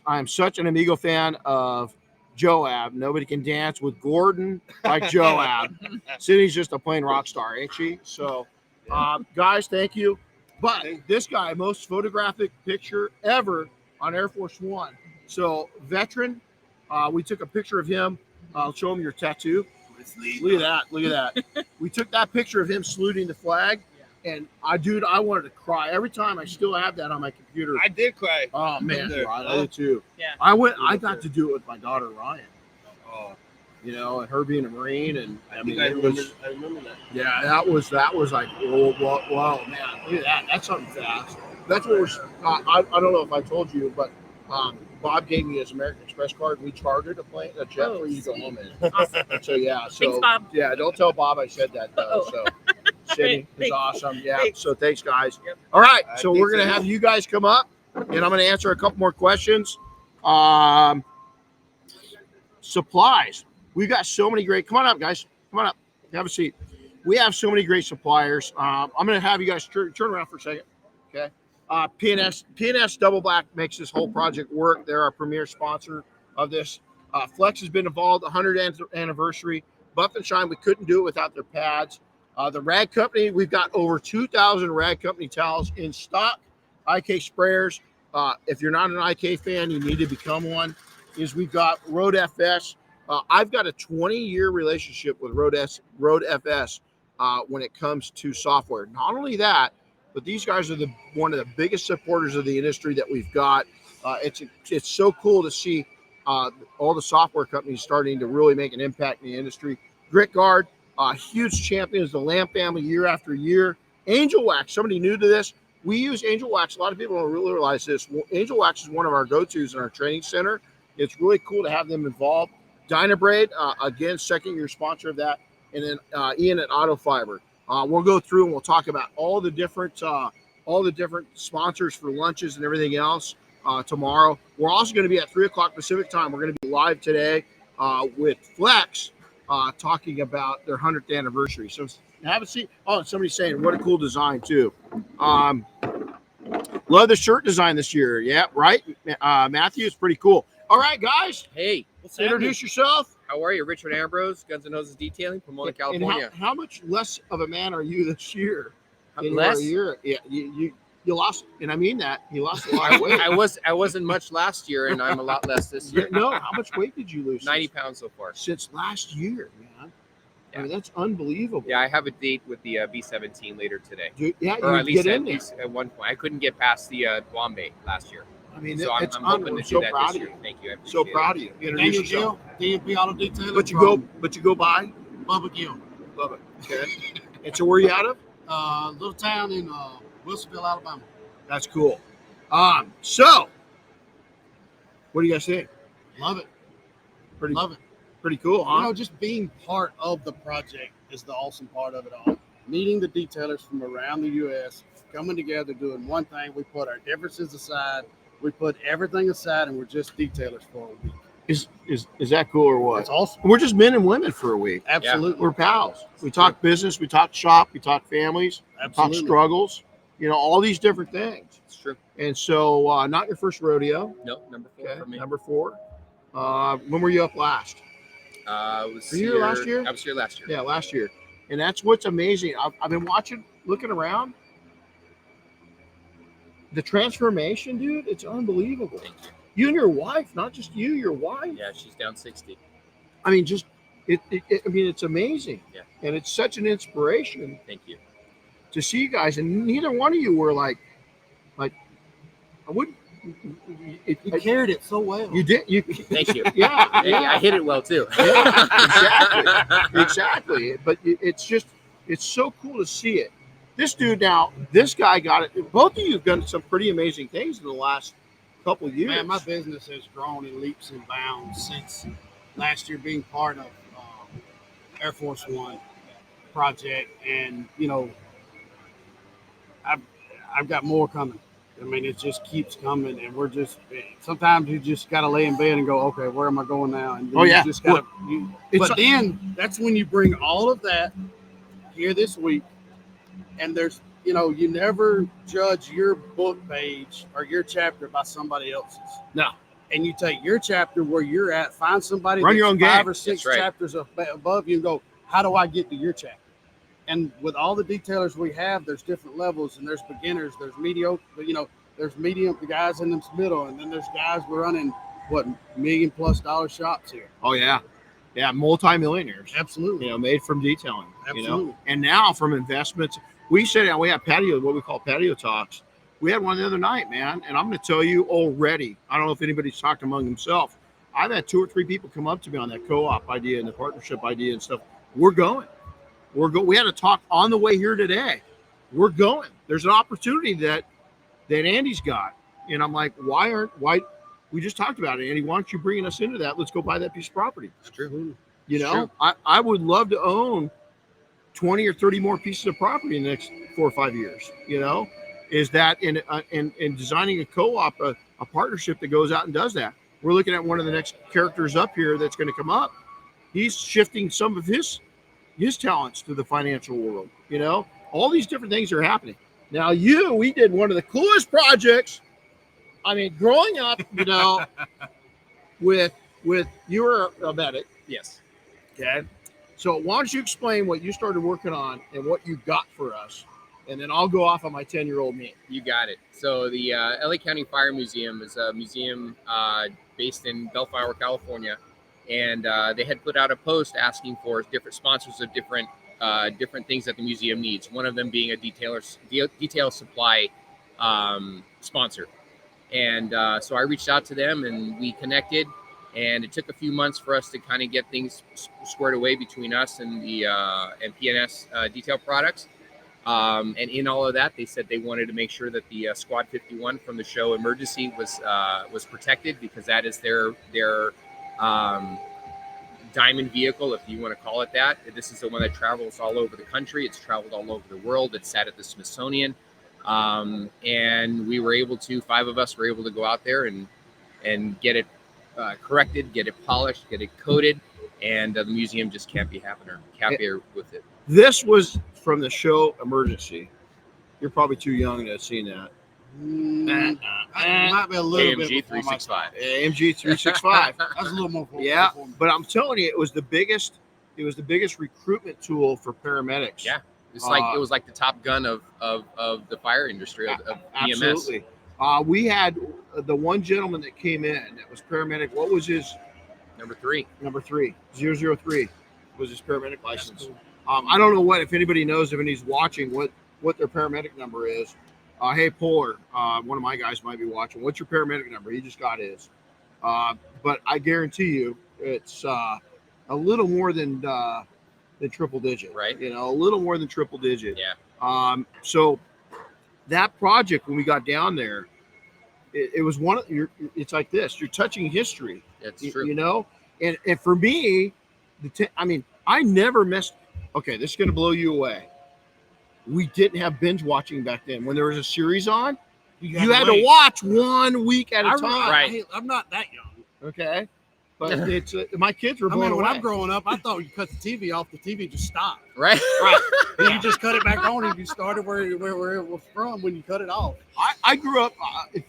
I'm such an Amigo fan of Joab. Nobody can dance with Gordon like Joab. Sydney's just a plain rock star, ain't she? So, guys, thank you. But this guy, most photographic picture ever on Air Force One. So, veteran, we took a picture of him. I'll show him your tattoo. Look at that. Look at that. We took that picture of him saluting the flag. And I wanted to cry every time. I still have that on my computer. I did cry. Oh man, I did too. Yeah. I got to do it with my daughter Ryan. Oh, and her being a Marine, and I remember that. Yeah, that was like, whoa, man, look at that. That's something fast. That's what we're. I don't know if I told you, but Bob gave me his American Express card. We chartered a jet for you to go home in. Awesome. So yeah, Thanks, Bob. Yeah, don't tell Bob I said that though. So. Sydney is awesome. Yeah. So thanks, guys. All right. So we're going to have you guys come up, and I'm going to answer a couple more questions. Supplies. We've got so many great. Come on up, guys. Come on up. Have a seat. We have so many great suppliers. I'm going to have you guys turn around for a second. Okay. PNS Double Black makes this whole project work. They're our premier sponsor of this. Flex has been involved. 100th anniversary. Buff and Shine. We couldn't do it without their pads. The Rag Company, we've got over 2,000 Rag Company towels in stock. IK sprayers. If you're not an IK fan, you need to become one. We've got Road FS. I've got a 20-year relationship with Road FS when it comes to software. Not only that, but these guys are one of the biggest supporters of the industry that we've got. It's so cool to see all the software companies starting to really make an impact in the industry. Grit Guard. Huge champions, the Lamb family year after year. Angel Wax, somebody new to this. We use Angel Wax. A lot of people don't really realize this. Angel Wax is one of our go-tos in our training center. It's really cool to have them involved. Dynabraid, again, second-year sponsor of that. And then Ian at Auto Fiber. We'll go through and we'll talk about all the different sponsors for lunches and everything else tomorrow. We're also going to be at 3:00 Pacific time. We're going to be live today with Flex talking about their 100th anniversary. So have a seat. Oh, somebody's saying what a cool design too. Love the shirt design this year. Yeah, right. Matthew, it's pretty cool. All right, guys. Hey, Introduce yourself. How are you? Richard Ambrose, Guns N' Roses Detailing, Pomona, And California. how much less of a man are you this year? than you were Less? a year. Yeah, you lost, and I mean that. You lost a lot of weight. I wasn't much last year, and I'm a lot less this year. No, how much weight did you lose? 90 pounds so far. Since last year, man. I mean, that's unbelievable. Yeah, I have a date with the B-17 later today. Yeah, or you at least get in there. at one point. I couldn't get past the Bombay last year. I mean, so it's I'm hoping to unreal. do So that proud this of year. you. Thank you. I So appreciate proud it. of you. Introduce yourself. DMP Auto Detailing. But you go by Bubba Gill. Bubba. Okay. And so where are you out of? Little town in Wilsonville, Alabama. That's cool. So what do you guys think? Love it. Pretty Love it. Pretty cool, huh? You know, just being part of the project is the awesome part of it all. Meeting the detailers from around the U.S., coming together, doing one thing. We put our differences aside. We put everything aside, and we're just detailers for a week. Is that cool or what? That's awesome. We're just men and women for a week. Absolutely. We're pals. We talk business, we talk shop, we talk families, Absolutely. talk struggles, all these different things. It's true. And so not your first rodeo. No, number 4 for me. Number 4. When were you up last? I was Were you here last year? I was here last year. Yeah, last year. And that's what's amazing. I've been looking around. The transformation, dude, it's unbelievable. Thank you. You and your wife, not just you, your wife. Yeah, she's down 60. I mean, it's amazing. Yeah. And it's such an inspiration. Thank you. To see you guys, and neither one of you were like I wouldn't. You carried it so well. You did. Thank you. Yeah, I hit it well too. Yeah, exactly. But it's so cool to see it. This dude now, this guy got it. Both of you have done some pretty amazing things in the last couple of years. Man, my business has grown in leaps and bounds since last year being part of Air Force One project, and I've got more coming. I mean, it just keeps coming, and we're just sometimes you just got to lay in bed and go, okay, where am I going now? And then you just got to. But then that's when you bring all of that here this week, and there's you never judge your book page or your chapter by somebody else's. No. And you take your chapter where you're at, find somebody Run your own 5 game. or 6 That's right. chapters above you, and go, how do I get to your chapter? And with all the detailers we have, there's different levels, and there's beginners, there's mediocre, there's medium, the guys in the middle, and then there's guys we're running $1 million+ shops here. Oh yeah, multi-millionaires. Absolutely. Made from detailing. Absolutely. And now from investments. We sit down. We have what we call patio talks. We had one the other night, man, and I'm going to tell you already. I don't know if anybody's talked among themselves. I've had 2 or 3 people come up to me on that co-op idea and the partnership idea and stuff. We're going. We had a talk on the way here today. We're going. There's an opportunity that Andy's got, and I'm like, why? We just talked about it, Andy. Why aren't you bringing us into that? Let's go buy that piece of property. It's true. True. I would love to own 20 or 30 more pieces of property in the next 4 or 5 years. Is that in designing a co-op, a partnership that goes out and does that. We're looking at one of the next characters up here that's going to come up. He's shifting some of his talents to the financial world. All these different things are happening. Now we did one of the coolest projects. I mean, growing up, with you were a medic. Yes. Okay. So why don't you explain what you started working on and what you got for us, and then I'll go off on my 10-year-old me. You got it. So the LA County Fire Museum is a museum based in Bellflower, California, and they had put out a post asking for different sponsors of different things that the museum needs. One of them being a detail supply sponsor. And so I reached out to them, and we connected. And it took a few months for us to kind of get things squared away between us and the and PNS detail products. And in all of that, they said they wanted to make sure that the Squad 51 from the show Emergency was protected, because that is their diamond vehicle, if you want to call it that. This is the one that travels all over the country. It's traveled all over the world. It's sat at the Smithsonian. And we were able to, 5 of us were able to go out there and get it corrected, get it polished, get it coated. And the museum just can't be happier with it. This was from the show Emergency. You're probably too young to have seen that. Might be a little bit AMG before my 365. AMG 365. That's a little more. Yeah, but I'm telling you, it was the biggest recruitment tool for paramedics. Yeah, it's like it was like the Top Gun of the fire industry of EMS. Absolutely. We had the one gentleman that came in that was paramedic. What was his number 3? Number 3, 003 was his paramedic license. I don't know if anybody knows if he's watching what their paramedic number is. Hey, Polar, one of my guys might be watching. What's your paramedic number? He just got his. But I guarantee you, it's a little more than triple digit. Right. You know, a little more than triple digit. Yeah. So that project, when we got down there, it was one of it's like this. You're touching history. That's true. You know, and for me, I never missed. Okay, this is going to blow you away. We didn't have binge watching back then. When there was a series on, you had to watch 1 week at a time. Right. I'm not that young. Okay. But it's my kids were blown when away. I'm growing up, I thought you cut the TV off, the TV just stopped. Right. And you just cut it back on and you started where it was from when you cut it off. I grew up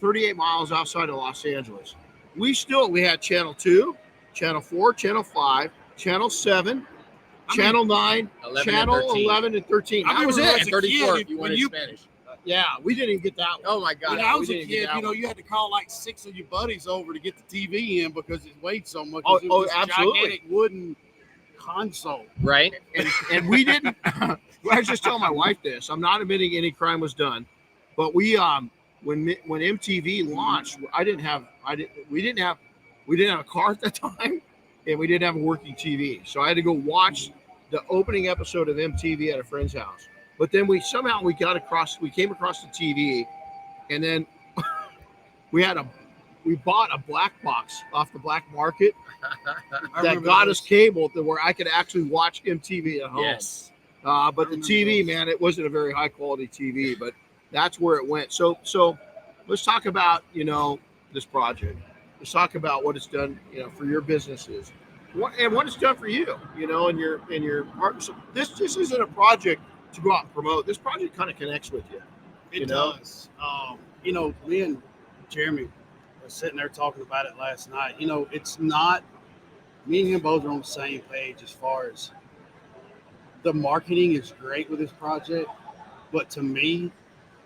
38 miles outside of Los Angeles. We had Channel 2, Channel 4, Channel 5, Channel 7, Channel 9, 11 Channel and 13. 11 and 13. I That was remember it. as a 34 if you wanted Spanish. Yeah, we didn't even get that one. Oh my God! When I was we a didn't get kid, that one. you had to call like 6 of your buddies over to get the TV in because it weighed so much. Oh, It was this absolutely. gigantic wooden console. Right. And we didn't. I was just telling my wife this. I'm not admitting any crime was done, but we when MTV launched, we didn't have a car at the time, and we didn't have a working TV. So I had to go watch the opening episode of MTV at a friend's house. But then we came across the TV, and then we bought a black box off the black market that got us cable to where I could actually watch MTV at home. Yes. But the TV, man, it wasn't a very high quality TV, but that's where it went. So let's talk about, this project. Let's talk about what it's done, for your businesses, what it's done for you, and your partner. So this isn't a project to go out and promote. This project kind of connects with you. It does. Me and Jeremy were sitting there talking about it last night. It's not, me and him both are on the same page as far as the marketing is great with this project. But to me,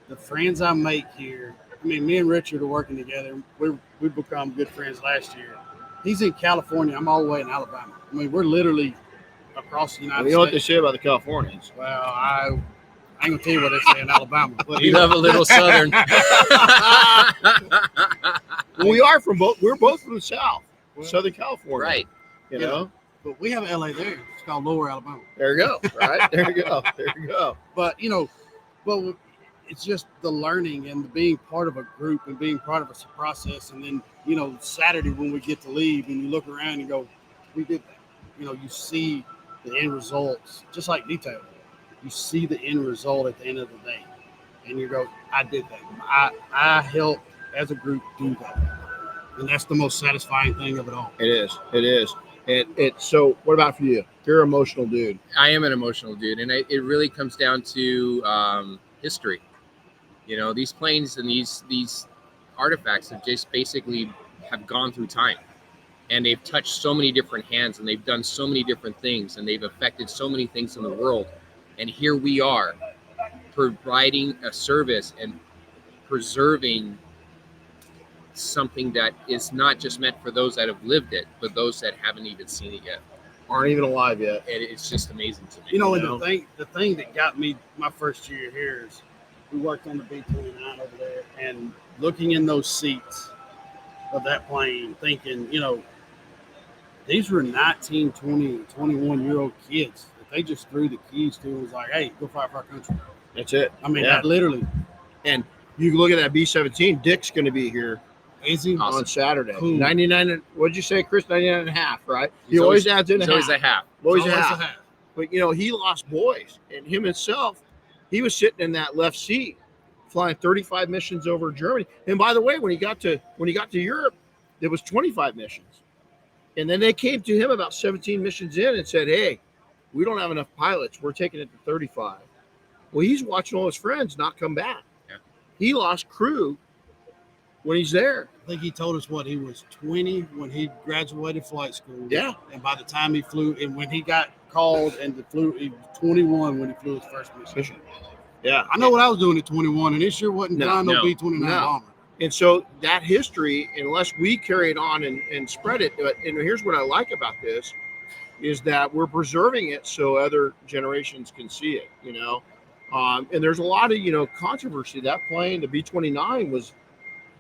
the friends I make here, me and Richard are working together. We've become good friends last year. He's in California. I'm all the way in Alabama. We're literally across the United States. You know what they say about the Californians? Well, I ain't gonna tell you what they say in Alabama. But You love a little Southern. Well, we're both from the South, Southern California. Right. You know? But we have LA there. It's called Lower Alabama. There you go. Right. There you go. There you go. But it's just the learning and the being part of a group and being part of a process. And then, Saturday when we get to leave and you look around and go, we did that. You see the end results, just like detail. You see the end result at the end of the day. And you go, I did that. I helped as a group do that. And that's the most satisfying thing of it all. It is. It is. So what about for you? You're an emotional dude. I am an emotional dude, and it really comes down to history. These planes and these artifacts have just basically have gone through time, and they've touched so many different hands, and they've done so many different things, and they've affected so many things in the world. And here we are, providing a service and preserving something that is not just meant for those that have lived it, but those that haven't even seen it yet, aren't even alive yet. And it's just amazing to me. And the thing that got me my first year here is we worked on the B-29 over there, and looking in those seats of that plane, thinking, these were 19, 20, 21-year-old kids that they just threw the keys to and was like, hey, go fight for our country. That's it. That literally. And you look at that B-17, Dick's going to be here Is he? On Saturday? Cool. 99. What'd you say, Chris? 99 and a half, right? He's He always always- adds in he's a always half. a half. Always a Always a half. half. But he lost boys, and him himself, he was sitting in that left seat, flying 35 missions over Germany. And by the way, when he got to Europe, there was 25 missions, and then they came to him about 17 missions in and said, "Hey, we don't have enough pilots. We're taking it to 35." Well, he's watching all his friends not come back. Yeah. He lost crew when he's there. I think he told us he was 20 when he graduated flight school. Yeah. And by the time he flew, and when he got called and he was 21 when he flew his first mission. Yeah. I know what I was doing at 21, and it sure wasn't No, flying no no, B-29 no. bomber. And so that history, unless we carry it on and spread it, and here's what I like about this, is that we're preserving it so other generations can see it, and there's a lot of, controversy. That plane, the B-29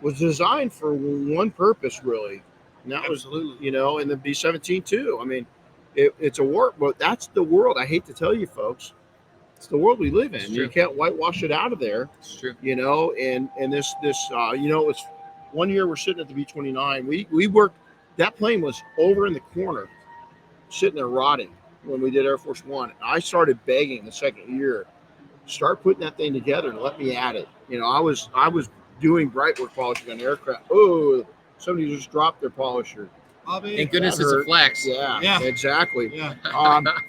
was designed for one purpose, really. And that Absolutely. was, and the B-17 too. I mean, it's a war, but that's the world. I hate to tell you folks, it's the world we live in. It's You true. can't whitewash it out of there. It's true. And this it's one year we're sitting at the B-29. We worked, that plane was over in the corner, sitting there rotting when we did Air Force One. I started begging the second year, start putting that thing together and let me at it. I was doing bright work polishing on the aircraft. Oh, somebody just dropped their polisher. Thank goodness That it's a hurt. flex. Yeah, exactly. Yeah.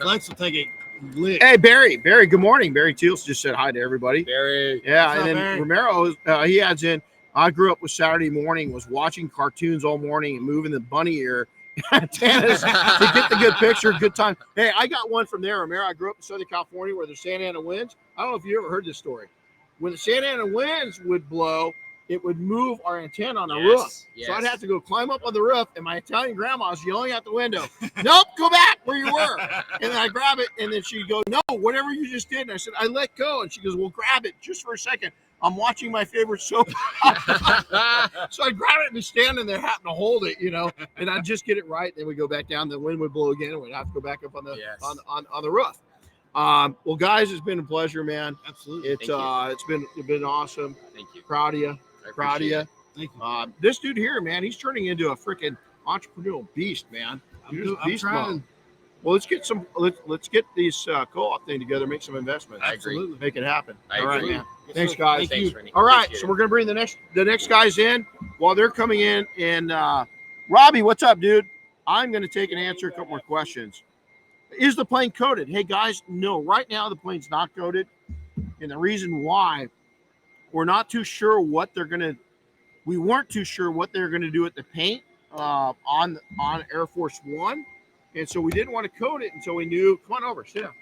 Flex will take a lick. Hey, Barry, good morning. Barry Teals just said hi to everybody. Barry. Yeah, What's and up, then Barry? Romero, he adds in, I grew up with Saturday morning, was watching cartoons all morning and moving the bunny ear antennas to get the good picture, good time. Hey, I got one from there, Romero. I grew up in Southern California where the Santa Ana winds. I don't know if you ever heard this story. When the Santa Ana winds would blow, it would move our antenna on the roof. So I'd have to go climb up on the roof, and my Italian grandma was yelling out the window, nope, go back where you were. And then I grab it, and then she'd go, no, whatever you just did. And I said, I let go. And she goes, well, grab it just for a second. I'm watching my favorite soap. So I'd grab it and be standing there, happen to hold it, and I'd just get it right. Then we go back down. The wind would blow again, and we'd have to go back up on the on the roof. Well, guys, it's been a pleasure, man. Absolutely. It's been awesome. Thank you. Proud of you. Proud of you. Thank you. This dude here, man, he's turning into a freaking entrepreneurial beast, man. I'm Beast trying. mode. Well, let's get these co-op thing together, make some investments. I agree. Absolutely. Make it happen. I All right, agree. man. Thanks, guys. Thanks, Renny. All right, Appreciate so it. we're gonna bring the next guys in while they're coming in. And Robbie, what's up, dude? I'm gonna take and answer a couple more questions. Is the plane coated? Hey guys, no. Right now the plane's not coated, and the reason why, we're not too sure what they're gonna. We weren't too sure what they're gonna do with the paint on Air Force One, and so we didn't want to coat it until we knew. Come on over, sit down.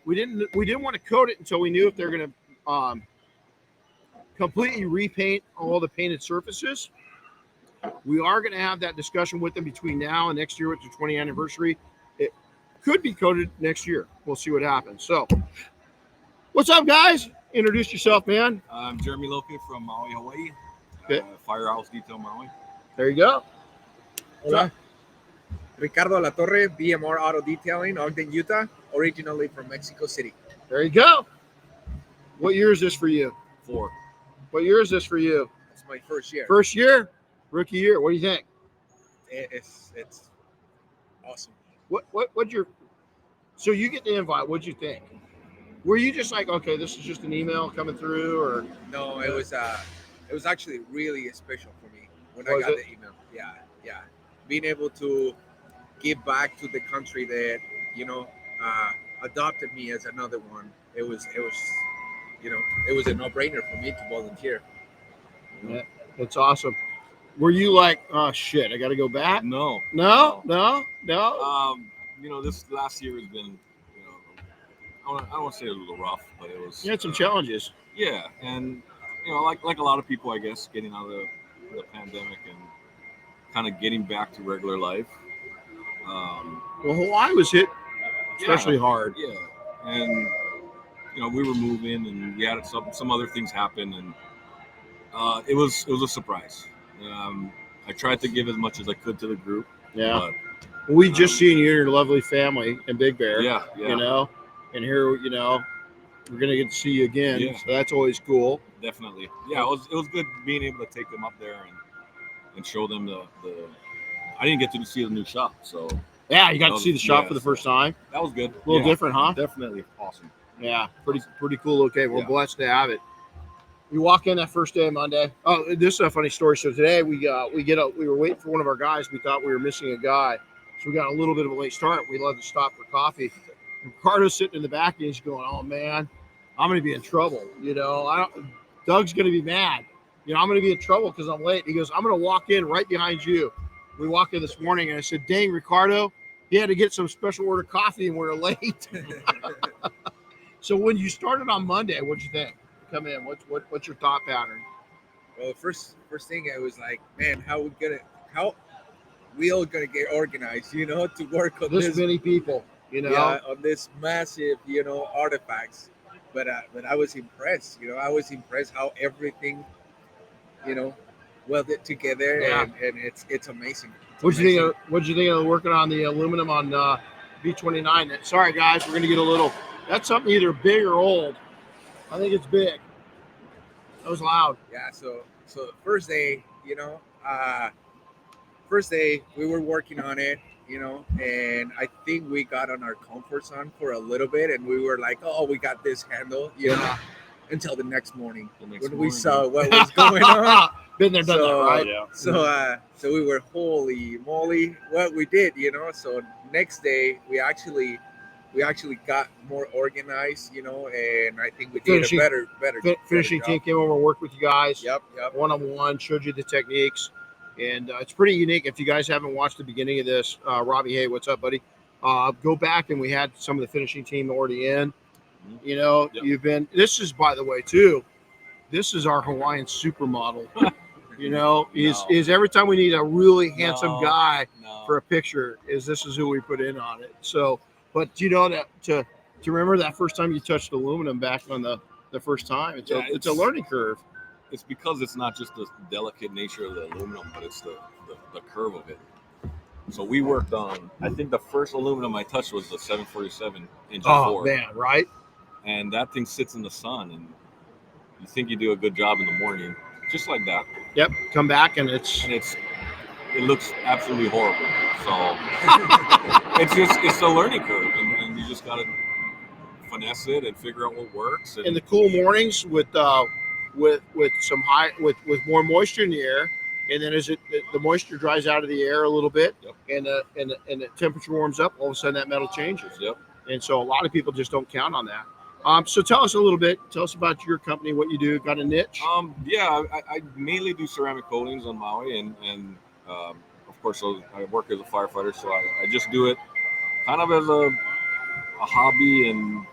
We didn't want to coat it until we knew if they're gonna completely repaint all the painted surfaces. We are going to have that discussion with them between now and next year with the 20th anniversary. It could be coated next year. We'll see what happens. So, what's up, guys? Introduce yourself, man. I'm Jeremy Loki from Maui, Hawaii. Okay. Firehouse Detail Maui. There you go. Hola. Ricardo La Torre, BMR Auto Detailing, Ogden, Utah, originally from Mexico City. There you go. What year is this for you? 4. What year is this for you? It's my first year. First year? Rookie year. What do you think? It's awesome. What'd your, so you get the invite, what'd you think? Were you just like, okay, this is just an email coming through, or? No, it was actually really special for me when I Was got it? the email. Yeah. Being able to give back to the country that, adopted me as another one. It was a no-brainer for me to volunteer. Yeah, that's awesome. Were you like, oh shit, I got to go back? No. No. This last year has been, I don't want to say a little rough, but it was. You had some challenges. Yeah, and like a lot of people, I guess, getting out of the pandemic and kind of getting back to regular life. Well, Hawaii was hit especially hard. Yeah, and we were moving, and we had some other things happen, and it was a surprise. I tried to give as much as I could to the group. Yeah. We just seen you and your lovely family in Big Bear. Yeah. And here, we're gonna get to see you again. Yeah. So that's always cool. Definitely. Yeah, it was good being able to take them up there and show them the. I didn't get to see the new shop, so Yeah, you got to see the shop for the first time. That was good. A little different, huh? Definitely awesome. Yeah, pretty cool. Okay, we're Yeah. blessed to have it. We walk in that first day, Monday. Oh, this is a funny story. So today we were waiting for one of our guys. We thought we were missing a guy, so we got a little bit of a late start. We love to stop for coffee. And Ricardo's sitting in the back and he's going, "Oh man, I'm going to be in trouble. Doug's going to be mad. I'm going to be in trouble because I'm late." He goes, "I'm going to walk in right behind you." We walked in this morning and I said, "Dang, Ricardo, he had to get some special order coffee and we're late." So when you started on Monday, what'd you think? Come in. What's your thought pattern? Well, first thing I was like, man, how we all gonna get organized, to work on This many people, yeah, on this massive, artifacts. But I was impressed, I was impressed how everything, welded together, Yeah. and it's amazing. What'd you think of working on the aluminum on B29? Sorry guys, we're gonna get a little. That's something either big or old. I think it's big. That was loud. Yeah. So the first day, we were working on it, and I think we got on our comfort zone for a little bit, and we were like, "Oh, we got this handle," until the next morning when we saw what was going on. Been there, done that, right? Yeah. So we were, holy moly, what we did, So next day we actually got more organized, and I think we did a better finishing job. team came over and worked with you guys. Yep. One-on-one, showed you the techniques, and it's pretty unique. If you guys haven't watched the beginning of this, Robbie, hey, what's up, buddy? Go back, and we had some of the finishing team already in. You've been. This is, by the way, too. This is our Hawaiian supermodel. Is every time we need a really handsome guy for a picture, this is who we put in on it. So, but that to remember that first time you touched aluminum back on the first time, it's a learning curve. It's because it's not just the delicate nature of the aluminum, but it's the curve of it. So we worked on, I think the first aluminum I touched was the 747 engine 4. Oh man, right? And that thing sits in the sun, and you think you do a good job in the morning, just like that. Yep. Come back and it looks absolutely horrible. So it's a learning curve, and you just gotta finesse it and figure out what works. In the cool mornings with some with more moisture in the air, and then as the moisture dries out of the air a little bit, and the temperature warms up, all of a sudden that metal changes. Yep. And so a lot of people just don't count on that. So tell us a little bit. Tell us about your company, what you do. Got a niche? Yeah, I mainly do ceramic coatings on Maui, and of course, I work as a firefighter, so I just do it kind of as a hobby and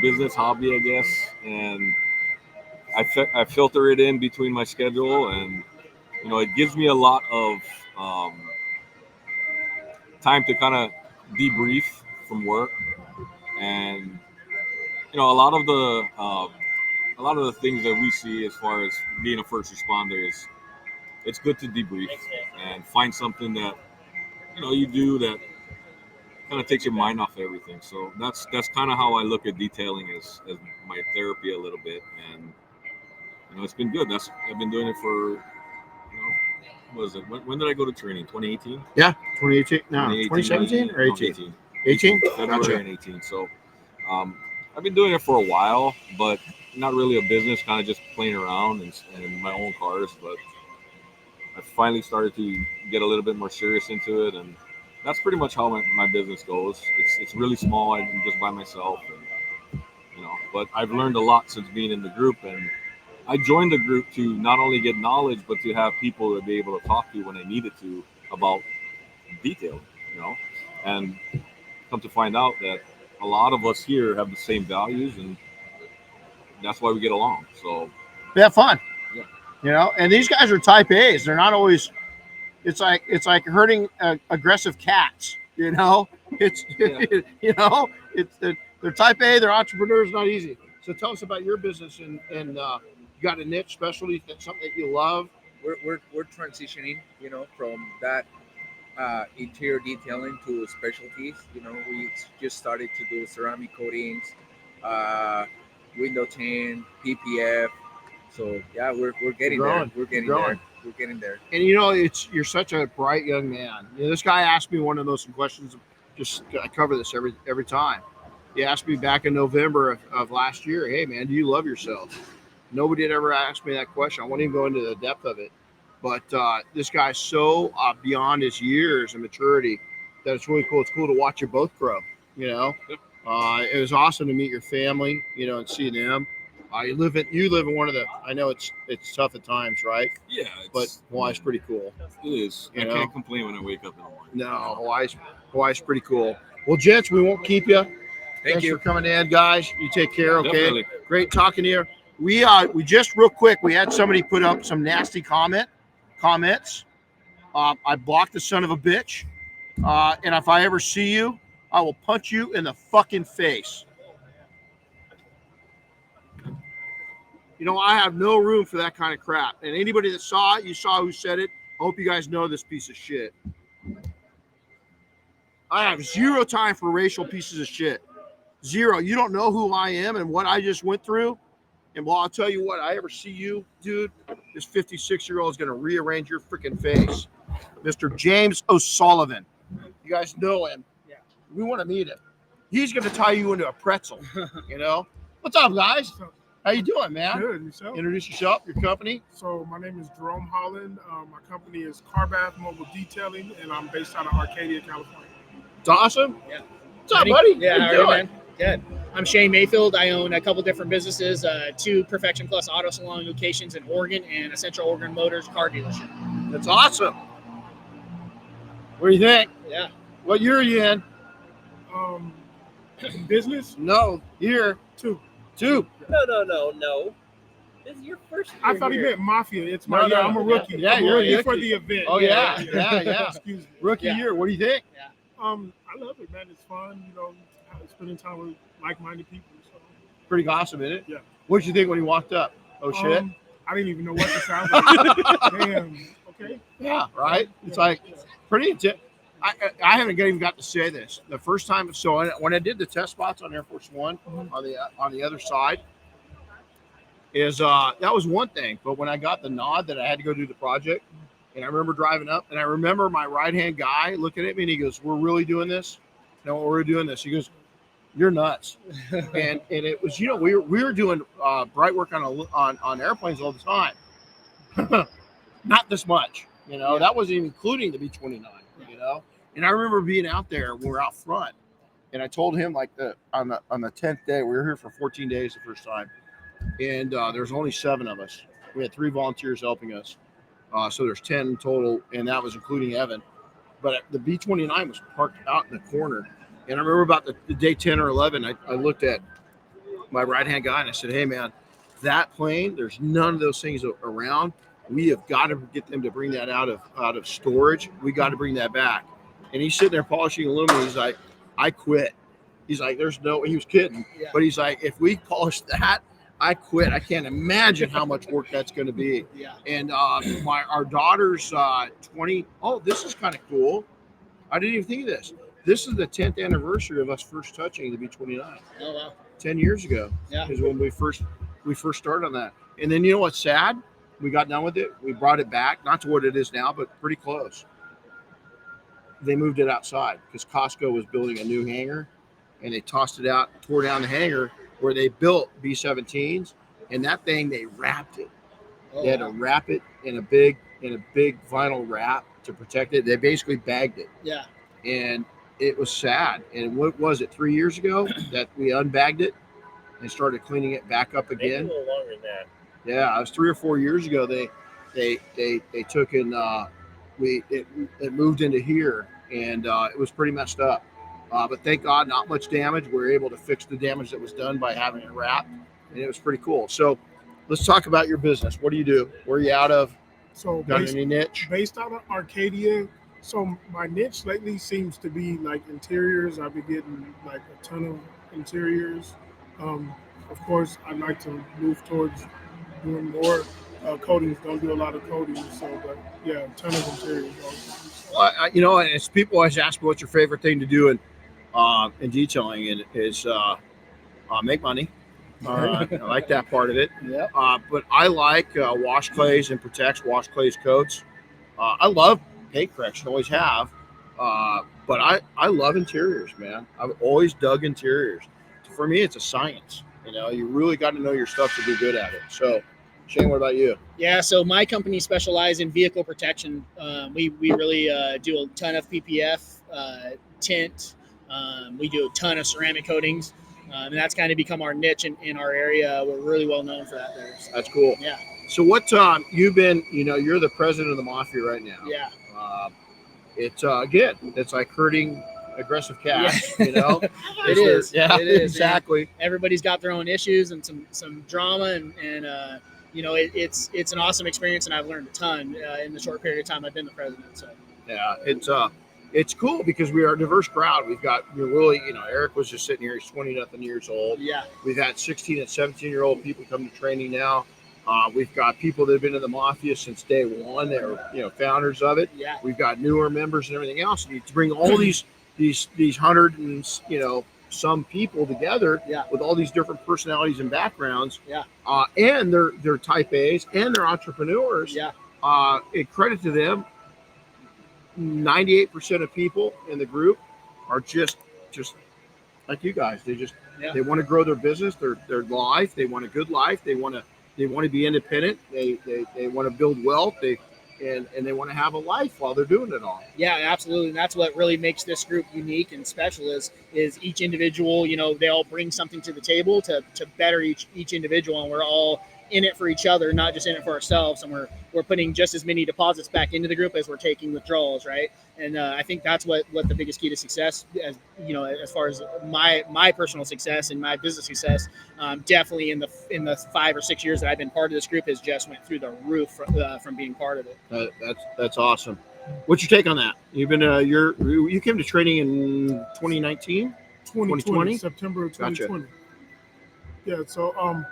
business hobby, I guess. And I filter it in between my schedule, and it gives me a lot of time to kind of debrief from work, and a lot of the things that we see as far as being a first responder is it's good to debrief and find something that you do that kind of takes your mind off everything. So that's kind of how I look at detailing as my therapy a little bit, and it's been good. I've been doing it for what was it? When did I go to training? 2018? Yeah, 2018. No, 2017 or 18? 18. February Gotcha. and 18. So I've been doing it for a while, but not really a business, kind of just playing around and my own cars. But I finally started to get a little bit more serious into it, and that's pretty much how my business goes. It's really small. I'm just by myself, and but I've learned a lot since being in the group, and I joined the group to not only get knowledge, but to have people to be able to talk to when I needed to about detail, and come to find out that a lot of us here have the same values, and that's why we get along. So we have fun. Yeah. And these guys are type A's. They're not always. It's like herding aggressive cats. It's they're type A. They're entrepreneurs. Not easy. So tell us about your business and you got a niche specialty, something that you love. We're transitioning, from that interior detailing to specialties. We just started to do ceramic coatings, window tint, PPF, So yeah, we're getting growing. there. We're getting Growing. there. We're getting there. And you're such a bright young man. This guy asked me one of those questions. Just I cover this every time. He asked me back in November of last year, "Hey man, do you love yourself?" Nobody had ever asked me that question. I won't even go into the depth of it. But this guy's so beyond his years and maturity that it's really cool. It's cool to watch you both grow. It was awesome to meet your family. And see them. You live in one of the. I know it's tough at times, right? Yeah, but Hawaii's pretty cool. It is. I can't complain when I wake up in the morning. No, Hawaii's pretty cool. Well, gents, we won't keep you. Thanks you for coming in, guys. You take care. Okay. Definitely. Great talking to you. We just real quick. We had somebody put up some nasty comments. I blocked the son of a bitch. And if I ever see you, I will punch you in the fucking face. I have no room for that kind of crap. And anybody that saw it, you saw who said it. I hope you guys know this piece of shit. I have zero time for racial pieces of shit. Zero. You don't know who I am and what I just went through. And well, I'll tell you what, I ever see you, dude, this 56-year-old is going to rearrange your freaking face. Mr. James O'Sullivan. You guys know him. Yeah. We want to meet him. He's going to tie you into a pretzel, What's up, guys? How you doing, man? Good. Yourself? Introduce yourself, your company. So my name is Jerome Holland. My company is Carbath Mobile Detailing, and I'm based out of Arcadia, California. It's awesome. Yeah. What's up, buddy? Yeah, How how you are you, doing? man? Good. I'm Shane Mayfield. I own a couple different businesses, 2 Perfection Plus Auto Salon locations in Oregon and a Central Oregon Motors car dealership. That's awesome. What do you think? Yeah. What year are you in? Business? No, year. 2. No. This is your first year. I thought he here. meant Mafia. It's my year. I'm a rookie. Yeah, I'm you're a rookie rookie for the event. Oh, yeah. Excuse me. Rookie year. What do you think? I love it, man. It's fun, spending time with like-minded people. So. Pretty awesome, isn't it? Yeah. What did you think when he walked up? Oh, shit. I didn't even know what to sound like. Damn. Okay. Yeah, right? It's like pretty intense. I haven't even got to say this. The first time, so when I did the test spots on Air Force One on the other side, is that was one thing. But when I got the nod that I had to go do the project, and I remember driving up, and I remember my right-hand guy looking at me, and he goes, "We're really doing this? No, we're doing this." He goes, "You're nuts." and it was, we were doing bright work on airplanes all the time. Not this much, That wasn't even including the B-29, And I remember being out there when we were out front, and I told him on the 10th day, we were here for 14 days the first time, and there's only 7 of us. We had 3 volunteers helping us, so there's 10 total, and that was including Evan. But the B-29 was parked out in the corner, and I remember about the day 10 or 11, I looked at my right-hand guy and I said, "Hey man, that plane, there's none of those things around. We have got to get them to bring that out of storage. We got to bring that back." And he's sitting there polishing aluminum. He's like, "I quit." He's like, "There's no," he was kidding, but he's like, "If we polish that, I quit. I can't imagine how much work that's going to be." Yeah. And our daughter's 20. Oh, this is kind of cool. I didn't even think of this. This is the 10th anniversary of us first touching the B-29. Oh wow. 10 years ago. Yeah. Is when we first started on that. And then you know what's sad? We got done with it. We brought it back, not to what it is now, but pretty close. They moved it outside because Costco was building a new hangar, and they tossed it out, tore down the hangar where they built B-17s, and that thing, they wrapped it. They had to wrap it in a big vinyl wrap to protect it. They basically bagged it. Yeah. And it was sad. And what was it, 3 years ago that we unbagged it and started cleaning it back up again? Maybe a little longer than that. Yeah, it was 3 or 4 years ago. They took and it moved into here, and it was pretty messed up. But thank God, not much damage. We were able to fix the damage that was done by having it wrapped, and it was pretty cool. So let's talk about your business. What do you do? Where are you out of? So Got any niche? Based out of Arcadia. So my niche lately seems to be like interiors. I've been getting like a ton of interiors. Of course, I'd like to move towards doing more coatings. Don't do a lot of coatings. So, but yeah, a ton of interiors. Well, and it's people always ask me what's your favorite thing to do in detailing, and is make money. I like that part of it. Yep. But I like wash clays and protects, wash clays coats. I love paint correction, always have. But I love interiors, man. I've always dug interiors. For me, it's a science. You really got to know your stuff to be good at it. So, Shane, what about you? Yeah, so my company specializes in vehicle protection. We really do a ton of PPF, tint. We do a ton of ceramic coatings. And that's kind of become our niche in our area. We're really well known for that there. So, That's cool. Yeah. So what you've been, you're the president of the Mafia right now. Yeah. It's again, it's like hurting aggressive cats, It is. Yeah, It is. exactly. And everybody's got their own issues and some drama and it's an awesome experience, and I've learned a ton in the short period of time I've been the president. So Yeah, it's cool because we are a diverse crowd. We're really, Eric was just sitting here. He's 20-nothing years old. Yeah. We've had 16 and 17-year-old people come to training now. We've got people that have been in the Mafia since day one. They're, founders of it. Yeah. We've got newer members and everything else. And to bring all these 100 and, some people together with all these different personalities and backgrounds. Yeah. And they're type A's and they're entrepreneurs. Yeah. Credit to them. 98% of people in the group are just like you guys. They want to grow their business, their life. They want a good life. They want to be independent. They want to build wealth. And they want to have a life while they're doing it all. Yeah, absolutely. And that's what really makes this group unique and special is each individual, they all bring something to the table to better each individual, and we're all in it for each other, not just in it for ourselves. And we're putting just as many deposits back into the group as we're taking withdrawals, right? And I think that's what the biggest key to success, as far as my personal success and my business success, definitely in the 5 or 6 years that I've been part of this group has just went through the roof from being part of it. That's awesome. What's your take on that? You've been you came to training in 2019, 2020, September of 2020. Gotcha. Yeah.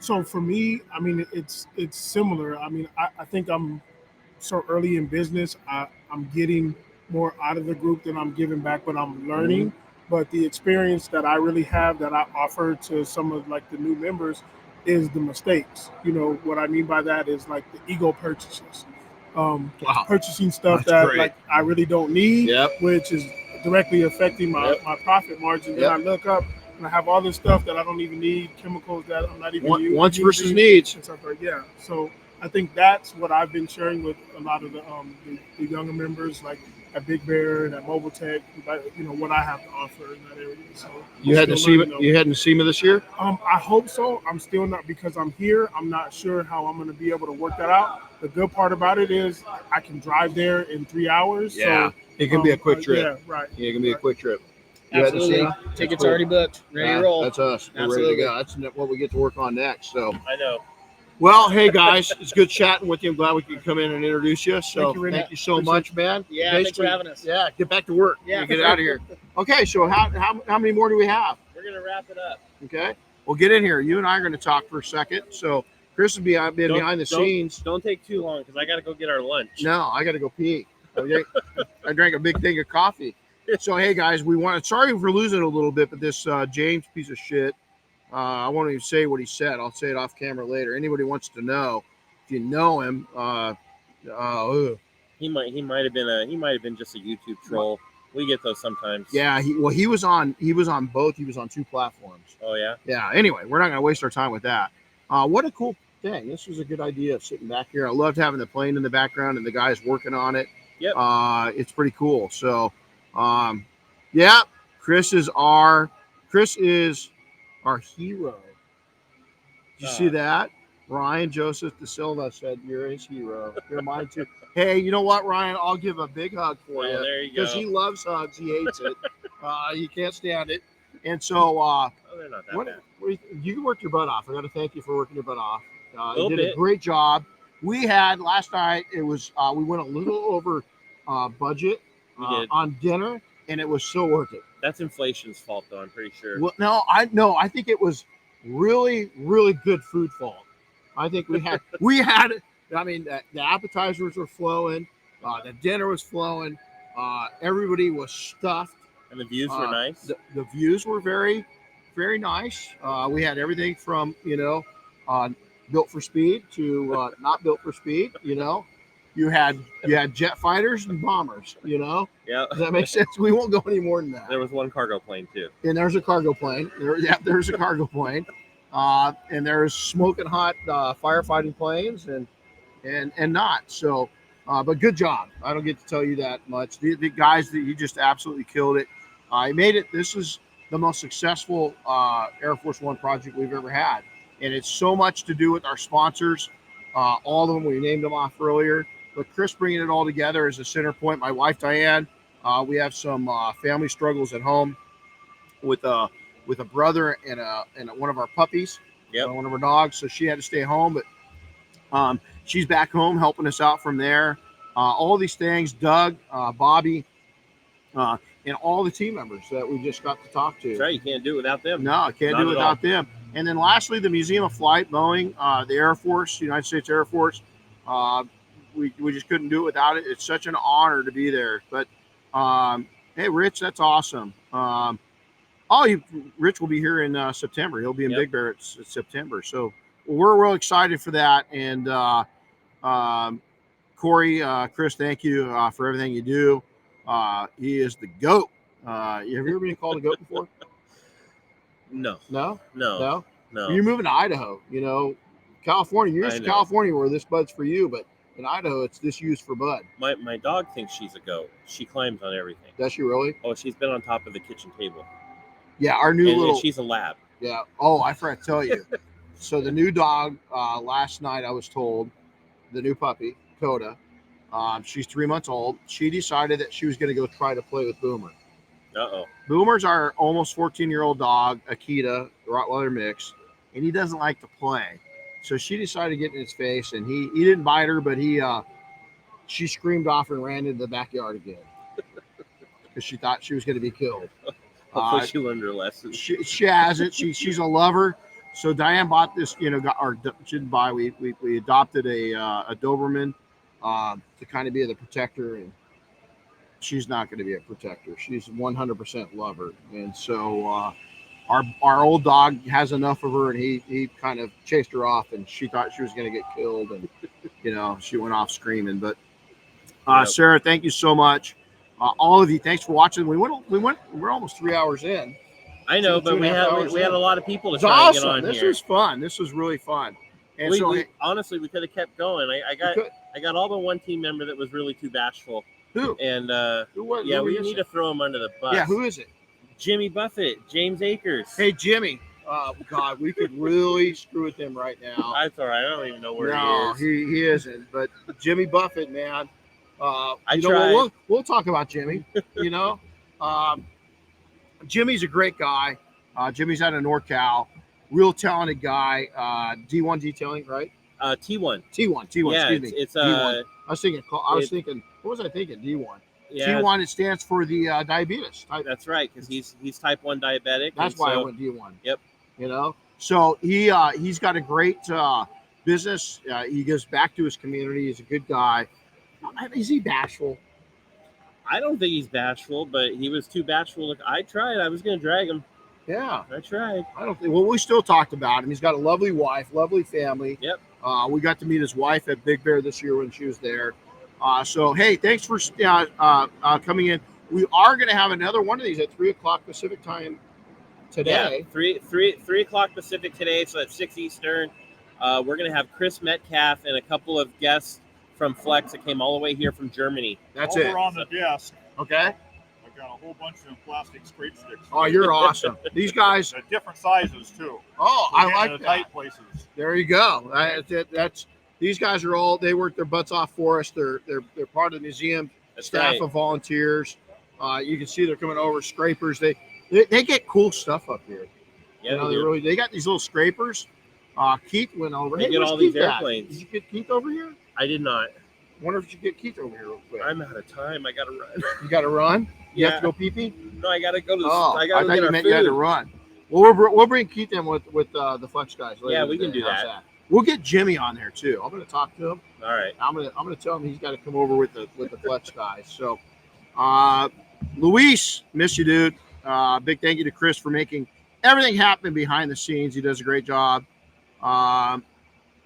So for me, I mean, it's similar. I mean, I think I'm so early in business. I'm getting more out of the group than I'm giving back, but I'm learning. But the experience that I really have that I offer to some of like the new members is the mistakes. What I mean by that is like the ego purchases. Purchasing stuff That's that great. like I really don't need, Yep. which is directly affecting my profit margin. Yep. Then I look up and I have all this stuff that I don't even need, chemicals that I'm not even using. Wants versus needs. And stuff like yeah. So I think that's what I've been sharing with a lot of the younger members, like at Big Bear and at Mobile Tech. What I have to offer in that area. So You hadn't SEMA this year? I hope so. I'm still not, because I'm here. I'm not sure how I'm going to be able to work that out. The good part about it is I can drive there in 3 hours. Yeah. So, It can be a quick trip. Yeah, right. Yeah, it can be a quick trip. You had to Absolutely. SEMA? Tickets That's cool. already booked. Ready to roll. That's us. We're Absolutely. ready to go. That's what we get to work on next. So I know. Well, hey guys, it's good chatting with you. I'm glad we could come in and introduce you. So Thank you, Renny. so much, man. Yeah, thanks for Basically, having us. Yeah, get back to work. Yeah. Get out of here. Okay, so how many more do we have? We're gonna wrap it up. Okay, well, get in here. You and I are going to talk for a second. So Chris will be behind the scenes. Don't take too long because I got to go get our lunch. No, I got to go pee. Okay? I drank a big thing of coffee. So hey guys, sorry for losing a little bit, but this James piece of shit. I won't even say what he said. I'll say it off camera later. Anybody wants to know, if you know him, He might have been just a YouTube troll. We get those sometimes. yeah, he was on both. He was on 2 platforms. Oh yeah. Yeah. Anyway, we're not going to waste our time with that. What a cool thing. This was a good idea of sitting back here. I loved having the plane in the background and the guys working on it. Yep. It's pretty cool. So, yeah, Chris is our hero. Did you see that? Ryan Joseph De Silva said, "You're his hero. You're mine too." Hey, you know what, Ryan? I'll give a big hug for you. There you Because go. he loves hugs. He hates it. He can't stand it. And so, they're not that bad. you worked your butt off. I got to thank you for working your butt off. You Little did bit. a great job. We had last night. It was we went a little over budget We did. on dinner, and it was so worth it. That's inflation's fault, though. I'm pretty sure. Well, no, I think it was really, really good food fault. I think we had I mean, the appetizers were flowing, the dinner was flowing, everybody was stuffed, And the views were nice. The views were very, very nice. We had everything from built for speed to not built for speed. You had jet fighters and bombers. Yeah. Does that make sense? We won't go any more than that. There was one cargo plane too. And there's a cargo plane. There's a cargo plane. And there's smoking hot firefighting planes and not. So, but good job. I don't get to tell you that much. The guys that you just absolutely killed it. I made it. This is the most successful Air Force One project we've ever had, and it's so much to do with our sponsors. All of them, we named them off earlier. But Chris bringing it all together as a center point. My wife Diane. We have some family struggles at home with a brother and one of our puppies. One of our dogs. So she had to stay home, but she's back home helping us out from there. All these things, Doug, Bobby, and all the team members that we just got to talk to. That's right. You can't do it without them. No, I can't do it without them. And then lastly, the Museum of Flight, Boeing, the Air Force, United States Air Force. We just couldn't do it without it. It's such an honor to be there. But hey, Rich, that's awesome. Rich will be here in September. He'll be in Big Bear. It's September. So we're real excited for that. And Corey, Chris, thank you for everything you do. He is the GOAT. Have you ever been called a GOAT before? No. No? No. You're moving to Idaho, California. You're in California where this bud's for you, but in Idaho, it's this used for bud. My dog thinks she's a goat. She climbs on everything. Does she really? Oh, she's been on top of the kitchen table. Yeah, our new and little. she's a lab. Yeah. Oh, I forgot to tell you. So the new dog, last night I was told, the new puppy, Coda, she's 3 months old. She decided that she was going to go try to play with Boomer. Uh-oh. Boomer's our almost 14-year-old dog, Akita, Rottweiler mix, and he doesn't like to play. So she decided to get in his face, and he didn't bite her, but she screamed off and ran into the backyard again because she thought she was going to be killed. Hopefully she learned her lesson. She hasn't. She's a lover. So Diane bought this, she didn't buy. We adopted a Doberman to kind of be the protector, and she's not going to be a protector. She's 100% lover. And so our old dog has enough of her, and he kind of chased her off, and she thought she was going to get killed, and she went off screaming. But Sarah, thank you so much. All of you, thanks for watching. We're almost 3 hours in. I know, but we had a lot of people to it's try awesome. to get on This here. was fun. This was really fun. And honestly, we could have kept going. I got all but one team member that was really too bashful. Who? And who we is need it? to throw him under the bus. Yeah, who is it? Jimmy Buffett, James Akers. Hey, Jimmy. God, we could really screw with him right now. That's all right. I don't even know where he is. He isn't. But Jimmy Buffett, man. tried. We'll talk about Jimmy. Jimmy's a great guy. Jimmy's out of NorCal. Real talented guy. D1 detailing, right? T1. T1. Yeah, excuse me. it's D1. I was thinking. What was I thinking? D1. Yeah. T1. It stands for the diabetes. That's right, because he's type 1 diabetic. That's why I went D1. Yep. So he's got a great business. He gives back to his community. He's a good guy. Is he bashful? I don't think he's bashful, but he was too bashful. Look, I tried. I was going to drag him. Yeah, I tried. I don't think. Well, we still talked about him. He's got a lovely wife, lovely family. Yep. We got to meet his wife at Big Bear this year when she was there. So hey, thanks for coming in. We are going to have another one of these at 3:00 Pacific time today. Yeah, 3 o'clock Pacific today, so that's 6 Eastern. We're going to have Chris Metcalf and a couple of guests from Flex that came all the way here from Germany. That's Over on the desk. Okay. I've got a whole bunch of plastic scrape sticks. Oh, you're awesome. These guys. They're different sizes too. Oh, So I get like in the that. tight places. There you go. That's these guys are all. They work their butts off for us. They're part of the museum staff right. of volunteers. You can see they're coming over scrapers. They get cool stuff up here. Yeah, they got these little scrapers. Keith went over. They Hey, get where's all these Keith at? airplanes. Did you get Keith over here? I did not. Wonder if you get Keith over here real quick. I'm out of time. I got to run. You got to run. You Yeah. have to go pee pee. No, I got to go to. I I got to thought get you our meant food. you had to run. Well, we'll bring Keith in with the Flex guys later. Yeah, we can today. do How's that. We'll get Jimmy on there too. I'm going to talk to him. All right. I'm gonna tell him he's got to come over with the Flex guys. So, Luis, miss you, dude. Big thank you to Chris for making everything happened behind the scenes. He does a great job.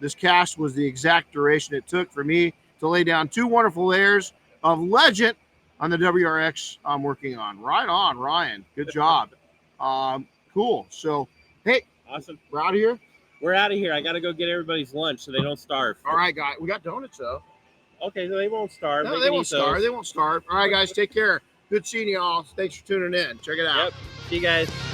This cast was the exact duration it took for me to lay down 2 wonderful layers of legend on the WRX I'm working on. Right on, Ryan. Good job. Cool. So, hey, awesome. We're out of here. We're out of here. I got to go get everybody's lunch so they don't starve. All right, guys. We got donuts though. Okay, so they won't starve. No, they they can won't eat those. starve. They won't starve. All right, guys. Take care. Good seeing you all. Thanks for tuning in. Check it out. Yep. See you guys.